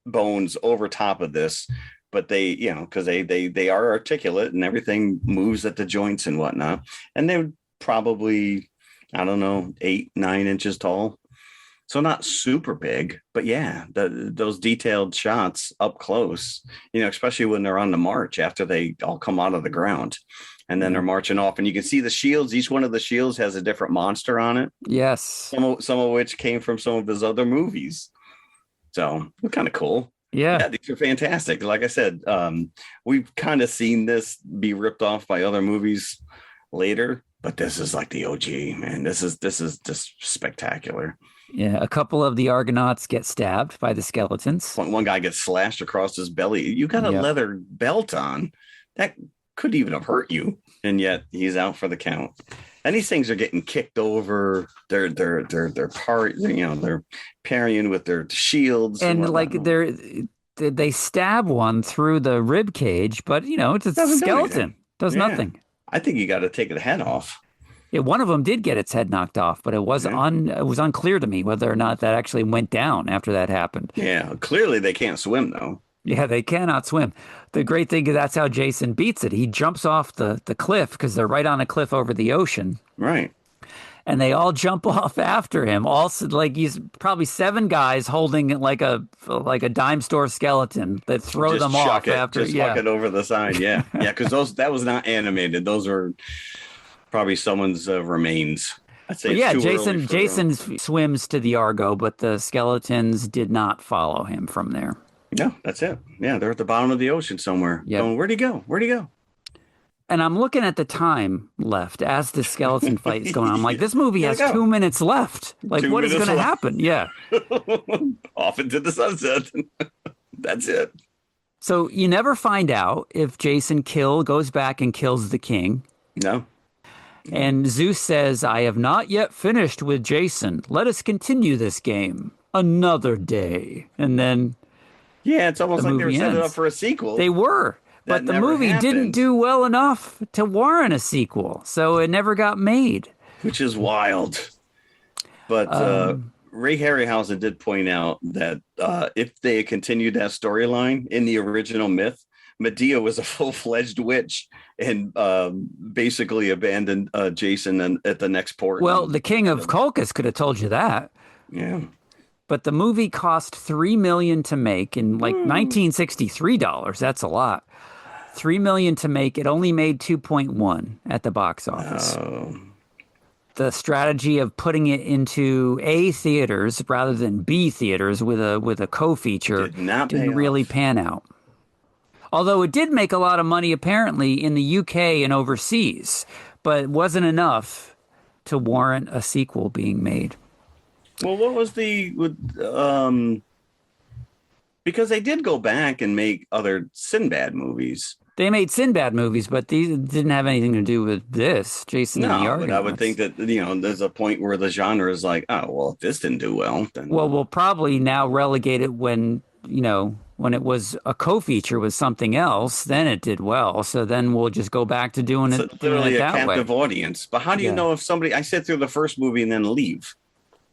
bones over top of this. But they, because they are articulate and everything moves at the joints and whatnot. And they would probably, 8, 9 inches tall. So not super big, but yeah, those detailed shots up close, especially when they're on the march after they all come out of the ground. And then they're marching off, and you can see the shields. Each one of the shields has a different monster on it. Yes. Some of which came from some of his other movies. So kind of cool. Yeah, these are fantastic. Like I said, we've kind of seen this be ripped off by other movies later, but this is like the OG, man. This is just spectacular. Yeah, a couple of the Argonauts get stabbed by the skeletons. One guy gets slashed across his belly. You got a leather belt on. That could even have hurt you. And yet he's out for the count. And these things are getting kicked over. They're parrying with their shields. And like they stab one through the rib cage, but it's a skeleton. Does nothing. I think you got to take the head off. Yeah, one of them did get its head knocked off, but it was unclear to me whether or not that actually went down after that happened. Yeah, clearly they can't swim though. Yeah, they cannot swim. The great thing is that's how Jason beats it. He jumps off the cliff because they're right on a cliff over the ocean. Right. And they all jump off after him. Also, like he's probably 7 guys holding like a dime store skeleton that throw them off after. Just huck it over the side. Yeah, yeah, because that was not animated. Those were probably someone's remains. I'd say Jason swims to the Argo, but the skeletons did not follow him from there. No, that's it. Yeah, they're at the bottom of the ocean somewhere. Yep. Going, where'd he go? Where'd he go? And I'm looking at the time left as the skeleton fight is going on. I'm like, this movie has 2 minutes left. Like, what is going to happen? Yeah. Off into the sunset. That's it. So you never find out if Jason goes back and kills the king. No. And Zeus says, I have not yet finished with Jason. Let us continue this game another day. And then it's almost like they were setting it up for a sequel. They were. But the never movie didn't happened, do well enough to warrant a sequel, so it never got made. which is wild. But Ray Harryhausen did point out that if they had continued that storyline in the original myth, Medea was a full-fledged witch and basically abandoned Jason at the next port. Well, the king of Colchis could have told you that. Yeah. But the movie cost $3 million to make in like 1963 dollars. That's a lot. $3 million to make. It only made 2.1 at the box office. Oh. The strategy of putting it into A theaters rather than B theaters with a co-feature didn't really pan out. Although it did make a lot of money apparently in the UK and overseas, but it wasn't enough to warrant a sequel being made. Well, what was because they did go back and make other Sinbad movies. They made Sinbad movies, but these didn't have anything to do with this, Jason and the Argonauts. But I would think that, there's a point where the genre is like, oh, well, if this didn't do well, then... Well, we'll probably now relegate it when it was a co-feature with something else, then it did well. So then we'll just go back to doing it literally that way. A captive audience. But how do you know if I sit through the first movie and then leave?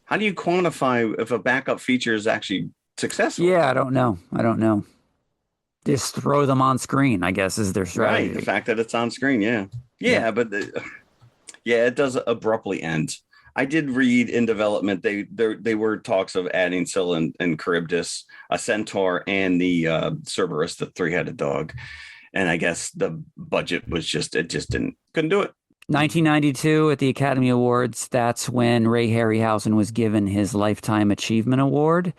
How do you quantify if a backup feature is actually successful? Yeah, I don't know. Just throw them on screen, I guess, is their strategy. Right, the fact that it's on screen, yeah. But it does abruptly end. I did read in development they were talks of adding Scylla and Charybdis, a centaur, and the Cerberus, the three-headed dog, and I guess the budget was couldn't do it. 1992 at the Academy Awards, that's when Ray Harryhausen was given his Lifetime Achievement Award.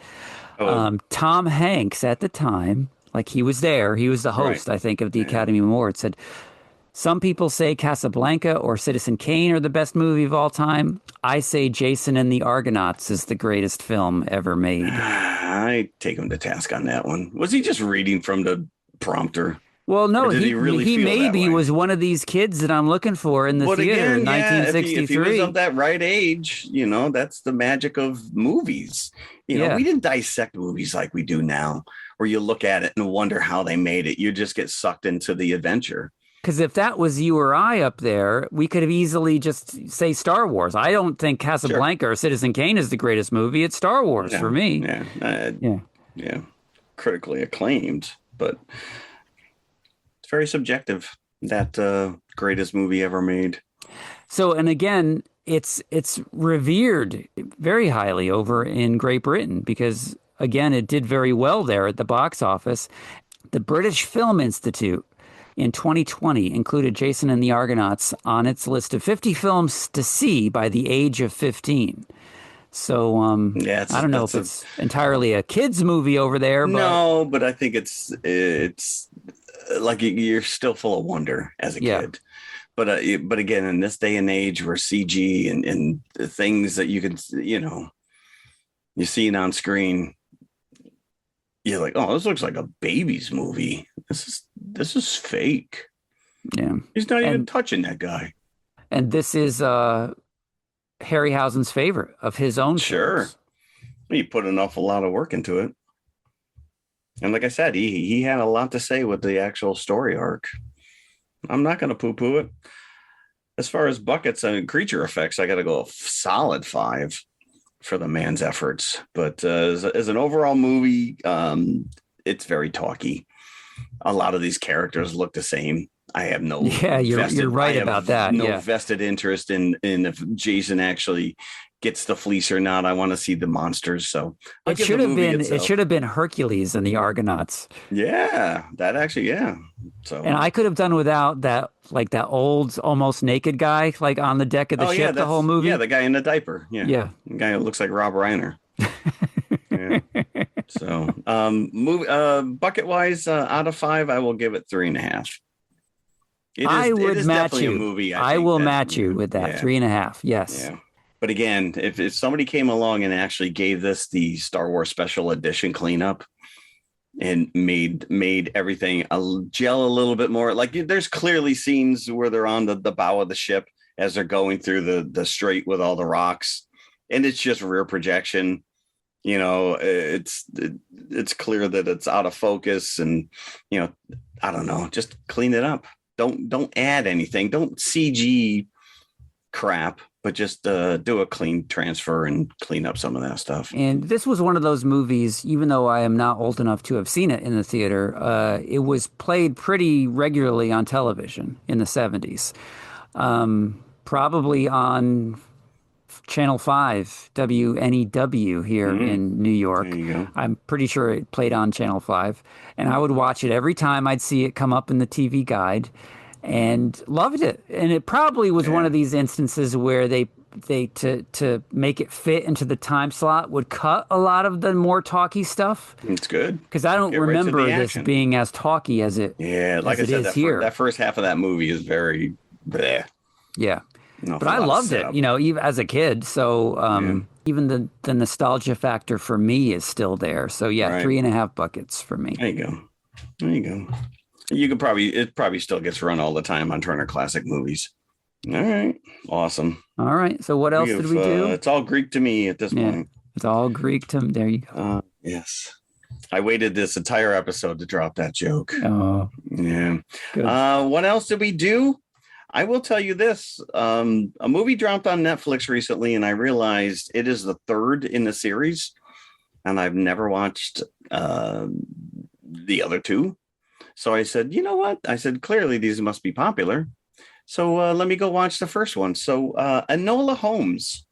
Tom Hanks at the time, like he was there, he was the host, right, I think, of the Academy Awards, said, "Some people say Casablanca or Citizen Kane are the best movie of all time. I say Jason and the Argonauts is the greatest film ever made." I take him to task on that one. Was he just reading from the prompter? Well, no, he maybe was one of these kids that I'm looking for in the theater in 1963. If he was of that right age, that's the magic of movies. We didn't dissect movies like we do now, where you look at it and wonder how they made it. You just get sucked into the adventure. Because if that was you or I up there, we could have easily just say Star Wars. I don't think Casablanca or Citizen Kane is the greatest movie. It's Star Wars for me. Yeah. Critically acclaimed, but it's very subjective, that greatest movie ever made. So, and again, it's revered very highly over in Great Britain because, again, it did very well there at the box office. The British Film Institute in 2020 included Jason and the Argonauts on its list of 50 films to see by the age of 15. So I don't know if it's entirely a kids movie over there. But... No, but I think it's like you're still full of wonder as a kid. But again, in this day and age where CG and the things that you can, you see it on screen, you're like, oh, this looks like a baby's movie. This is fake. Yeah. He's not even touching that guy. And this is Harryhausen's favorite of his own films. He put an awful lot of work into it. And like I said, he had a lot to say with the actual story arc. I'm not going to poo-poo it. As far as buckets and creature effects, I got to go a solid 5 for the man's efforts. But as an overall movie, it's very talky. A lot of these characters look the same. I have no you're right about that. No vested interest in if Jason actually gets the fleece or not. I want to see the monsters. So it should have been Hercules and the Argonauts. Yeah, that actually, So and I could have done without that, like that old almost naked guy, like on the deck of the ship the whole movie. Yeah, the guy in the diaper. Yeah, the guy who looks like Rob Reiner. So, bucket wise, out of 5, I will give it 3.5. I would match you. A movie, I will match you with that 3.5. Yes. Yeah. But again, if somebody came along and actually gave this the Star Wars Special Edition cleanup and made everything gel a little bit more, like there's clearly scenes where they're on the bow of the ship as they're going through the strait with all the rocks, and it's just rear projection. It's clear that it's out of focus, and I don't know, just clean it up. Don't add anything. Don't CG crap, but just do a clean transfer and clean up some of that stuff. And this was one of those movies, even though I am not old enough to have seen it in the theater, it was played pretty regularly on television in the 70s. Probably on Channel 5, WNEW here in New York. There you go. I'm pretty sure it played on Channel 5. And I would watch it every time I'd see it come up in the TV guide and loved it. And it probably was one of these instances where they to make it fit into the time slot would cut a lot of the more talky stuff. It's good. Because I don't remember this being as talky as it like I said, here. That first half of that movie is very bleh. Yeah. But I loved it, even as a kid. So even the nostalgia factor for me is still there. So 3.5 buckets for me. There you go. It probably still gets run all the time on Turner Classic Movies. All right. Awesome. All right. So what else did we do? It's all Greek to me at this point. It's all Greek to me. There you go. Yes. I waited this entire episode to drop that joke. Oh. Yeah. Good. What else did we do? I will tell you this. A movie dropped on Netflix recently, and I realized it is the third in the series, and I've never watched the other two. So I said, you know what? I said, clearly these must be popular. So let me go watch the first one. So Enola Holmes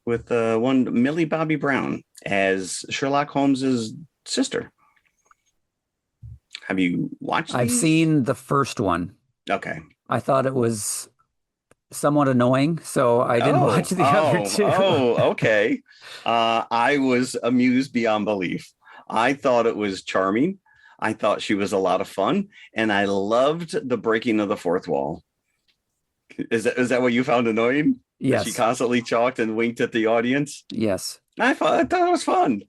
with one Millie Bobby Brown as Sherlock Holmes's sister. Have you watched I've these? seen the first one. Okay. I thought it was somewhat annoying, so I didn't watch the other two. Okay. I was amused beyond belief. I thought it was charming. I thought she was a lot of fun, and I loved the breaking of the fourth wall. Is that what you found annoying? Yes. That she constantly chalked and winked at the audience? Yes. I thought it was fun.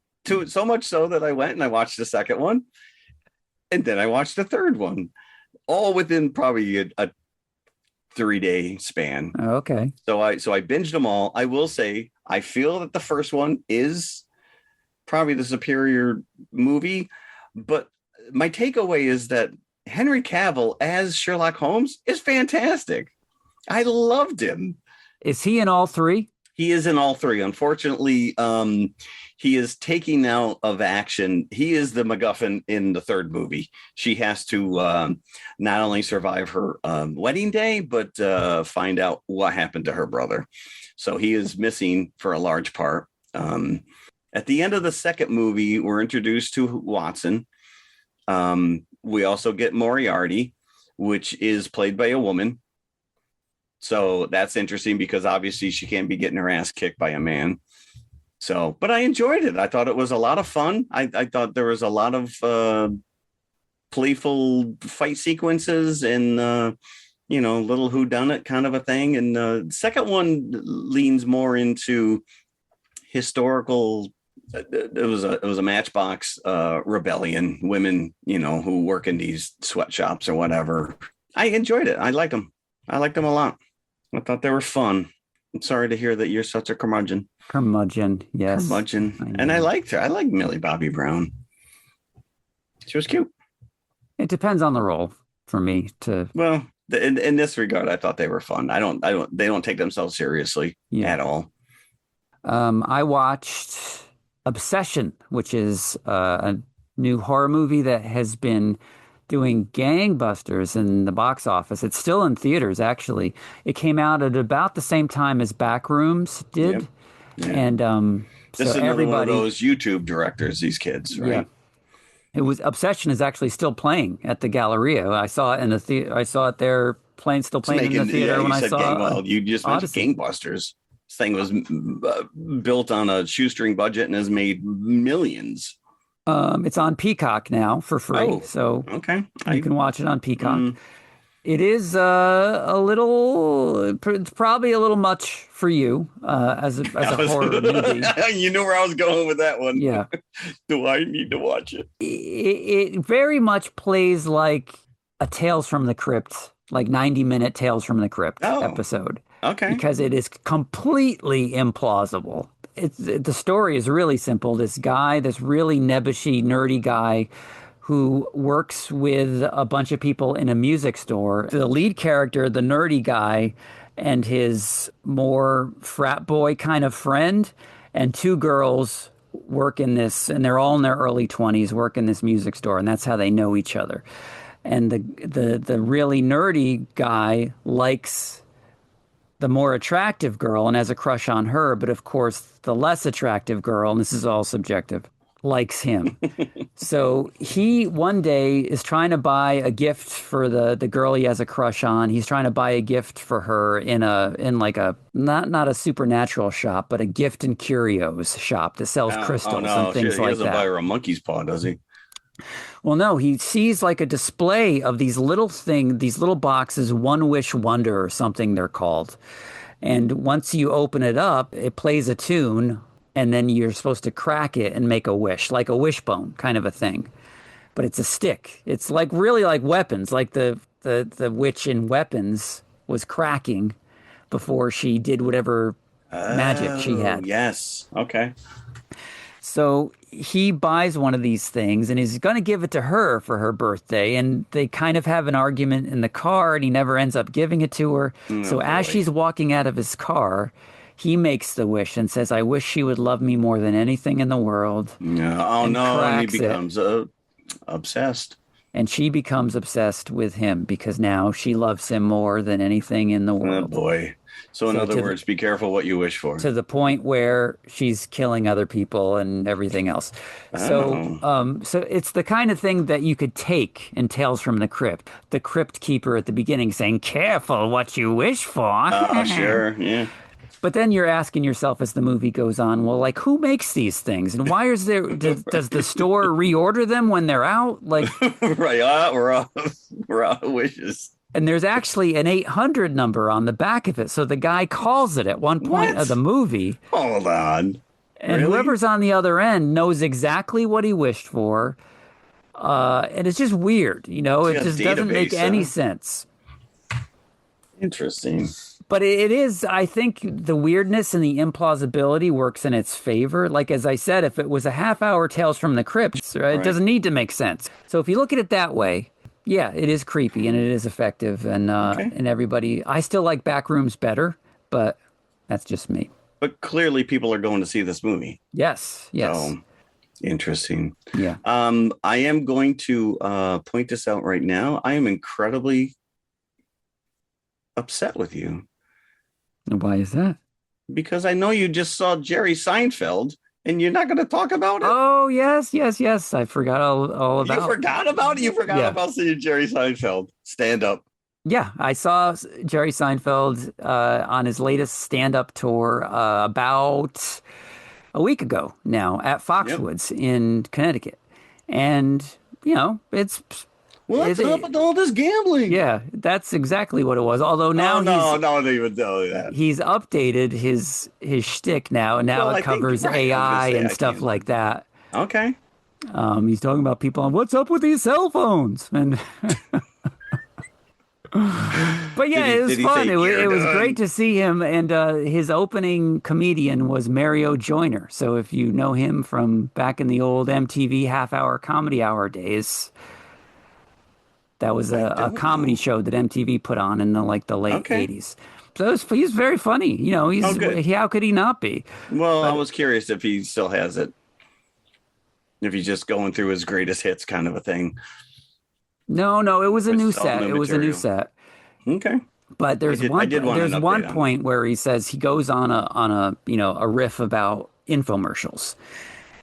So much so that I went and I watched the second one, and then I watched the third one, all within probably a 3-day span. Okay. So I binged them all. I will say I feel that the first one is probably the superior movie, but my takeaway is that Henry Cavill as Sherlock Holmes is fantastic. I loved him. Is he in all three? He is in all three. Unfortunately, he is taking out of action. He is the MacGuffin in the third movie. She has to not only survive her wedding day, but find out what happened to her brother. So he is missing for a large part. At the end of the second movie, we're introduced to Watson. We also get Moriarty, which is played by a woman. So that's interesting because obviously she can't be getting her ass kicked by a man. So, but I enjoyed it. I thought it was a lot of fun. I thought there was a lot of playful fight sequences and, little whodunit kind of a thing. And the second one leans more into historical. It was a Matchbox rebellion, women, who work in these sweatshops or whatever. I enjoyed it. I liked them. I liked them a lot. I thought they were fun. I'm sorry to hear that you're such a curmudgeon. Curmudgeon, yes. Curmudgeon. And I liked her. I liked Millie Bobby Brown. She was cute. It depends on the role for me to. Well, in this regard, I thought they were fun. They don't take themselves seriously at all. I watched Obsession, which is a new horror movie that has been doing gangbusters in the box office. It's still in theaters, actually. It came out at about the same time as Backrooms did. Yep. Yeah. And this is another one of those YouTube directors, these kids, right? Yeah. It was Obsession is actually still playing at the Galleria. I saw it in the theater. I saw it there still playing in the theater when I saw you just Odyssey. Mentioned gangbusters. This thing was built on a shoestring budget and has made millions. It's on Peacock now for free, so okay, you can watch it on Peacock. It is a little, it's probably a little much for you as a horror movie. You knew where I was going with that one. Yeah. Do I need to watch it? It very much plays like a Tales from the Crypt, like 90-minute Tales from the Crypt episode. Okay. Because it is completely implausible. The story is really simple. This guy, this really nebbishy, nerdy guy who works with a bunch of people in a music store. The lead character, the nerdy guy, and his more frat boy kind of friend, and two girls work in this, and they're all in their early 20s, work in this music store, and that's how they know each other. And the really nerdy guy likes the more attractive girl and has a crush on her, but of course the less attractive girl, and this is all subjective, likes him. So he one day is trying to buy a gift for the girl he has a crush on. He's trying to buy a gift for her in like a not a supernatural shop, but a gift and curios shop that sells crystals and things like that. He doesn't buy her a monkey's paw, does he? Well, no, he sees like a display of these little boxes, One Wish Wonder or something they're called. And once you open it up, it plays a tune, and then you're supposed to crack it and make a wish, like a wishbone kind of a thing. But it's a stick. It's like really like weapons, like the witch in Weapons was cracking before she did whatever magic she had. Yes. Okay. So he buys one of these things and he's going to give it to her for her birthday. And they kind of have an argument in the car and he never ends up giving it to her. As she's walking out of his car, he makes the wish and says, "I wish she would love me more than anything in the world." And he becomes obsessed. And she becomes obsessed with him because now she loves him more than anything in the world. Oh, boy. So in other words, be careful what you wish for. To the point where she's killing other people and everything else. So it's the kind of thing that you could take in Tales from the Crypt. The crypt keeper at the beginning saying, "Careful what you wish for." Sure, yeah. But then you're asking yourself as the movie goes on, well, like, who makes these things? And why is there, does the store reorder them when they're out? Like, right, we're out of wishes. And there's actually an 800 number on the back of it. So the guy calls it at one point of the movie. Hold on. And whoever's on the other end knows exactly what he wished for. And it's just weird, you know? It just doesn't make any sense. Interesting. But it is, I think the weirdness and the implausibility works in its favor. Like, as I said, if it was a half-hour Tales from the Crypt, right, it doesn't need to make sense. So if you look at it that way, yeah, it is creepy and it is effective. And and everybody, I still like Backrooms better, but that's just me. But clearly people are going to see this movie. Yes. So, interesting. Yeah. I am going to point this out right now. I am incredibly upset with you. Why is that? Because I know you just saw Jerry Seinfeld and you're not going to talk about it. Oh, yes. I forgot all about it. You forgot about it? You forgot about seeing Jerry Seinfeld stand up. Yeah, I saw Jerry Seinfeld on his latest stand-up tour about a week ago now at Foxwoods in Connecticut. And, you know, it's... What's up with all this gambling? Yeah, that's exactly what it was. Although now they would know that. He's updated his shtick now, and now it covers AI and stuff like that. Okay. He's talking about people on what's up with these cell phones, and but yeah, it was fun. It was great to see him, and his opening comedian was Mario Joyner. So if you know him from back in the old MTV half-hour comedy hour days. That was a comedy show that MTV put on in the late 80s. So he's very funny. You know, how could he not be? Well, I was curious if he still has it. If he's just going through his greatest hits kind of a thing. No, it was a new set. It was a new set. Okay. But there's one point where he says he goes on a riff about infomercials.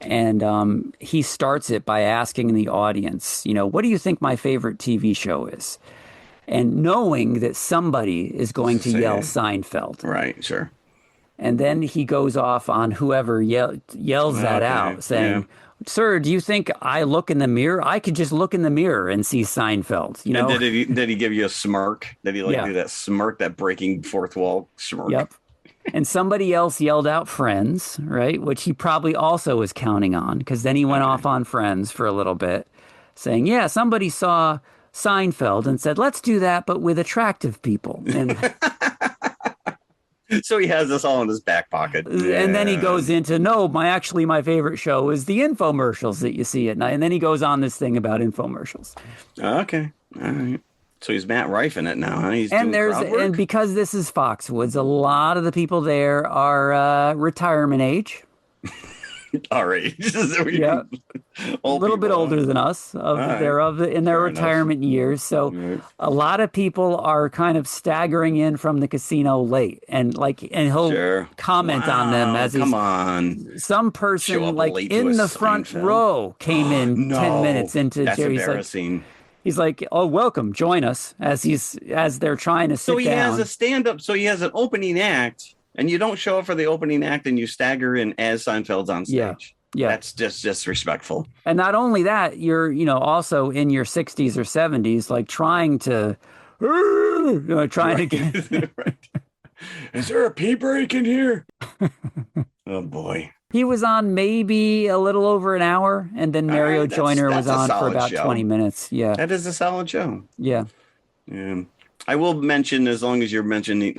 And he starts it by asking the audience, you know, what do you think my favorite TV show is? And knowing that somebody is going to yell Seinfeld. Right, sure. And then he goes off on whoever yells that out, saying, "Sir, do you think I look in the mirror? I could just look in the mirror and see Seinfeld." You know? And did he give you a smirk? Did he do that smirk, that breaking fourth wall smirk? Yep. And somebody else yelled out Friends, right? Which he probably also was counting on, because then he went off on Friends for a little bit, saying, yeah, somebody saw Seinfeld and said, let's do that, but with attractive people. And So he has this all in his back pocket. And then he goes into, no, my favorite show is the infomercials that you see at night. And then he goes on this thing about infomercials. Okay. All right. So he's Matt Rife in it now, huh? He's And doing crowd work? and because this is Foxwoods, a lot of the people there are retirement age. All right. Yeah. A little bit older than us. In their retirement years. So a lot of people are kind of staggering in from the casino late, and he'll comment on them as some person like in the front row came in 10 minutes into Jerry's. Embarrassing. He's like, "Oh, welcome, join us," as they're trying to sit down. So he has a stand-up. So he has an opening act. And you don't show up for the opening act and you stagger in as Seinfeld's on stage. Yeah. That's just disrespectful. And not only that, you're, also in your 60s or 70s, like trying to get... Right. Is there a pee break in here? Oh, boy. He was on maybe a little over an hour, and then Mario Joyner was on for about 20 minutes. Yeah. That is a solid show. Yeah. Yeah. I will mention, as long as you're mentioning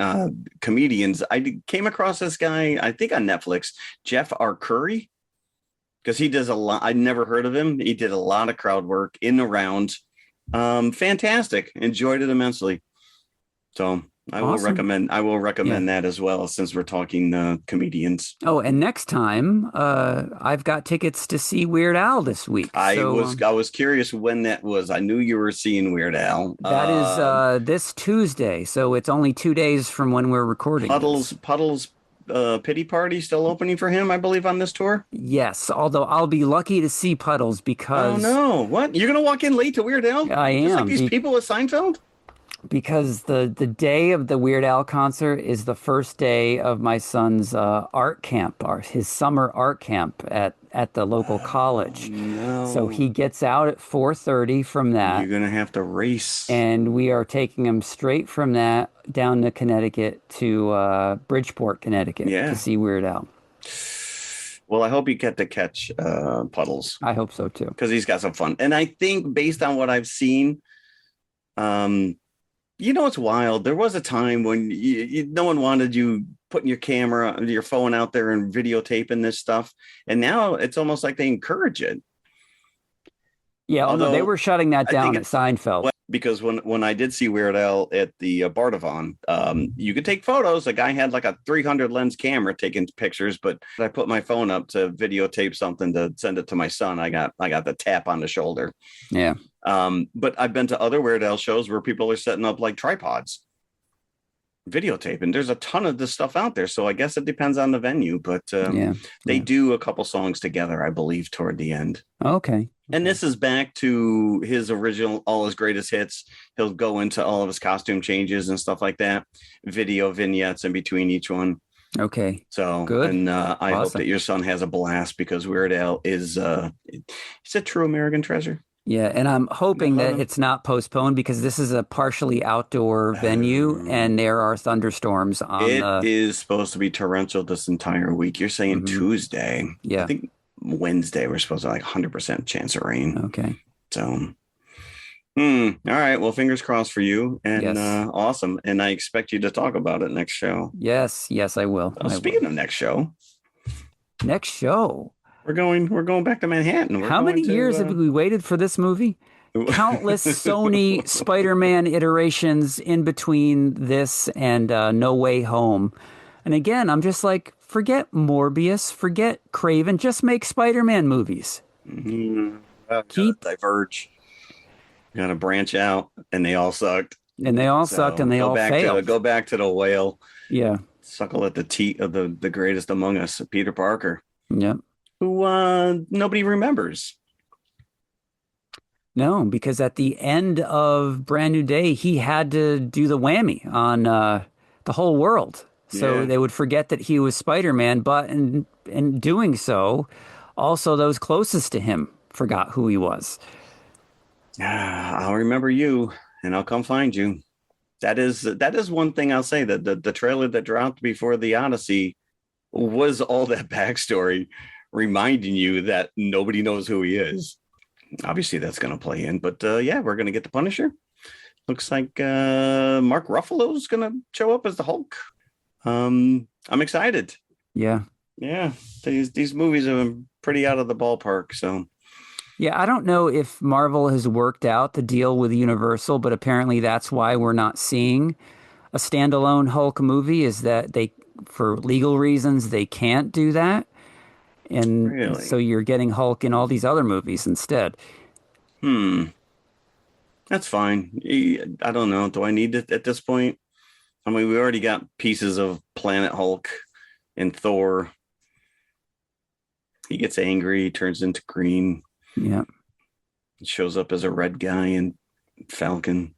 comedians, I came across this guy, I think on Netflix, Jeff Arcuri, because he does a lot. I'd never heard of him. He did a lot of crowd work in and around. Fantastic. Enjoyed it immensely. So I will recommend that as well, since we're talking comedians. Oh, and next time I've got tickets to see Weird Al this week. I was curious when that was. I knew you were seeing Weird Al. That is this Tuesday, so it's only 2 days from when we're recording. Puddles Pity Party still opening for him, I believe, on this tour. Yes, although I'll be lucky to see Puddles because. Oh no! What? You're gonna walk in late to Weird Al? I am. Just like these people at Seinfeld. Because the day of the Weird Al concert is the first day of my son's art camp, his summer art camp at the local college. No. So he gets out at 4:30 from that. You're gonna have to race. And we are taking him straight from that down to Connecticut to Bridgeport, Connecticut to see Weird Al. Well, I hope you get to catch Puddles. I hope so too, because he's got some fun. And I think based on what I've seen, it's wild. There was a time when no one wanted you putting your phone out there and videotaping this stuff. And now it's almost like they encourage it. Yeah, although they were shutting that down at Seinfeld. Because when I did see Weird Al at the Bardavon, you could take photos. A guy had like a 300 lens camera taking pictures, but I put my phone up to videotape something to send it to my son. I got the tap on the shoulder. Yeah. But I've been to other Weird Al shows where people are setting up like tripods, videotaping. There's a ton of this stuff out there. So I guess it depends on the venue, but they do a couple songs together, I believe, toward the end. Okay. And this is back to his original, all his greatest hits. He'll go into all of his costume changes and stuff like that. Video vignettes in between each one. Okay. So good. And I hope that your son has a blast, because Weird Al is he's a true American treasure. Yeah, and I'm hoping that it's not postponed, because this is a partially outdoor venue and there are thunderstorms on It is supposed to be torrential this entire week. You're saying Tuesday. Yeah. I think Wednesday we're supposed to have like 100% chance of rain. Okay. So all right. Well, fingers crossed for you. And awesome. And I expect you to talk about it next show. Yes, I will. Speaking of next show. We're going back to Manhattan. How many years have we waited for this movie? Countless Sony Spider-Man iterations in between this and No Way Home. And again, I'm just like, forget Morbius, forget Craven, just make Spider-Man movies. Keep diverge. Got to branch out, and they all sucked. And they all failed. Go back to the whale. Yeah. Suckle at the teat of the greatest among us, Peter Parker. Yep. Who nobody remembers. No, because at the end of Brand New Day, he had to do the whammy on the whole world. So they would forget that he was Spider-Man, but in doing so, also those closest to him forgot who he was. I'll remember you, and I'll come find you. That is one thing I'll say, that the trailer that dropped before the Odyssey was all that backstory, reminding you that nobody knows who he is. Obviously, that's going to play in, but we're going to get the Punisher. Looks like Mark Ruffalo's going to show up as the Hulk. I'm excited. Yeah. Yeah, these movies have been pretty out of the ballpark. So Yeah, I don't know if Marvel has worked out the deal with Universal, but apparently that's why we're not seeing a standalone Hulk movie, is that for legal reasons, they can't do that. And so really, you're getting Hulk in all these other movies instead. that's fine. I don't know. Do I need it at this point? I mean, we already got pieces of Planet Hulk and Thor. He gets angry, turns into green. Yeah. Shows up as a red guy in Falcon.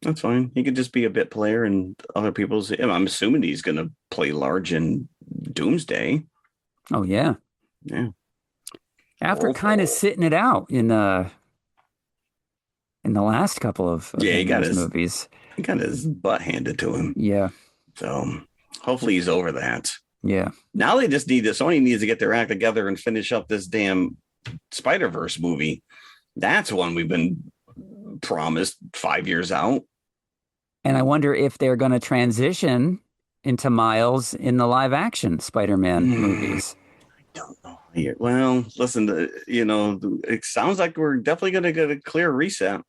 That's fine. He could just be a bit player, and other people's. I'm assuming he's going to play large in Doomsday. Oh, yeah. Yeah. After kind of sitting it out in the last couple of he got his movies. He got his butt handed to him. Yeah. So hopefully he's over that. Yeah. Now they just Sony needs to get their act together and finish up this damn Spider-Verse movie. That's one we've been promised 5 years out. And I wonder if they're going to transition into Miles in the live action Spider-Man movies. I don't know. Well, listen, it sounds like we're definitely going to get a clear reset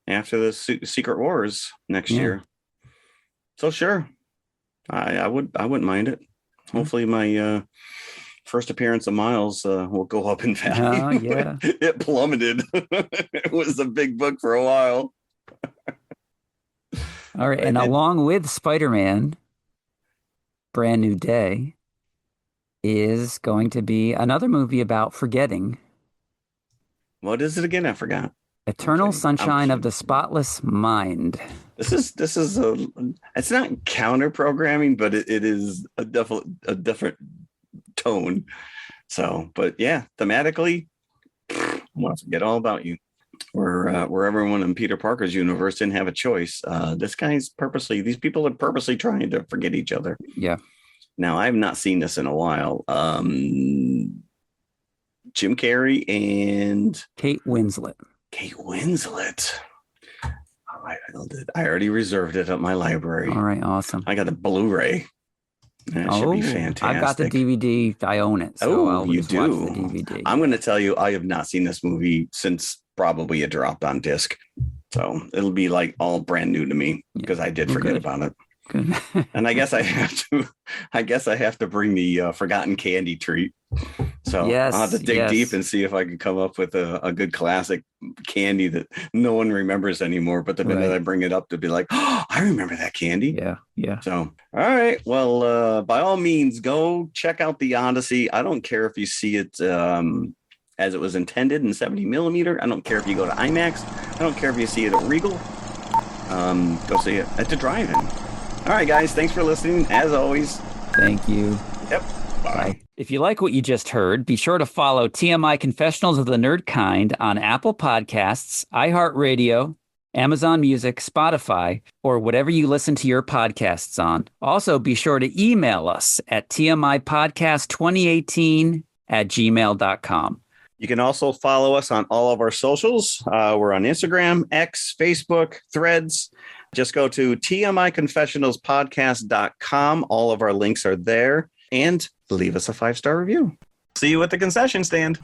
after the Secret Wars next year. So sure, I wouldn't mind it. Hopefully my first appearance of Miles will go up in value. Yeah. It plummeted. It was a big book for a while. All right. And along with Spider-Man, Brand New Day is going to be another movie about forgetting. What is it again? I forgot. Eternal Sunshine of the Spotless Mind. This is it's not counter programming, but it is a different tone. So, but yeah, thematically, I want to forget all about you. Where everyone in Peter Parker's universe didn't have a choice. These people are purposely trying to forget each other. Yeah. Now, I have not seen this in a while. Jim Carrey and Kate Winslet. All right, I already reserved it at my library. All right, awesome. I got a Blu-ray. That should be fantastic. I've got the DVD. I own it. So I'll you just do? watch the DVD. I'm going to tell you, I have not seen this movie since probably it dropped on disc. So it'll be like all brand new to me because I did forget about it. Good. And I guess I have to bring the forgotten candy treat. So I'll have to dig deep and see if I can come up with a good classic candy that no one remembers anymore. But the minute I bring it up, to be like, oh, I remember that candy. Yeah. So, all right. Well, by all means, go check out the Odyssey. I don't care if you see it as it was intended in 70 millimeter. I don't care if you go to IMAX. I don't care if you see it at Regal. Go see it at the drive-in. All right, guys. Thanks for listening. As always. Thank you. Yep. Bye. If you like what you just heard, be sure to follow TMI Confessionals of the Nerd Kind on Apple Podcasts, iHeartRadio, Amazon Music, Spotify, or whatever you listen to your podcasts on. Also, be sure to email us at tmipodcast2018@gmail.com. You can also follow us on all of our socials. We're on Instagram, X, Facebook, Threads. Just go to tmiconfessionalspodcast.com. All of our links are there. And leave us a 5-star review. See you at the concession stand.